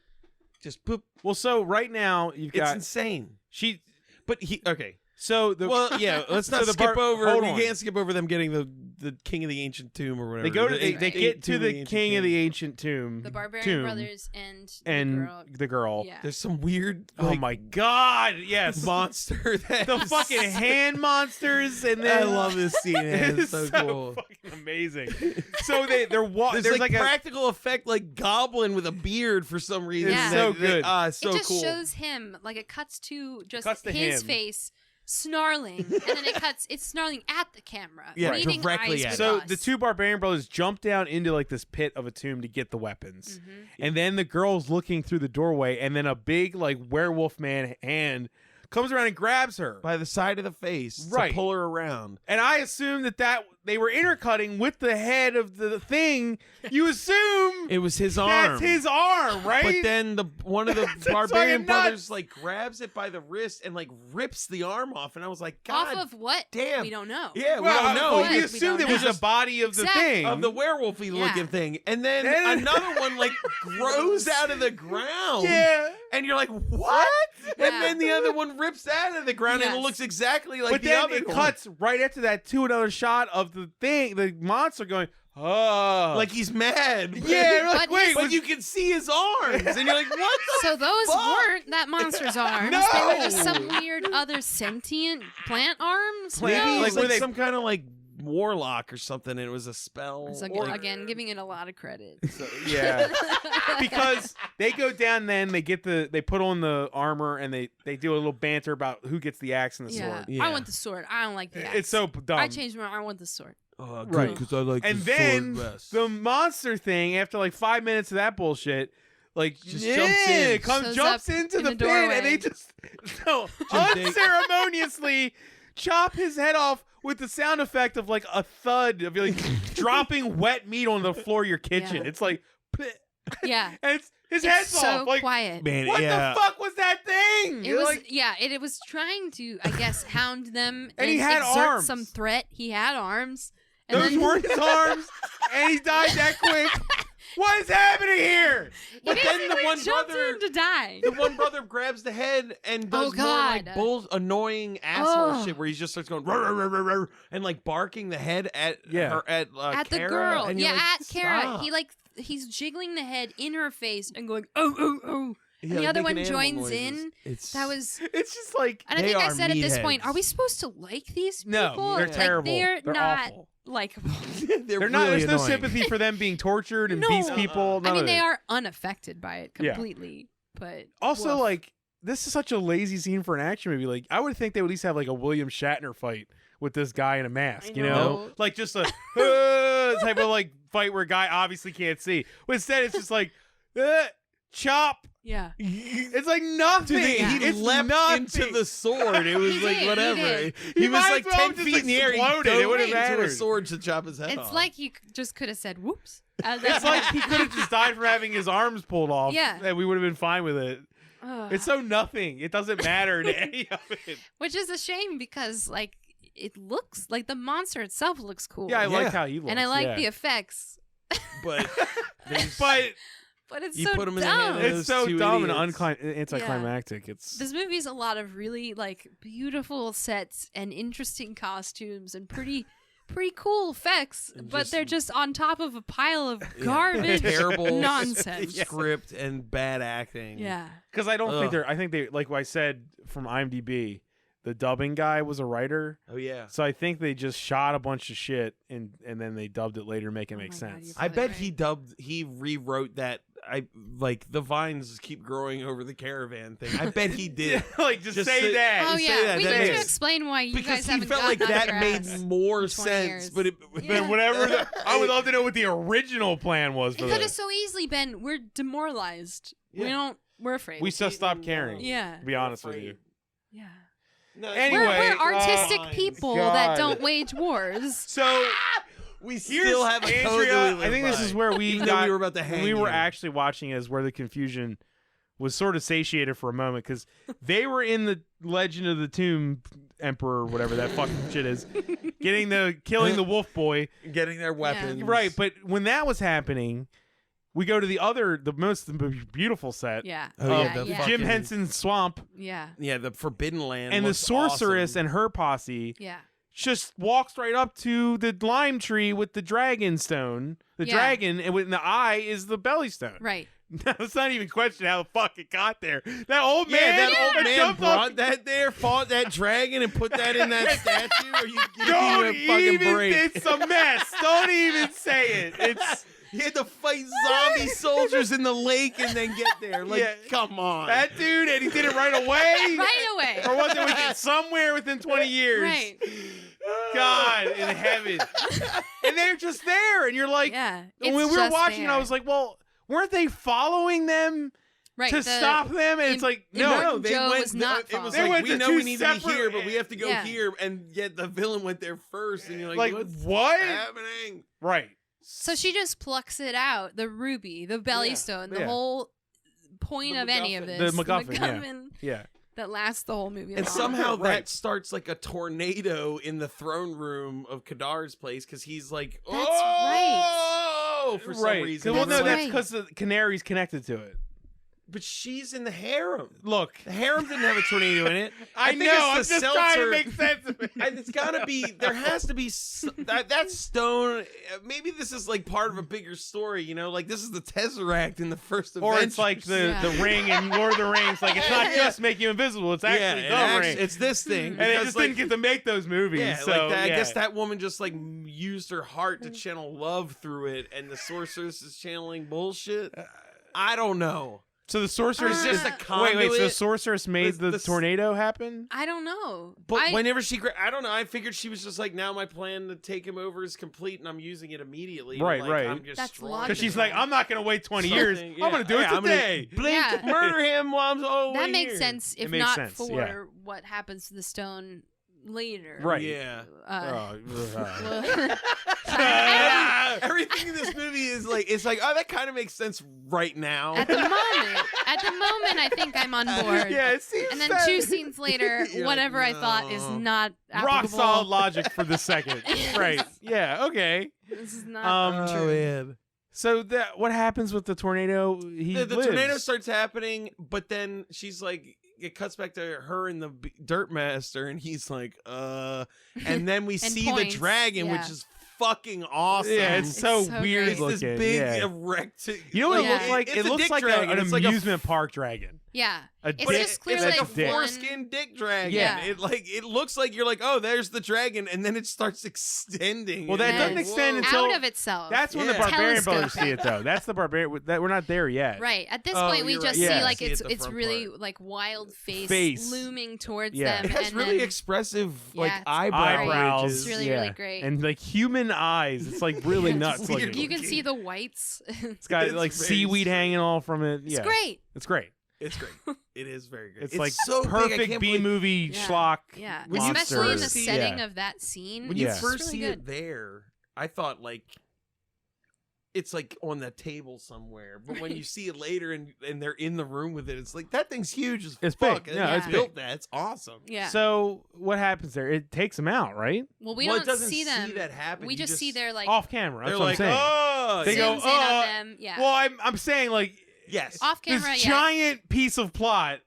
Just poop. Well, so right now you've It's got insane. she. But he okay. So the Well, yeah. Let's So not the skip over. hold We on. can't skip over them getting the King of the Ancient Tomb or whatever. they go to The they get to the King of the Ancient Tomb. The Barbarian tomb, brothers and and the girl. the girl. Yeah. There's some weird. Oh like, my god! Yes, monster. That the is- fucking hand monsters, and then I love this scene. Man. It's so so cool. fucking amazing. So there's There's like a practical effect, like goblin with a beard for some reason. Yeah. so good. It's so it just cool. shows him like it cuts to just Cuts to his him. face snarling, and then it's snarling at the camera. Yeah, meeting directly eyes at with So us. the two Barbarian brothers jump down into like this pit of a tomb to get the weapons. Mhm. And then the girl's looking through the doorway, and then a big like werewolf man hand comes around and grabs her. by the side of the face Right. to pull her around. And I assume that they were intercutting with the head of the thing. You assume It was his arm. that's his arm, right? But then one of the That's Barbarian fucking nuts. brothers like grabs it by the wrist and like rips the arm off, and I was like, God, off of what? damn. We don't know. yeah, we well, don't know. well, Yes, we we assumed don't it was know. the body of the Exactly. thing. Of the werewolfy looking Yeah. thing, and then And- another one like grows out of the ground. Yeah. And you're like, what? Yeah. And then the other one rips out of the ground and it Yes. looks exactly like But the then other it one. cuts right after that to another shot of the thing, the monster going, oh. Like he's mad. yeah, you're like, But wait, But was- you can see his arms. And you're like, what the So those fuck? weren't that monster's arms. No! They were just some weird other sentient plant arms. Maybe No. it's Like, were like they- some kind of like warlock or something, and it was a spell. It's like, Or- again, giving it a lot of credit. So, yeah. Because they go down, then they put on the armor, and they do a little banter about who gets the axe and the Yeah. sword. Yeah. I want the sword. I don't like the axe. It's so dumb. I changed my. I want the sword. Oh, Right. because I like And the then sword best. the monster thing, after like 5 minutes of that bullshit, like Just jumps in. Shows jumps up into in the the pit, and doorway. they just so Jim Dick. unceremoniously chop his head off with the sound effect of like a thud of like dropping wet meat on the floor of your kitchen. Yeah. It's like, Yeah. and his It's head's so off. Like, quiet. Man, what yeah. the fuck was that thing? It You're was like, it was trying to, I guess, hound them And he had exert arms. some threat. He had arms. And those then weren't his arms, and he died that quick. What is happening here? But then the one jumped brother, in to die. the one brother grabs the head and does more like God. annoying asshole Oh. shit where he just starts going "Rrr, rrr, rrr, rrr," and like barking the head at Yeah. her at At the Kara, girl. and you're Yeah, like, at Kara. "Stop." He's jiggling the head in her face and going, oh, oh, oh. Yeah, And the like other making one animal joins noises. in. It's That was, It's just like, and I They think I are said at this point, meatheads. are we supposed to like these no, people? they're Like, terrible. They're not awful. likable. they're Not. really There's no annoying. sympathy for them being tortured and No. beast people. I none mean, of they it. are unaffected by it Yeah. completely. But Also, woof. like, this is such a lazy scene for an action movie. Like, I would think they would at least have like a William Shatner fight with this guy in a mask. I You know, know. like just a type of like fight where a guy obviously can't see. But instead, it's just like chop. yeah. It's like nothing. Dude, Yeah. he It's leapt nothing. into the sword. It was He like did, he whatever. did. He was might like as well 10 just feet in the air. He exploded. It dove would've into a mattered. sword to chop his head It's off. like you just could have said, whoops. It's like he could have just died from having his arms pulled off. Yeah. And we would have been fine with it. Ugh. It's so nothing. It doesn't matter to any of it. Which is a shame because, like, it looks like the monster itself looks cool. Yeah, I Yeah. like how he looks. and I like yeah. the effects. but But But it's You so put 'em in the hand dumb. of it's those so two dumb and idiots. anticlimactic. It's This movie is a lot of really like beautiful sets and interesting costumes and pretty cool effects, And but just- they're just on top of a pile of garbage terrible nonsense. script and bad acting. Yeah. because I don't think Ugh. they're. I think they, like I said from IMDb, the dubbing guy was a writer, Oh yeah. so I think they just shot a bunch of shit and then they dubbed it later, to make it Oh make my God, sense. you're I probably bet right. he rewrote that I like the vines keep growing over the caravan thing. I bet he did. Like just say that. Oh say yeah, that. we That need to makes- explain why you because guys he haven't felt gotten like out of that made grass more in 20 sense. years. But it, Then whatever. I would love to know what the original plan was It for could have this. so easily been we're demoralized. Yeah. We're afraid. We just stopped caring. Yeah. To be honest with you. yeah. No, Anyway, we're artistic fines. people God. that don't wage wars. So we here's still have a code that Andrea. we I live think this by. is where we Even though got. we were about to when hang we were you. actually watching is where the confusion was sort of satiated for a moment because they were in the Legend of the Tomb Emperor, whatever that fucking shit is, killing the wolf boy. getting their weapons. Right, but when that was happening, we go to the most beautiful set. Yeah. Oh, yeah, the yeah. Jim fucking- Henson's swamp Yeah. Yeah, the Forbidden Land. and the looks sorceress awesome. and her posse Yeah. just walks right up to the lime tree with the dragon stone. The Yeah. dragon, and in the eye is the belly stone. Right. Now, it's not even question how the fuck it got there. That old man, Yeah, that old man jumped brought off. that there, fought that dragon, and put that in that statue. Are you giving Don't me a fucking even. break? It's a mess. Don't even say it. It's He had to fight zombie soldiers in the lake and then get there. Like, Yeah. come on. that dude, and he did it right away. Right away. Or was it somewhere within 20 years? Right. God in heaven. And they're just there, and you're like, Yeah. when we It's were just watching, there. I was like, well, weren't they following them right. to stop them? And it's like, no. Important Joe was not It was following. They like, went we to know two we need to be separate- here, but we have to go Yeah. here. And yet the villain went there first. And you're Like, like, what's what? happening? Right. So she just plucks it out, the ruby, the belly Yeah. stone, the Yeah. whole point The of any of MacGuffin. this. The MacGuffin, yeah. Yeah. that lasts the whole movie. And long. somehow Right. that starts like a tornado in the throne room of Kadar's place because he's like, That's oh, for some Right. reason. Well, no, That's that's right. because the canary's connected to it. But she's in the harem. Look, The harem didn't have a tornado in it. I think know. I'm it's the just trying to seltzer. make sense of it. And it's gotta be. There has to be that stone. Maybe this is like part of a bigger story. You know, like this is the Tesseract in the first. Or it's like Avengers. the ring in Lord of the Rings. Like, it's not Yeah. just make you invisible. It's actually the ring. it's this thing. And they because, just like, didn't get to make those movies. Yeah, so, like that, yeah. I guess that woman just like used her heart to channel love through it, and the sorceress is channeling bullshit. I don't know. So the sorceress It's just a Wait, so conduit. the sorceress made the The tornado happen? I don't know. But whenever I don't know. I figured she was just like, now my plan to take him over is complete, and I'm using it immediately. Right, like, right. I'm just That's destroying logical. Because she's it. like, I'm not going to wait 20 years. Something, I'm going to do it yeah, I'm gonna today. blink, Yeah. murder him while I'm all that way makes here. sense if makes not sense, for yeah. what happens to the stone later. Right. Yeah. Oh, Everything in this movie is like, it's like, oh, that kind of makes sense right now. At the moment, I think I'm on board. yeah, it seems And then that- 2 scenes later, You're whatever like, I thought is no. not rock applicable. solid logic for the second. Yes. Right. Yeah, okay. This is not Um, true. man. So what happens with the tornado? He The lives. tornado starts happening, but then she's like, it cuts back to her and the dirt master, and he's like, and then we see points, the dragon, yeah. which is fucking awesome. Yeah, it's so It's so weird great. It's looking. this big yeah. erect. You know what it Yeah. looks like? It's It a looks dick like dragon. an It's like a amusement park dragon. Yeah. A It's dick- just clearly it's like like a dick. one- foreskin dick dragon. Yeah. It looks like you're like, oh, there's the dragon, and then it starts extending. Well, that And doesn't you're extend like, until- Out of itself. That's when the Yeah. Barbarian Brothers Telescoping. see it, though. That's the Barbarian. That we're not there yet. Right. At this Oh, point, we you're just right. Yeah. see like See it it's the it's front really part. like wild Face. looming towards Yeah. them. It has and really then, expressive like Yeah, it's Eyebrows. ridges. It's really, yeah. really great. And like human eyes. It's like really It's nuts. weird. Looking. you can see the whites. It's got It's like very seaweed strange. hanging all from it. It's Yeah. great. It's great. It's great. It is very good. It's, like so big, I perfect can't B believe- movie Yeah. schlock. Yeah. When you Especially in the first see- setting yeah. of that scene. When you Yeah. first It's see really it there, I thought like it's like on that table somewhere. But when you see it later and they're in the room with it, it's like that thing's huge as It's fuck. big. And Yeah, they it's built that. It's awesome. Yeah. So what happens there? It takes them out, right? well, we Well, it don't doesn't see them. see that happen. We You just see their like Off camera. They're That's what like, I'm saying. oh, They go, zooms in on "Oh." them. Yeah. Well, I'm saying like yes. Off camera. this Yeah. giant piece of plot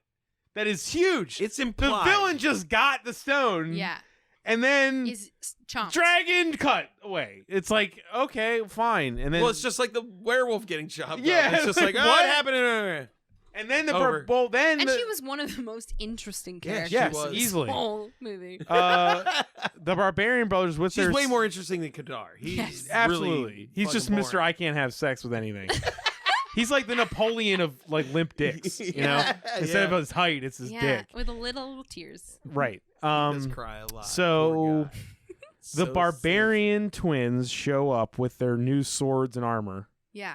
that is huge. It's The implied. villain just got the stone. Yeah. And then He's chomped. dragon cut away. It's like, okay, fine. And then Well, it's just like the werewolf getting chopped Yeah, up. It's just like, like, oh, what? what happened? and then the Over. well then And the, she was one of the most interesting Yeah, characters. she yes, was. easily. Whole movie. The Barbarian Brothers with She's their way more interesting than Kadar. He's Yes. absolutely. Really He's just fucking Mr. boring. I can't have sex with anything. He's like the Napoleon of like limp dicks, you know. Instead of his height, it's his dick. with a little tears. Right. He does cry a lot. So Poor guy. the So Barbarian twins show up with their new swords and armor. Yeah.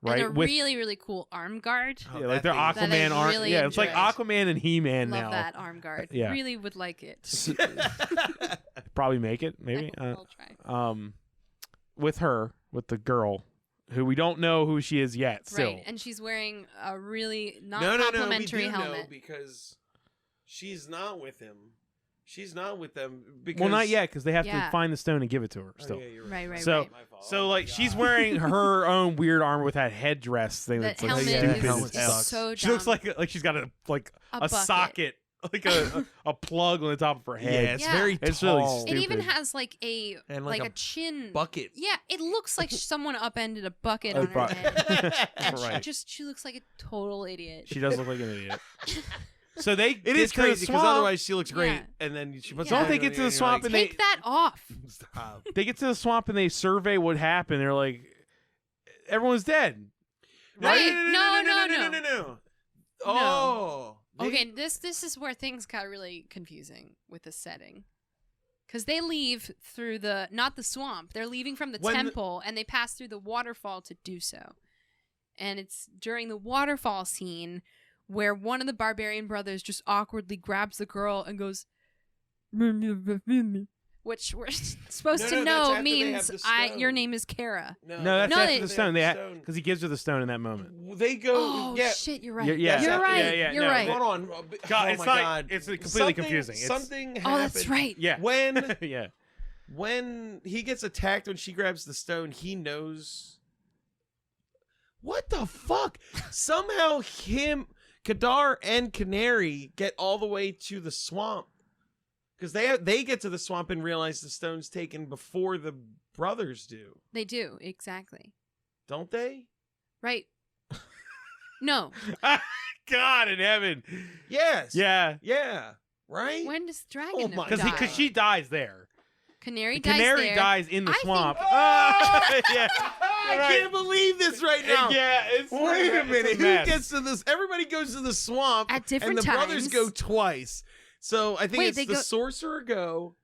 Right. And a with, really, really cool arm guard. Oh, yeah, like that their thing- That I Aquaman arm. really Yeah, it's like enjoy. Aquaman and He-Man Love now. that arm guard. Yeah. Really would like it. Probably make it, maybe. I'll try. With her, with the girl, who we don't know who she is yet. Still. Right, and she's wearing a really not No, complimentary we do helmet. know because she's not with him. She's not with them because Well, not yet, because they have to Yeah. find the stone and give it to her. Oh, Still. yeah, you're Right, So- right. My fault. So Oh, like my she's God. wearing her own weird armor with that headdress thing That that's like helmet yeah, stupid helmet is as hell. sucks. so dumb. She looks like she's got a bucket. socket, like a plug on the top of her Yeah, head. it's Yeah. very It's really tall. It even stupid. has like a And like like a chin bucket. Yeah, it looks like someone upended a bucket Oh, on her pro- head. And Right. she looks like a total idiot. She does look like an idiot. So they It is crazy because otherwise she looks great, Yeah. and then she puts. Yeah. her Don't they hand get in to the and you're swamp like, and they Take that off. Stop. they get to the swamp and they survey what happened. They're like, everyone's dead. Right. No. Oh. They- Okay, this is where things got really confusing with the setting. Because they leave through not the swamp. They're leaving from the When the- temple, and they pass through the waterfall to do so. And it's during the waterfall scene where one of the Barbarian brothers just awkwardly grabs the girl and goes, which we're supposed No, to no, that's know after they have means the your stone. name is Kara. No, that's No, after they- the They stone. have the Because he gives her the stone in that moment. They go. Oh, yeah. shit, you're right. Yeah, You're yeah, right. yeah, You're no, right. Hold on. God, oh it's my not- God. it's completely Something- confusing. It's- Something happened. Oh, that's right. Yeah. When Yeah. when he gets attacked when she grabs the stone, he knows. What the fuck? Somehow Kadar and Canary get all the way to the swamp. Because they get to the swamp and realize the stone's taken before the brothers do. They do, exactly. Don't they? Right. No. God in heaven. Yes. Yeah. Yeah. Right? When does Dragon Oh my die? Because she dies there. Canary The dies canary there. dies in the I think- swamp. Oh! Yeah. I Right. can't believe this right now. Yeah. It's Wait a it's minute. Who mess. gets to this? Everybody goes to the swamp At different and the brothers times. go twice. So I think Wait, it's they the go- sorcerer go.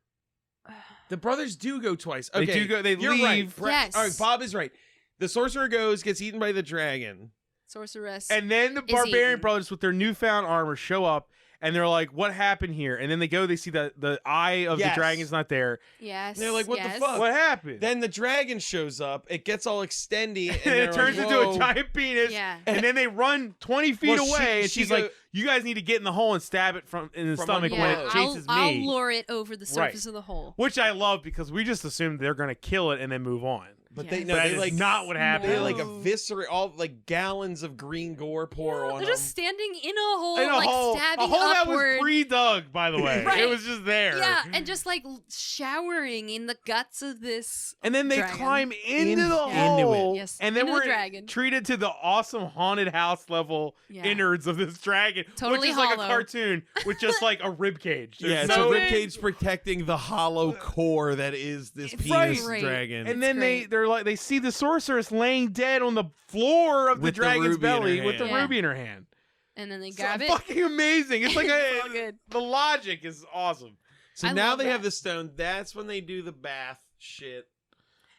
The brothers do go twice. They Okay, do go- they you're leave. Right. Yes. All right, Bob is right. The sorcerer goes, gets eaten by the dragon. Sorceress. And then the is Barbarian eaten. brothers with their newfound armor show up and they're like, what happened here? And then they go, they see the eye of Yes. the dragon's not there. yes. They're like, what the yes. fuck? What happened? Then the dragon shows up. It gets all extendy, and and they're it turns like, into a "Whoa." giant penis. Yeah. And then they run 20 feet Well, away, and she she's go- like, "You guys need to get in the hole and stab it in the From stomach when underneath. it Yeah, chases I'll me." lure it over the surface of the hole. Which I love because we just assumed they're gonna kill it and then move on. But Yeah. they But no, that they is like not what happened. They like No. eviscerate all like gallons of green gore pour Yeah, on they're them. just standing in a hole, In a like hole, stabbing a hole that upward. was pre-dug, by the way. Right. It was just there. Yeah, and just like showering in the guts of this. And then they dragon. climb into the Into hole. it. Yes, and then into the we're dragon. treated to the awesome haunted house level Yeah. innards of this dragon, Totally which is like a hollow. cartoon with just like a rib cage. Yeah, There's it's no- a ribcage protecting the hollow core that is this It's penis great. dragon. And then great. they're like they see the sorceress laying dead on the floor of the With the dragon's ruby in her belly with the hand. Yeah. ruby in her hand. And then they It's grab it. fucking amazing. It's like It's so good. the logic is awesome. so I now love they have that. the stone. That's when they do the bath shit.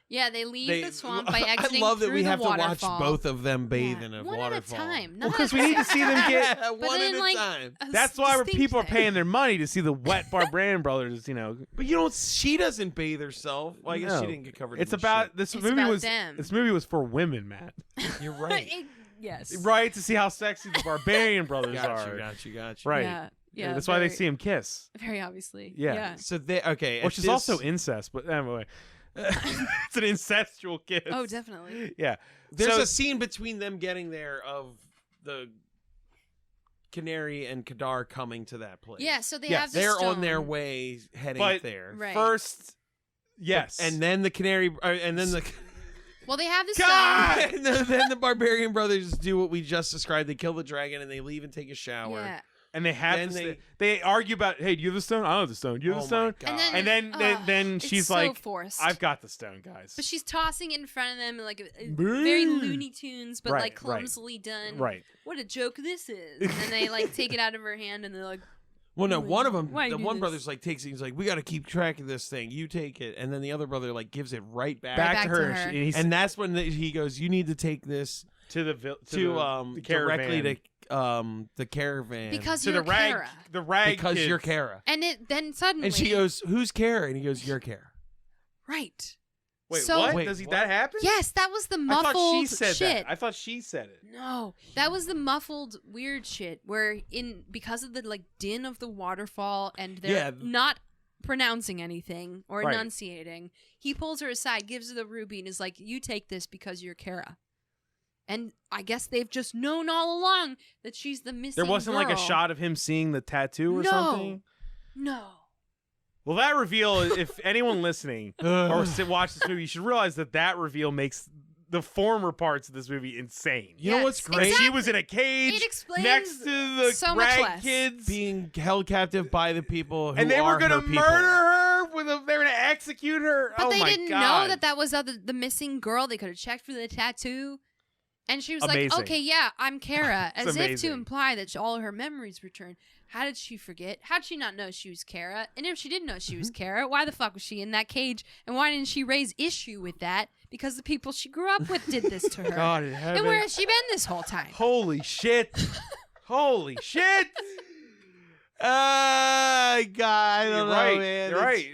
Yeah, they leave the swamp by I exiting love that through we the have waterfall. to watch both of them bathe Yeah. in a One waterfall. at a time. Well, not because at we the need to same see them time. get. Yeah, one then, at like, a time. a That's why distinct people are thing. paying their money to see the wet Barbarian brothers. You know, But you don't. She doesn't bathe herself. Well, I guess she No. didn't get covered. it's in about shit. this It's movie about was them. this movie was for women, Matt. You're right. Yes. Right, to see how sexy the Barbarian brothers got are. you. Got you. Got you. Right. Yeah. Yeah. That's why they very- see him kiss, Very obviously. Yeah. Yeah. So they okay, which at is also this- incest. But anyway, it's an incestual kiss. Oh, definitely. Yeah. There's So- a scene between them getting there of the Canary and Kadar coming to that place. Yeah. So they Yes, have the they're stone. on their way heading But- there. Right. First, yes, And then the Canary, and then the Well, they have the God! and then the Barbarian brothers do what we just described. They kill the dragon and they leave and take a stone. shower. Yeah. And they have Then this, they argue about, hey, do you have the stone? I don't have the stone. Do you have the stone? God. And then it's she's so like, forced. I've got the stone, guys. But she's tossing it in front of them like very Looney Tunes, but Right, like clumsily done. Right. What a joke this is! And they like take it out of her hand, and they're like, Well, no, one of them, Why the do one this? brother's like takes it. He's like, we got to keep track of this thing. You take it, and then the other brother like gives it right back. Back to to her. her. And And that's when he goes, you need to take this to the directly caravan. to the caravan because to you're the rag, Kara. the rag because kids. you're Kara. And then suddenly, And she goes, who's Kara? And he goes, you're Kara. right. Wait, So- what? Wait, Does he, what? that happen? Yes, that was the I muffled thought she said shit. that. I thought she said it. No, that was the muffled weird shit where because of the like din of the waterfall and they're Yeah. not pronouncing anything or Right. enunciating, he pulls her aside, gives her the ruby, and is like, "You take this because you're Kara." And I guess they've just known all along that she's the missing. There wasn't like a girl. shot of him seeing the tattoo or No. something? No. Well, that reveal, if anyone listening or watch this movie, you should realize that reveal makes the former parts of this movie insane. You know what's Yes, great? She was in a cage It explains next to the so much rag less. kids. Being held captive by the people who And they are were going to her people. murder her. They were going to execute her. But oh they my didn't God. know that was the missing girl. They could have checked for the tattoo. And she was Amazing. like, okay, yeah, I'm Kara. It's As if amazing. to imply that all her memories returned. How did she forget? How'd she not know she was Kara? And if she didn't know she was Kara, why the fuck was she in that cage? And why didn't she raise issue with that? Because the people she grew up with did this to her. God in heaven. And where has she been this whole time? Holy shit. Holy shit. God, I don't You're know, right. man. You're right.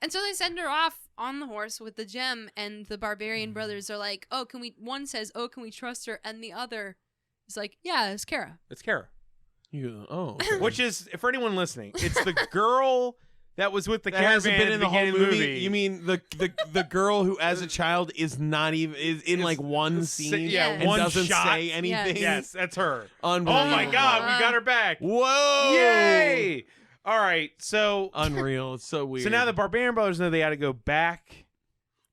And so they send her off on the horse with the gem, and the Barbarian brothers are like, oh, can we, one says, oh, can we trust her? And the other is like, yeah, it's Kara. It's Kara. You, oh, Which is, for anyone listening, it's the girl that was with the that caravan hasn't been at in the the whole beginning of movie. You mean the girl who, as a child, is not even in like one scene, yeah, Yes. and one doesn't shot. say anything? Yes, that's her. Oh Unbelievable. my God, we got her back. Whoa! Yay! All right, so Unreal. It's so weird. so now the Barbarian brothers know they got to go back.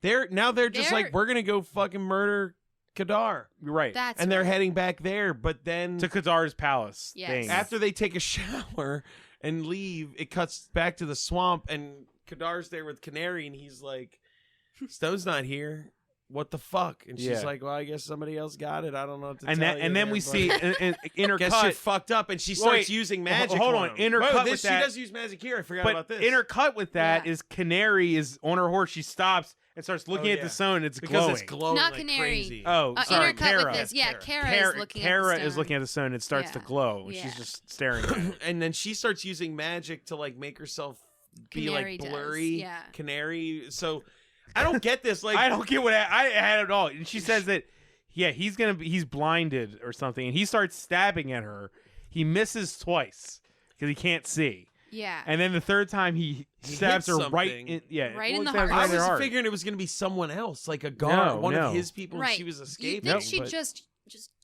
they're just like, we're gonna go fucking murder Kadar, You're right. That's and they're right. heading back there. But then to Kadar's palace. Yes. Thing. after they take a shower and leave, it cuts back to the swamp, and Kadar's there with Canary, and he's like, Stone's not here. What the fuck? And she's Yeah. like, well, I guess somebody else got it. I don't know what to and tell then you and then there, we but- see in her Guess cut. you're fucked up, and she starts Wait, using magic. hold on on, him. intercut Whoa, with this, that- She does use magic here. I forgot But about this. intercut with that Yeah. is Canary is on her horse. She stops and starts looking at yeah. the stone. And it's because glowing. it's glowing Not like Canary. crazy. Oh, sorry, intercut Kara. with this. Yeah, Kara is looking Kara at the is stone. looking at the stone. And it starts to Yeah. glow. Yeah. She's just staring at it. And then she starts using magic to like make herself be Canary like does, blurry. yeah. Canary. So I don't get this. Like I don't get what I had it all. And she says that, yeah, he's blinded or something, and he starts stabbing at her. He misses twice because he can't see, Yeah. and then the third time he stabs hits her right something. in, yeah, Right in well, the stabs heart. her I in the was heart. figuring it was gonna be someone else, like a guard, No, one no. of his people, right. and she was escaping. You think she but- just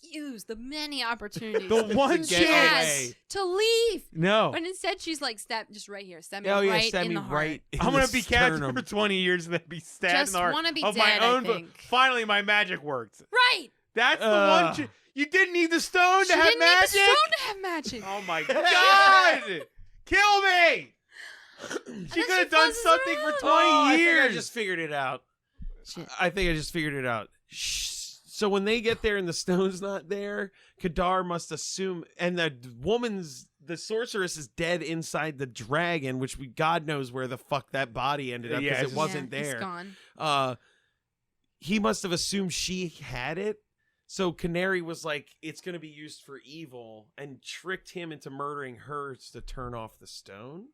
use the many opportunities The one she get has away. to leave. No, But instead, she's like, stab just right here. Stab me Oh yeah, right stab in me the heart. right. in I'm gonna the be captive sternum. for 20 years and then be stabbed Just in the heart wanna be of dead, my I own. think. Finally, my magic worked. Right. That's the Ugh. one. You didn't need the stone She to have didn't magic. need the stone to have magic. Oh my God! Kill me! She could have done fuzzes something for around. 20 Oh, I think years. I just figured it out. Shit. I think I just figured it out. So when they get there and the stone's not there, Kadar must assume, and the sorceress is dead inside the dragon, which God knows where the fuck that body ended up Yeah, because it's it wasn't It's there. gone. He must have assumed she had it. So Canary was like, it's going to be used for evil, and tricked him into murdering her to turn off the stone.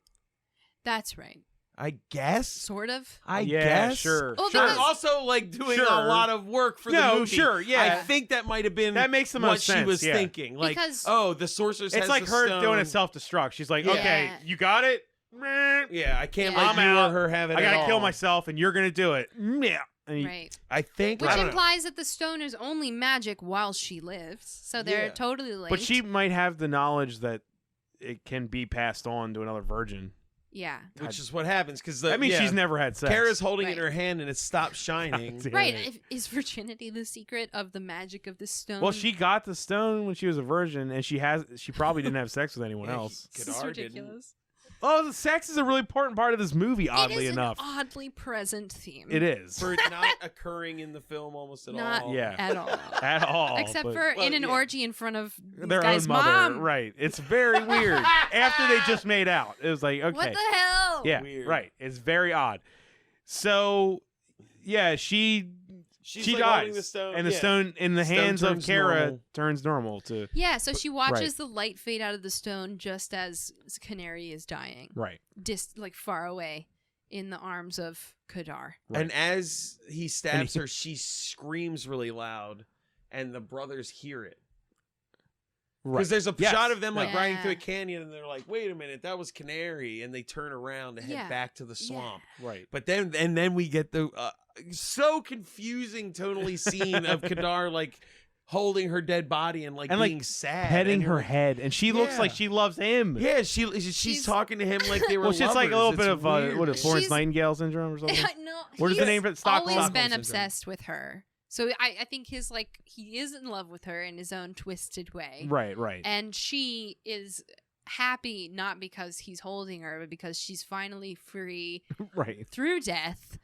That's right. I guess. Sort of. I Yeah, guess. sure. Well, Sure. because- Also, like doing Sure. a lot of work for the No, movie. sure, yeah. I think that might have been That makes the what most she sense, was yeah. thinking. Like, Because- oh, the sorceress. It's has like the her stone. doing a self-destruct. She's like, Yeah. okay, you got it? Meh. Yeah, I can't Yeah. let I'm you out. or her have it. I at gotta kill all. myself, and you're gonna do it. Yeah. And Right. I think. Which I don't know. implies that the stone is only magic while she lives. So they're Yeah. totally linked. But she might have the knowledge that it can be passed on to another virgin. Yeah. which is what happens because I mean, she's never had sex. Kara's holding it Right. in her hand and it stopped shining. damn Right. it. Is virginity the secret of the magic of the stone? Well, she got the stone when she was a virgin, and she probably didn't have sex with anyone Yeah, else. This is Kadar didn't. ridiculous. Oh, the sex is a really important part of this movie. It Oddly is enough, an oddly present theme. it is For not occurring in the film almost at Not all. Yeah. at all. at all. Except but for well, in an yeah. orgy in front of these their guy's own mother. mom. Right. It's very weird. After they just made out, it was like, okay, What the hell? yeah, Weird. right. It's very odd. So, yeah, she She's she like dies, holding the stone, and the yeah. stone in the Stone hands of turns Kara normal. turns normal to Yeah, so she watches Right. the light fade out of the stone just as Canary is dying, right. like far away in the arms of Kadar. Right. And as he stabs he- her, she screams really loud, and the brothers hear it. Right. Because there's a Yes. shot of them like Yeah. riding through a canyon, and they're like, "Wait a minute, that was Canary," and they turn around to head Yeah. back to the swamp. Right. But then we get the so confusing tonally scene of Kadar like holding her dead body and like And, like, being sad, Petting and you're her like, head, and she looks Yeah. like she loves him. Yeah, she's talking to him like they were. Well, it's just like a little lovers. bit It's of weird. what is Florence She's- Nightingale syndrome or something? No, What is the he's name of it? Stockholm always been syndrome. obsessed with her. So I think he is in love with her in his own twisted way. Right. Right. And she is happy not because he's holding her, but because she's finally free right. through death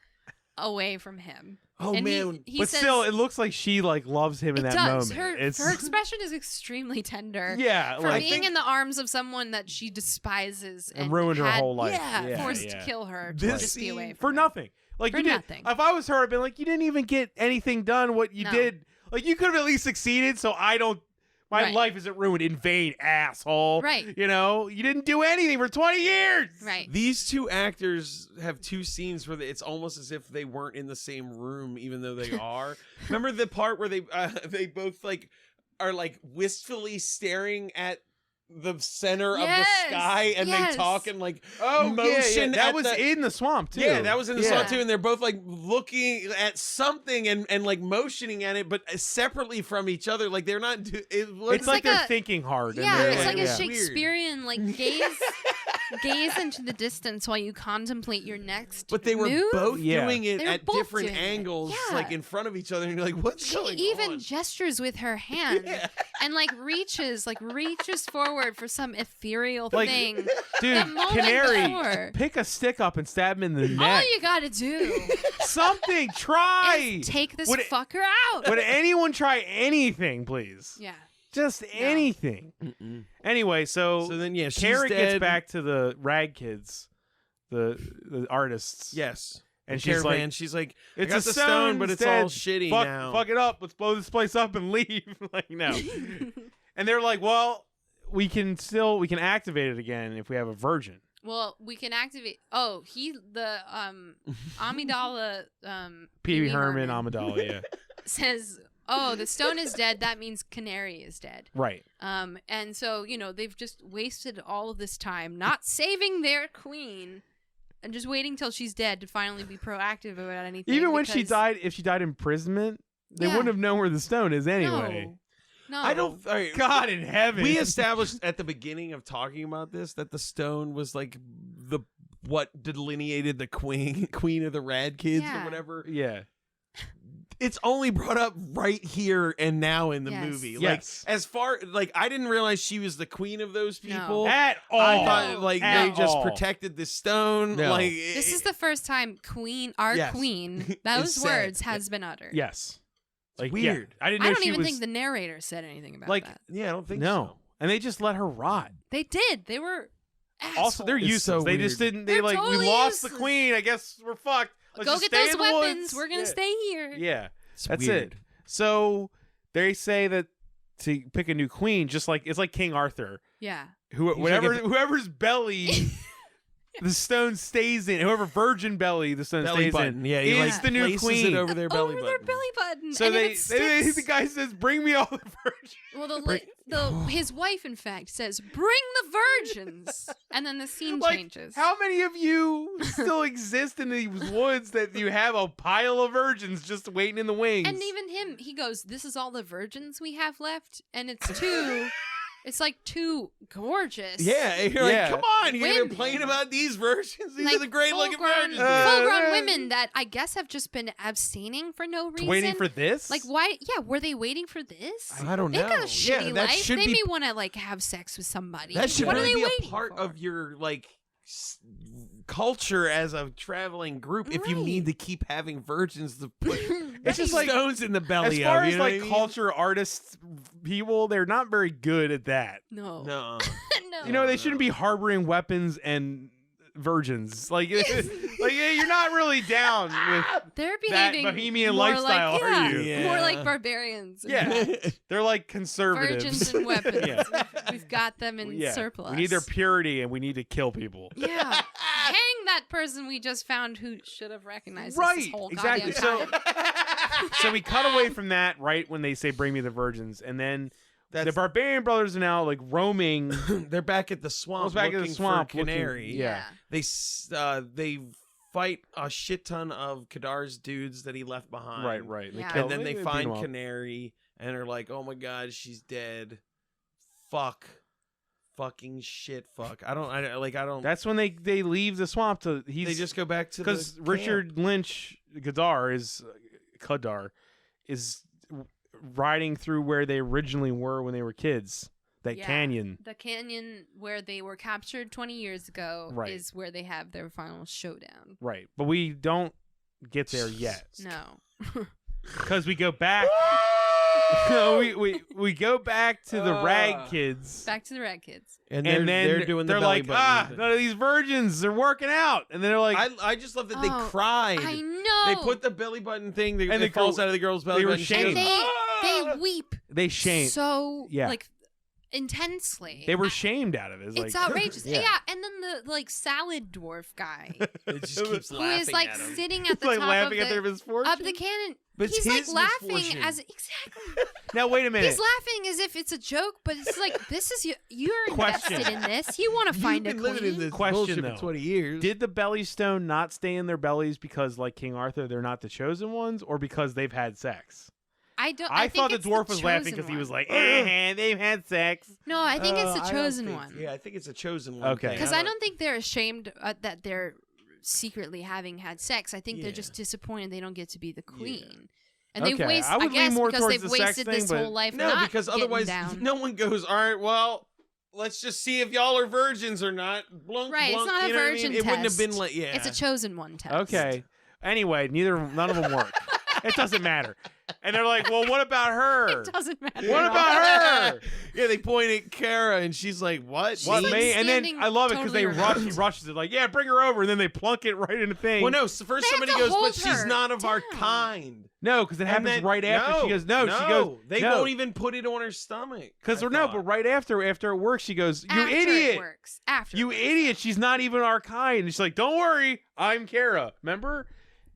away from him. Oh and man, he But says, still, it looks like she like loves him in it that does. moment. Her expression is extremely tender. yeah, For like being in the arms of someone that she despises And and ruined her had- whole life. Yeah, Yeah, forced yeah. to kill her to This just be away scene- from for him. nothing. Like For you did. nothing. If I was her, I'd been like, you didn't even get anything done. What you No. did, like you could have at least succeeded. So I don't. My Right. life isn't ruined in vain, asshole. Right. You know, you didn't do anything for 20 years. Right. these two actors have two scenes where it's almost as if they weren't in the same room, even though they are. Remember the part where they both like are like wistfully staring at the center of the Yes, sky, and yes. they talk and like Oh, motion. yeah. That at was the- in the swamp too. Yeah, that was in the Yeah. song too, and they're both like looking at something and like motioning at it, but separately from each other. Like they're not. It looks It's like like they're a- thinking hard. and Yeah, they're it's like yeah. a Weird. Shakespearean like gaze into the distance while you contemplate your next But they were move. both Yeah. doing it They were at both different doing it. angles, Yeah. like in front of each other, and you're like, "What's She going even on?" gestures with her hand Yeah. and like reaches forward for some ethereal Like, thing. Dude, That moment Canary, before. pick a stick up and stab him in the All neck. you gotta do Something. Try. is take this Would it- fucker out. Would anyone try anything, please? Yeah. Just anything. Anyway, so So then, yeah, she's Kara dead. gets back to the rag kids, the artists. Yes, And the she's caravan. like, she's like, it's "I got a the stone, but it's it's all dead. shitty fuck, now." Fuck it up. Let's blow this place up and leave. Like, no. And they're like, well, we can activate it again if we have a virgin. Well, we can activate. Oh, the Amidala Pee Wee Wee Herman, Amidala, yeah. says, "Oh, the stone is dead. That means Canary is dead." Right. And so they've just wasted all of this time not saving their queen, and just waiting till she's dead to finally be proactive about anything. Even when she because- died, if she died in imprisonment, they Yeah. wouldn't have known where the stone is anyway. No. I don't. All right, God in heaven. we established at the beginning of talking about this that the stone was like what delineated the queen of the rad kids Yeah. or whatever. Yeah. It's only brought up right here and now in the Yes. movie. Yes. Like as far like I didn't realize she was the queen of those No. people. At all. I thought like At they just all. protected the stone. No. Like This is the first time our Yes. queen, those said. words has been uttered. Yes. Like, weird. Yeah. I didn't know I don't she even was think the narrator said anything about like that. yeah, I don't think no. so. And they just let her rot. They did. They were Also, they're assholes. It's so useless. They just weird. didn't. They They're like totally we lost the useless. queen. I guess we're fucked. Let's Go just get stay those in the weapons. woods. We're gonna Yeah. stay here. Yeah, It's that's weird. it. So they say that to pick a new queen, just like it's like King Arthur. Yeah. Whoever's belly the stone stays in, whoever virgin belly the stone Belly stays button. in, Yeah, he is like the new places queen. it over their belly Over button. their belly button. So and then they, it sticks. the guy says, "Bring me all the virgins." Well, his wife, in fact, says, "Bring the virgins," and then the scene Like, changes. how many of you still exist in these woods that you have a pile of virgins just waiting in the wings? And even him, he goes, "This is all the virgins we have left, and it's two." It's like too gorgeous. Yeah, you're Yeah. like, come on, you're Women. complaining about these versions. These Like are the great looking full-grown- versions. Full-grown women that I guess have just been abstaining for no reason. Waiting for this? Like, why? Yeah, were they waiting for this? I don't They know. got a shitty that life. should They be may want to like have sex with somebody. that should what are really they be waiting a part for? of your like culture as a traveling group. If you need to keep having virgins to put It's just like- stones in the as belly far of, you as know like what I mean? culture artists people, they're not very good at that. No. No. No. You know, they shouldn't be harboring weapons and virgins. Like, like yeah, you're not really down with They're that behaving bohemian more lifestyle, like, are you? Yeah. More like barbarians. Yeah. They're like conservatives. Virgins and weapons. Yeah. We've got them in Yeah. surplus. We need their purity and we need to kill people. Yeah. Hang that person we just found who should have recognized us Right, this whole exactly. goddamn time. So we cut away from that right when they say bring me the virgins, and then the Barbarian Brothers are now like roaming. They're back at the swamp. Back at the looking swamp for looking- Canary. yeah. They fight a shit ton of Kadar's dudes that he left behind. Right. Yeah. And then they beat find them up. Canary and are like, "Oh my god, she's dead." Fucking shit. I don't. That's when they leave the swamp to they just go back to because the Richard Lynch Kadar is riding through where they originally were when they were kids. That Yeah. canyon. The canyon where they were captured 20 years ago Right. is where they have their final showdown. Right. But we don't get there yet. No. Because we go back. we go back to the rag kids. Back to the Red Kids. And And they're, then they're doing the they're belly like, button. none of these virgins, they're working out. And they're like, I just love that they Oh, cried. I know. They put the belly button thing. And And the it falls girl- out of the girl's belly they were button. She shamed. goes, and they "Ah!" weep they shamed. so Yeah. like intensely. They were shamed out of it. It's like, outrageous. Yeah. Yeah. And then the like salad dwarf guy It just keeps who laughing is like at him. sitting at the like top laughing of at their misfortune. of the cannon. But it's he's like his laughing misfortune. as exactly. Now wait a minute. He's laughing as if it's a joke, but it's like this is you're Question. invested in this. You want to find You've a been living in queen. this Question, bullshit though. for 20 years. Did the belly stone not stay in their bellies because, like King Arthur, they're not the chosen ones, or because they've had sex? I don't. I think thought the it's dwarf was laughing chosen because he was one. like, they've had sex. No, I think it's I the don't chosen think- one. Yeah, I think it's a chosen one. Okay. thing. Because I don't think they're ashamed that they're secretly having had sex. I think they're Yeah. just disappointed they don't get to be the queen. And they Okay, waste. I I, would lean guess more because towards they've the sex wasted thing, this but- whole life. No, not because getting otherwise down. no one goes, all right, well, let's just see if y'all are virgins or not. Blunk, Right, it's blunk, not a you know what I mean? virgin It wouldn't have test. been like, yeah. It's a chosen one test. Okay. Anyway, none of them work. It doesn't matter. And they're like, well, what about her? It doesn't matter. What at all. about her? Yeah, they point at Kara and she's like, what? What, like me? And then standing I love it because totally around. he rushes it like, yeah, bring her over, and then they plunk it right in the thing. Well, no, so first They have somebody to goes, hold but she's her not of our down. kind. No, because it And happens then- right after she goes, no, she goes, They no. won't even put it on her stomach. Because I no, thought. but right after it works, she goes, "You After idiot! It works. After. You it works. idiot! She's not even our kind." And she's like, "Don't worry, I'm Kara." Remember?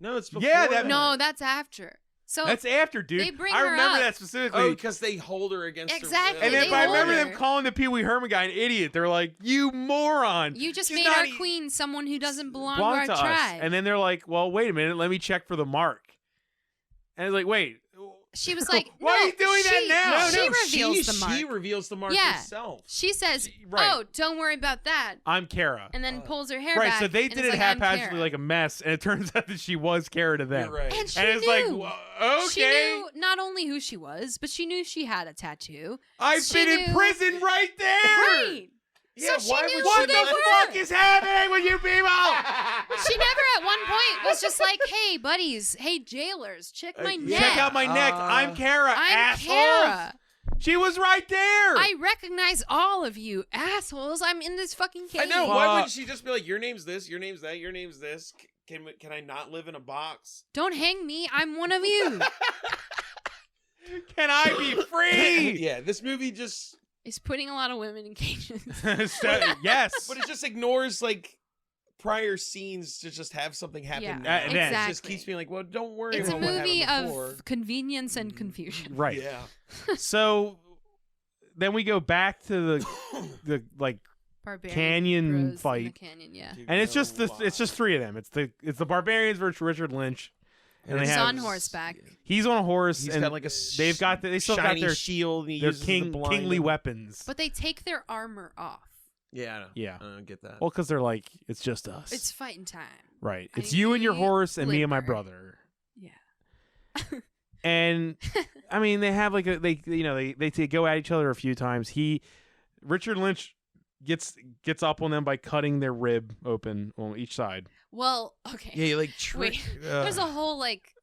No, it's before. Yeah, that. No, that's after. So That's after, dude. They bring I her remember up. that specifically. Oh, because they hold her against Exactly, her will. and then they but I hold remember her. them calling the Pee Wee Herman guy an idiot. They're like, "You moron! you just She's made not our e- queen someone who doesn't belong belong to our to us." tribe. And then they're like, "Well, wait a minute. Let me check for the mark." And it's like, "Wait, she was like, Why are "No, you doing that she- now?" No, She no, reveals the mark. She reveals the mark Yeah. herself. She says, Right. "Oh, don't worry about that," I'm Kara." and then pulls her hair Right, back. so they and did is it like, "I'm haphazardly Kara." like a mess, and it turns out that she was Kara to them. You're right. And she And it's knew. like, okay, She knew not only who she was, but she knew she had a tattoo. I've she been in knew- prison right there. Right. Yeah, so she why knew would who What they the were. fuck is happening with you people? She never at one point was just like, "Hey, buddies, hey, jailers, check my neck. Check out my neck. I'm Kara, I'm assholes. Kara. She was right there. I recognize all of you assholes. I'm in this fucking cage." I know. Why Fuck. wouldn't she just be like, your name's this, your name's that, your name's this? Can I not live in a box? Don't hang me. I'm one of you. Can I be free? Yeah, this movie just, He's putting a lot of women in cages. Yes. but it just ignores like prior scenes to just have something happen. Yeah, now. and then- It just exactly. keeps being like, well, don't worry It's a about what movie happened of before. convenience and confusion. Right. Yeah. So then we go back to the like, Barbarian Canyon bros in the fight. canyon, yeah. and it's just three of them. It's the Barbarians versus Richard Lynch, And He's they have, on horseback. He's on a horse, He's and got like a they still got shiny their shield. And he their uses the blind kingly and- weapons. But they take their armor off. Yeah, I know. Yeah. I don't get that. Well, because they're like, it's just us. It's fighting time. right. I It's you and your horse, and me and my limber. brother. Yeah. And I mean, they have like they go at each other a few times. Richard Lynch gets up on them by cutting their rib open on each side. Well, okay. yeah, like Wait. There's a whole like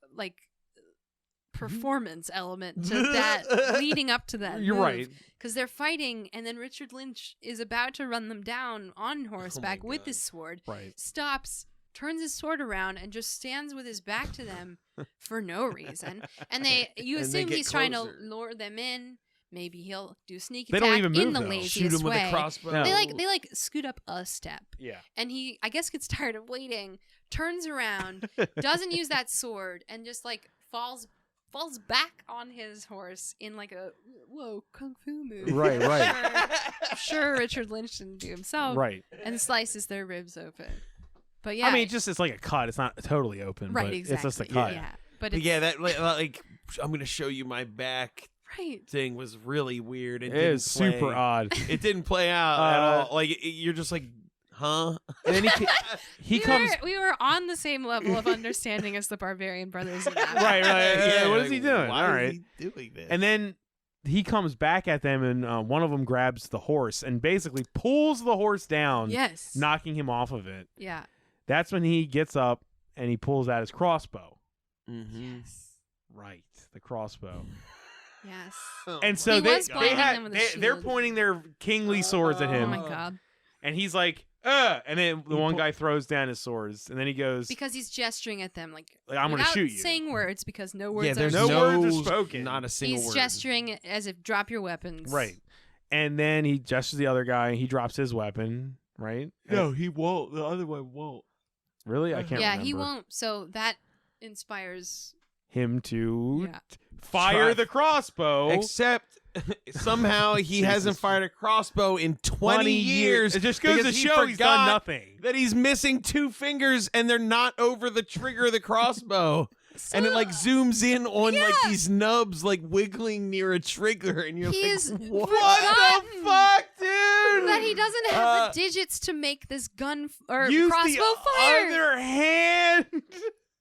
performance element to that leading up to that. You're right. Because they're fighting, and then Richard Lynch is about to run them down on horseback with God. his sword. Right. Stops, turns his sword around, and just stands with his back to them for no reason. And you And they assume get he's trying to closer. lure them in. Maybe he'll do sneak They attack don't even move, in the though. laziest Shoot him with way. a crossbow. No. They like scoot up a step. Yeah. And he, I guess, gets tired of waiting, turns around, doesn't use that sword, and just like falls back on his horse in like a kung fu move. Right. Sure, Richard Lynch didn't do himself. Right. And slices their ribs open. But yeah, I mean, it's like a cut. It's not totally open. right, but exactly. It's just a cut. Yeah, but But it's, yeah, that like I'm gonna show you my back right. thing was really weird. It didn't is super play. odd. It didn't play out at all. Like you're just like, huh? And then he comes. We were on the same level of understanding as the Barbarian Brothers. In that. Right. Yeah, what is he like, doing? Why All is right. he doing this? And then he comes back at them, and one of them grabs the horse and basically pulls the horse down, Yes. knocking him off of it. Yeah. That's when he gets up and he pulls out his crossbow. Mhm. Yes. Right, the crossbow. Yes. Oh And my so He they was blinding them with a they're shield. pointing their kingly swords at Oh him, my god. and he's like, and then the one guy throws down his swords, and then he goes, Because he's gesturing at them like I'm gonna without shoot you. saying words because no words Yeah, are there's No spoken. words are spoken. Not a single He's word. gesturing as if drop your weapons. Right. And then he gestures the other guy, and he drops his weapon, right? he won't. The other one won't. Really? I can't Yeah, remember. he won't. So that inspires. Him to Yeah. fire Try- the crossbow. Except somehow he hasn't fired a crossbow in 20 years. It just goes to because he show he's done forgot nothing. that he's missing 2 fingers and they're not over the trigger of the crossbow. And it like zooms in on like these nubs like wiggling near a trigger, and you're He's like, what forgotten the fuck, dude? that he doesn't have the digits to make this gun or Use crossbow the fire. other hand.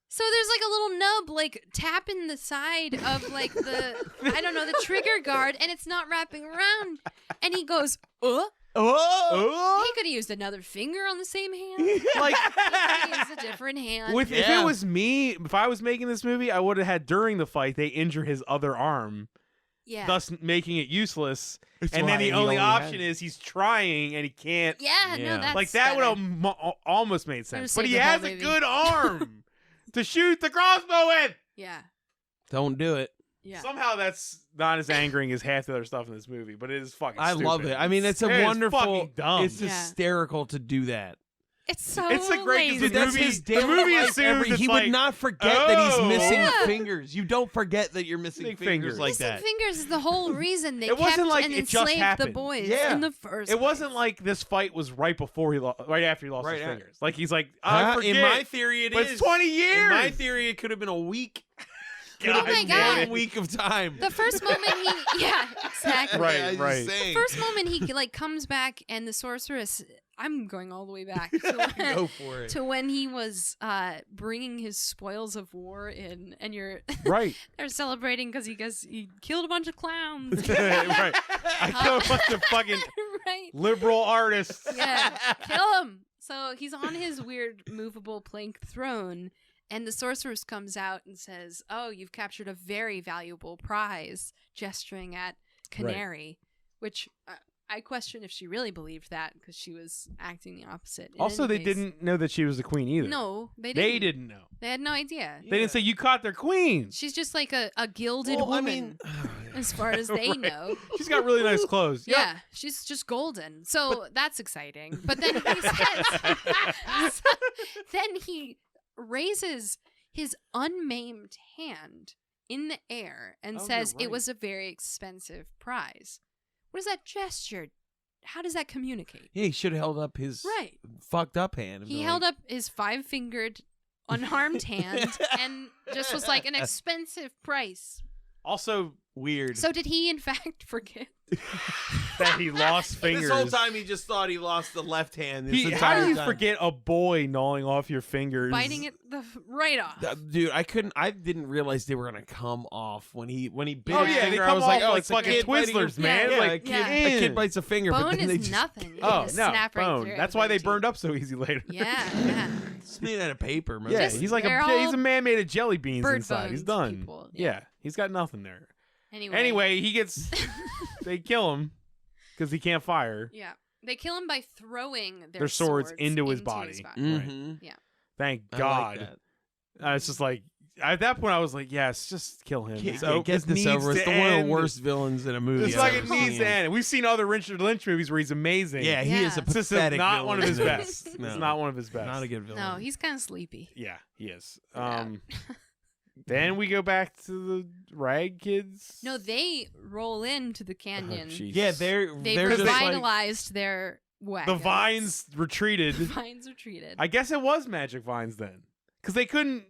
So there's like a little nub like tapping the side of like the I don't know the trigger guard, and it's not wrapping around. And he goes, Oh, He could have used another finger on the same hand. Like He could have used a different hand. if Yeah. it was me, if I was making this movie, I would have had during the fight they injure his other arm, yeah. thus making it useless. That's and why then the he only only option had- is he's trying and he can't. Yeah, Yeah. no, that's Like that would better. have almost made Would've sense. But saved he the whole has a movie. good arm to shoot the crossbow with. Yeah, don't do it. yeah. Somehow that's not as angering as half the other stuff in this movie, but it is fucking I love stupid. it. I mean, it's a It is wonderful. fucking dumb. It's Yeah. hysterical to do that. It's so It's a great- lazy. The That's movie- his the daily movie life assumes it's he like, would not forget that he's oh. missing Yeah. fingers. You don't forget that you're missing Big fingers fingers. like Missing that. fingers is the whole reason they It wasn't kept like and it just enslaved the happened. boys Yeah. in the first It wasn't place. like this fight was right before right after he lost Right his at- fingers. Like he's like, I forget. In my theory, it is. but it's 20 years. In my theory, it could have been a week. Oh my God. 1 week of time. the first moment yeah, exactly. Right, I'm just right. saying. First moment he like comes back and the sorceress. I'm going all the way back to when, Go for it. to when he was bringing his spoils of war in, and Right. they're celebrating because he killed a bunch of clowns. Right. I killed a bunch of fucking right. liberal artists. Yeah, kill him. So he's on his weird movable plank throne, and the sorceress comes out and says, "Oh, you've captured a very valuable prize," gesturing at Canary, which I question if she really believed that because she was acting the opposite. In Also, any they case- didn't know that she was the queen either. No, they They didn't. didn't know. They had no idea. They didn't say you caught their queen. She's just like a gilded Well, I woman, mean, as far as they Right. know. She's got really nice clothes. Yep. Yeah, she's just golden. So that's exciting. But then he says, so then he raises his unmaimed hand in the air and Oh, says you're it right. was a very expensive prize. What is that gesture? How does that communicate? yeah, he should have held up his Right. fucked up hand. and He been held like, up his 5-fingered unharmed hand and just was like an expensive price. Also Weird. So did he in fact forget? that he lost fingers. This whole time he just thought he lost the left hand. This How entire do you time. forget a boy gnawing off your fingers? Biting it right off. Dude, I didn't realize they were gonna come off when he bit Oh his yeah, finger. they I come was off like, oh, like it's a fucking kid biting Twizzlers, a- man. Yeah, Like, a yeah. kid bites a finger, but Bone then they is just nothing. Oh It just no, snap right bone. through That's why they everything. burned up so easy later. Yeah. it's made out of paper, man. Yeah, Just- he's like they're he's all a man made of jelly beans bird inside. He's bones done. people. Yeah, he's got nothing there. Anyway, Anyway, he gets they kill him because he can't fire. yeah, they kill him by throwing Their swords into his body. Mhm. Thank I God. like that. It's just like at that point I was like, yes, just kill him. Get, So get this needs over. It's to one of end. the worst villains in a movie. This I've fucking ever needs seen. to end. We've seen other Richard Lynch movies where he's amazing. Yeah, he is a Yeah. It's just pathetic not one of his villain. best. No. It's not one of his best. Not a good villain. No, he's kind of sleepy. Yeah, he is. Yeah. Then we go back to the rag kids. No, they roll into the canyon. jeez. Yeah, they they're just like, revitalized their wagons. the vines retreated. The vines retreated. I guess it was magic vines then, because they couldn't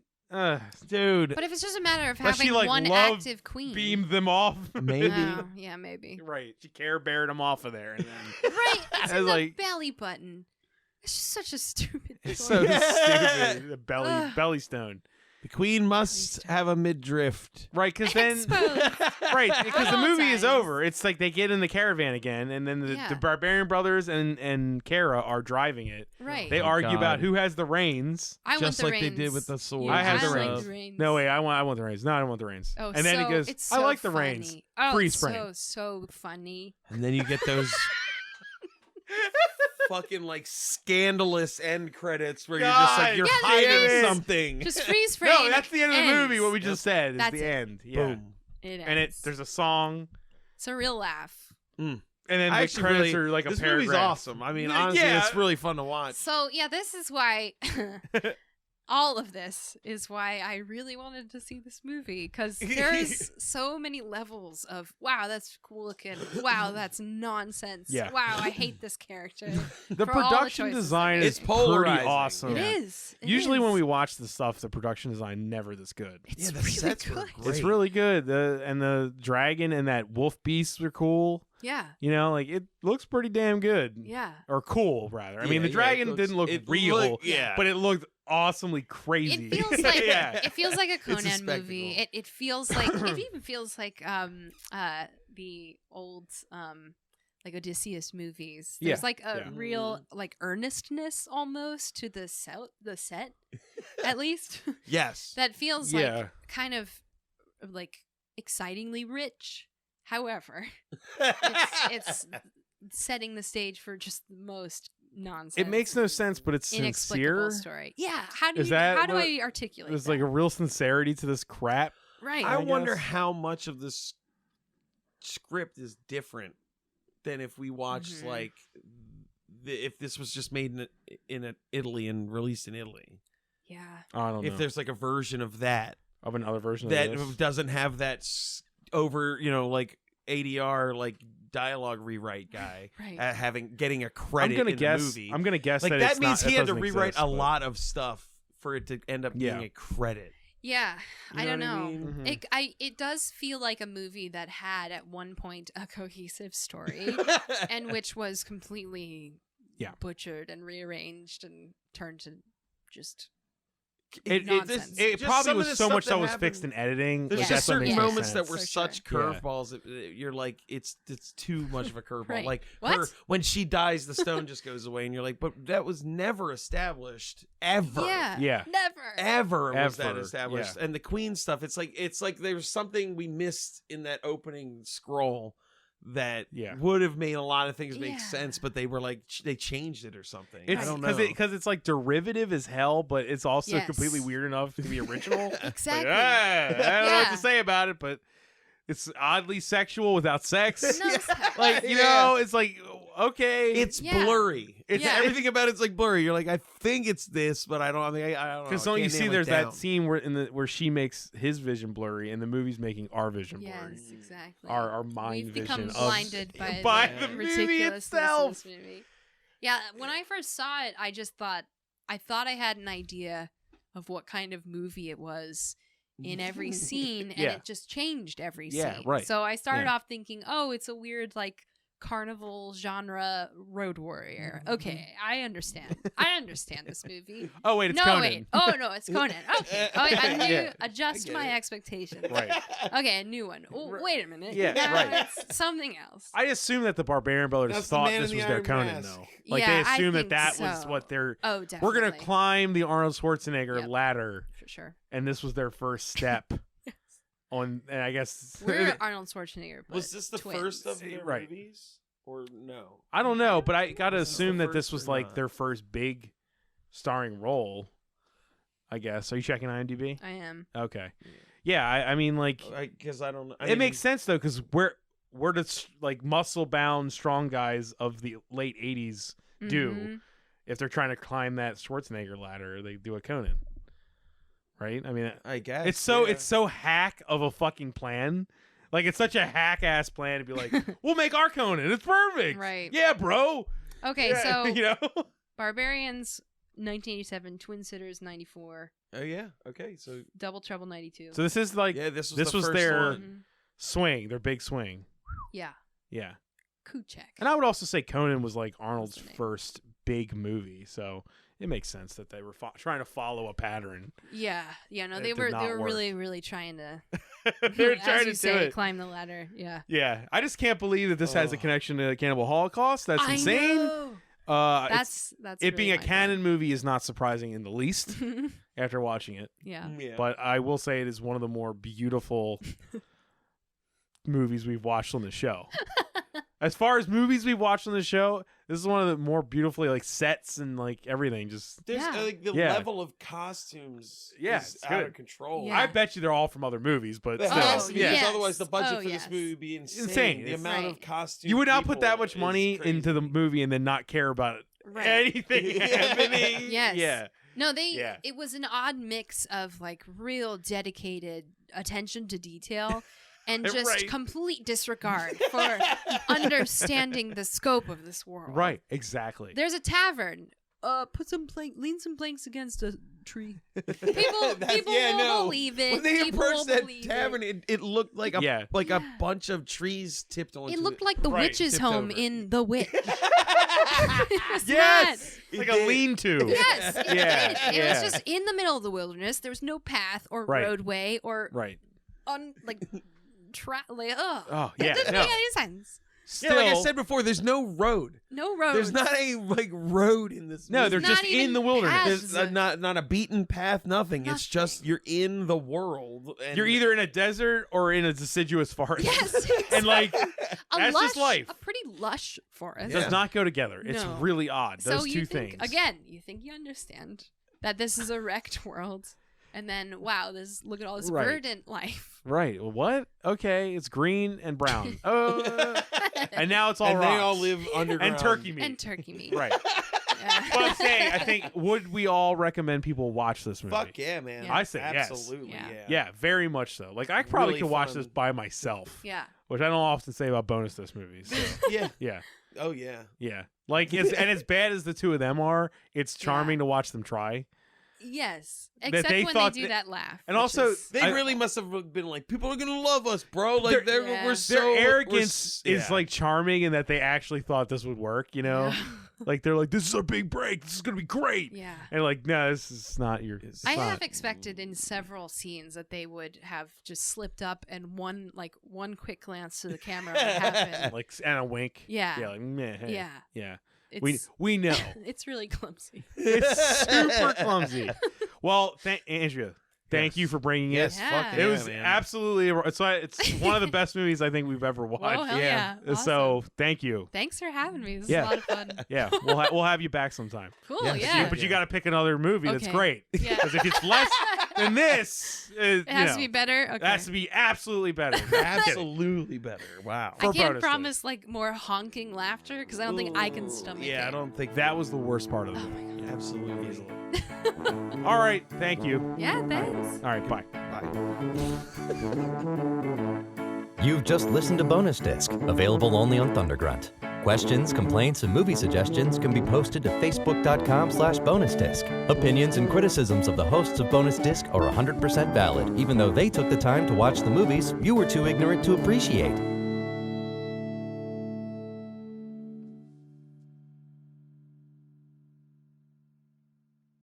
dude. But if it's just a matter of Unless she, having like, one loved active queen, beam them off. Maybe. Oh, yeah, maybe. Right, she Care Beared them off of there, and then Right, it's I in was the like- belly button. It's just such a stupid. it's choice. so Yeah. stupid. The belly Ugh. belly stone. The queen must have a midriff. Right, because then Exposed. right, because the All movie is times. over. It's like they get in the caravan again, and then the Yeah. Barbarian brothers and Kara are driving it. Right. They Oh, argue God. about who has the reins. I want just the like they reins. did with the swords. I have the like reins. the reins. No, wait, I want the reins. No, I don't want the reins. Oh, and then so, he goes, it's I so like the funny. reins. Oh, Freeze it's frame. so funny. And then you get those fucking like scandalous end credits where you're just like God, you're yeah, hiding there is. something. Just freeze frame. No, that's the end of the movie. What we ends. just said is That's the it. end. Yeah. Boom. It And ends. there's a song, It's a real laugh. and then I the actually credits really, are like a this paragraph. movie's awesome. I mean, honestly, Yeah. it's really fun to watch. So yeah, this is why all of this is why I really wanted to see this movie, because there's so many levels of wow, that's cool looking. Wow, that's nonsense. Yeah. Wow, I hate this character. The For all the production choices design they is It's polarizing. pretty awesome. It is. It Usually when is. we watch the stuff, the production design never this good. it's yeah, the really sets good. were great. It's really good. And the dragon and that wolf beast were cool. Yeah, You know, like it looks pretty damn good. yeah. Or cool, rather. I mean, the Yeah, dragon it didn't look it real, looked- yeah, but it looked awesomely crazy. It feels like yeah. it feels like a Conan spectacle. movie. It feels like it even feels like the old like Odysseus movies. There's Yeah, like a yeah. real like earnestness almost to the set at least yes. that feels Yeah. like kind of like excitingly rich. However, it's setting the stage for just the most nonsense. It makes no sense, but it's inexplicable sincere. story. Yeah, how do Is you that how do what- I articulate? There's that? like a real sincerity to this crap. right. I wonder guess. how much of this script is different than if we watched Mhm. like if this was just made in Italy and released in Italy. Yeah. I don't know. If there's like a version of that of another version that of this. doesn't have that over, like ADR like dialogue rewrite guy Right. getting a credit in guess. the movie. I'm gonna guess like that that it's means not, he it had to doesn't rewrite exist, a but- lot of stuff for it to end up being Yeah. a credit. Yeah, You I don't know what I know. mean? Mhm. It does feel like a movie that had at one point a cohesive story and which was completely Yeah. butchered and rearranged and turned to just It nonsense. it Just probably some of was the so stuff much that was happened- fixed in editing. There's like, just that's what certain makes no moments that sense. were For such sure. curveballs that you're like, it's too much of a curveball. Right. Like What? her when she dies, the stone just goes away, and you're like, but that was never established ever. Yeah. Yeah. Never. Ever was that Ever, established. yeah. And the Queen stuff, it's like there's something we missed in that opening scroll that Yeah. would have made a lot of things make Yeah. sense, but they were like they changed it or something. It's I don't know. because it's like derivative as hell, but it's also Yes. completely weird enough to be original. Like, Exactly. I don't know what Yeah. to say about it, but it's oddly sexual without sex. No, it's- Like you Yeah. know, it's like okay, It's Yeah. blurry. It's Yeah. everything about it's like blurry. You're like, I think it's this, but I don't. I don't know. because I don't you can't see nail it there's down. that scene where she makes his vision blurry and the movie's making our vision blurry. Yes, exactly. Our mind We've vision become of blinded by the the movie ridiculousness itself. of this movie. Yeah, when I first saw it, I thought I had an idea of what kind of movie it was in every scene, and Yeah. it just changed every Yeah, scene. right. So I started Yeah. off thinking, oh, it's a weird like carnival genre road warrior. Okay, I understand. I understand this movie. Oh wait, it's no, Conan. wait. Oh no, it's Conan. Okay. Oh, I knew. Yeah. Adjust I get my it. expectations. Right. Okay, a new one. Oh, wait a minute. Yeah, Now right. It's something else. I assume that the Barbarian Brothers That's the thought man this in was the their Iron Conan, Mask. though. Like Yeah, they I assumed think that was so. what they're. Oh, definitely. We're gonna climb the Arnold Schwarzenegger Yep. ladder, for sure. and this was their first step. And I guess We're Arnold Schwarzenegger. But Was this the twins. first of their Right. movies? Or no? I don't know, but I gotta Was this the assume that this first was or like not? their first big starring role. I guess. Are you checking IMDb? I am. Okay. Yeah, I mean, like, Because I don't know. it makes sense though, because we're the like muscle bound, strong guys of the late '80s. Do Mhm. if they're trying to climb that Schwarzenegger ladder, they do a Conan, right? I mean, I guess it's so hack of a fucking plan. Like it's such a hack ass plan to be like, we'll make our Conan. It's perfect. Right. Yeah, bro. Okay, Yeah, so you know. Barbarians 1987, Twin Sitters 94, Oh yeah. Okay. So Double Trouble 92. So this is like yeah, this was this the was first their- one. Mhm. swing, their big swing. Yeah, Yeah. Kuchek. And I would also say Conan was like Arnold's the name. first big movie, so it makes sense that they were trying to follow a pattern. Yeah, no, It they did were not work. really trying to. they were as trying you to do say, it. climb the ladder. Yeah, Yeah, I just can't believe that this has a Oh. connection to Cannibal Holocaust. That's insane. I know. It's- That's it being really a canon movie is not surprising in the least mind-blowing. after watching it. Yeah, Yeah. But I will say it is one of the more beautiful movies we've watched on the show. As far as movies we've watched on the show, this is one of the more beautifully like sets and like everything. Just There's Yeah. like the Yeah. level of costumes Yeah, is it's out good. of control. Yeah. I bet you they're all from other movies, but It still, has to be, yeah. because yes. otherwise the budget Oh, for this yes. movie would be insane. Insane. The It's- amount Right. of costumes. You would not put that people much is money crazy. into the movie and then not care about right. anything happening. Yes. Yeah. No, Yeah. it was an odd mix of like real dedicated attention to detail and just Right. complete disregard for understanding the scope of this world. Right. Exactly. There's a tavern. Lean some planks against a tree. People That's- yeah, will no. believe it. When they People will approached that believe tavern, it looked like a Yeah. a bunch of trees tipped onto It looked like the Right, witch's tipped home over. in The Witch. It was Yes. It Like a did. lean-to. that. Yes, it Yeah, did. It yeah. was just in the middle of the wilderness. There was no path or Right. roadway or Right. like Oh, It yeah. doesn't No. make any sense. Still, Yeah, like I said before, there's no road. No road. There's not a like road in this. no, movie. they're Not just even in the wilderness. paths. There's not a beaten path. Nothing. It's just Nothing. you're in the world. And You're either in a desert or in a deciduous forest. Yes. And like a that's lush, just life. A pretty lush forest. Yeah. does not go together. It's No. really odd. Those so two you think, things. again, you think you understand that this is a wrecked world, and then wow, look at all this Right. verdant life. Right. Well, what? Okay, it's green and brown. Oh, and now it's all and rocks. they all live underground. and turkey meat. And turkey meat. Right. Yeah. But I'm saying, I think, would we all recommend people watch this movie? Fuck yeah, man. Yeah. I say yes. absolutely. Yeah. Yeah. Yeah, very much so. Like, I probably Really could watch fun. this by myself, Yeah. which I don't often say about bonus disc movies. So, Yeah. yeah, Oh yeah. yeah. Like, as bad as the two of them are, it's charming to watch them try. Yes. That Except they when thought they do that- that laugh. and which also, is- They really must have been like, people are gonna love us, bro. Like Their- they're Yeah. we're so Their we're arrogance is yeah. like charming, and that they actually thought this would work. You know, Yeah. like they're like, "This is our big break. This is gonna be great." Yeah. And like, no, this is not your. It's I not. have expected in several scenes that they would have just slipped up and one quick glance to the camera would happen. like and a wink. Yeah. Yeah. Like, meh, hey. Yeah. Yeah. It's, We know. it's really clumsy. It's super clumsy. Well, Andrea, thank Yes. you for bringing Yes, it. Yeah. fuck It yeah, was man. absolutely. It's one of the best movies I think we've ever watched. Whoa, hell yeah. So Awesome. thank you. Thanks for having me. This Yeah. is a lot of fun. Yeah, we'll have you back sometime. Cool, Yes. yeah. But you got to pick another movie that's Okay. great. Yeah. Because if it's less than this, It has to be better. Okay. It has to be absolutely better. absolutely better. Wow. I for can't bonus promise like more honking laughter because I don't think I can stomach Yeah, it. I don't think That was the worst part of the Oh movie. my god. absolutely. Easily. All right, thank you. Yeah, thanks. All right, bye. Bye. You've just listened to Bonus Disc, available only on Thundergrunt. Questions, complaints, and movie suggestions can be posted to facebook.com/bonus disc. Opinions and criticisms of the hosts of Bonus Disc are 100% valid, even though they took the time to watch the movies you were too ignorant to appreciate.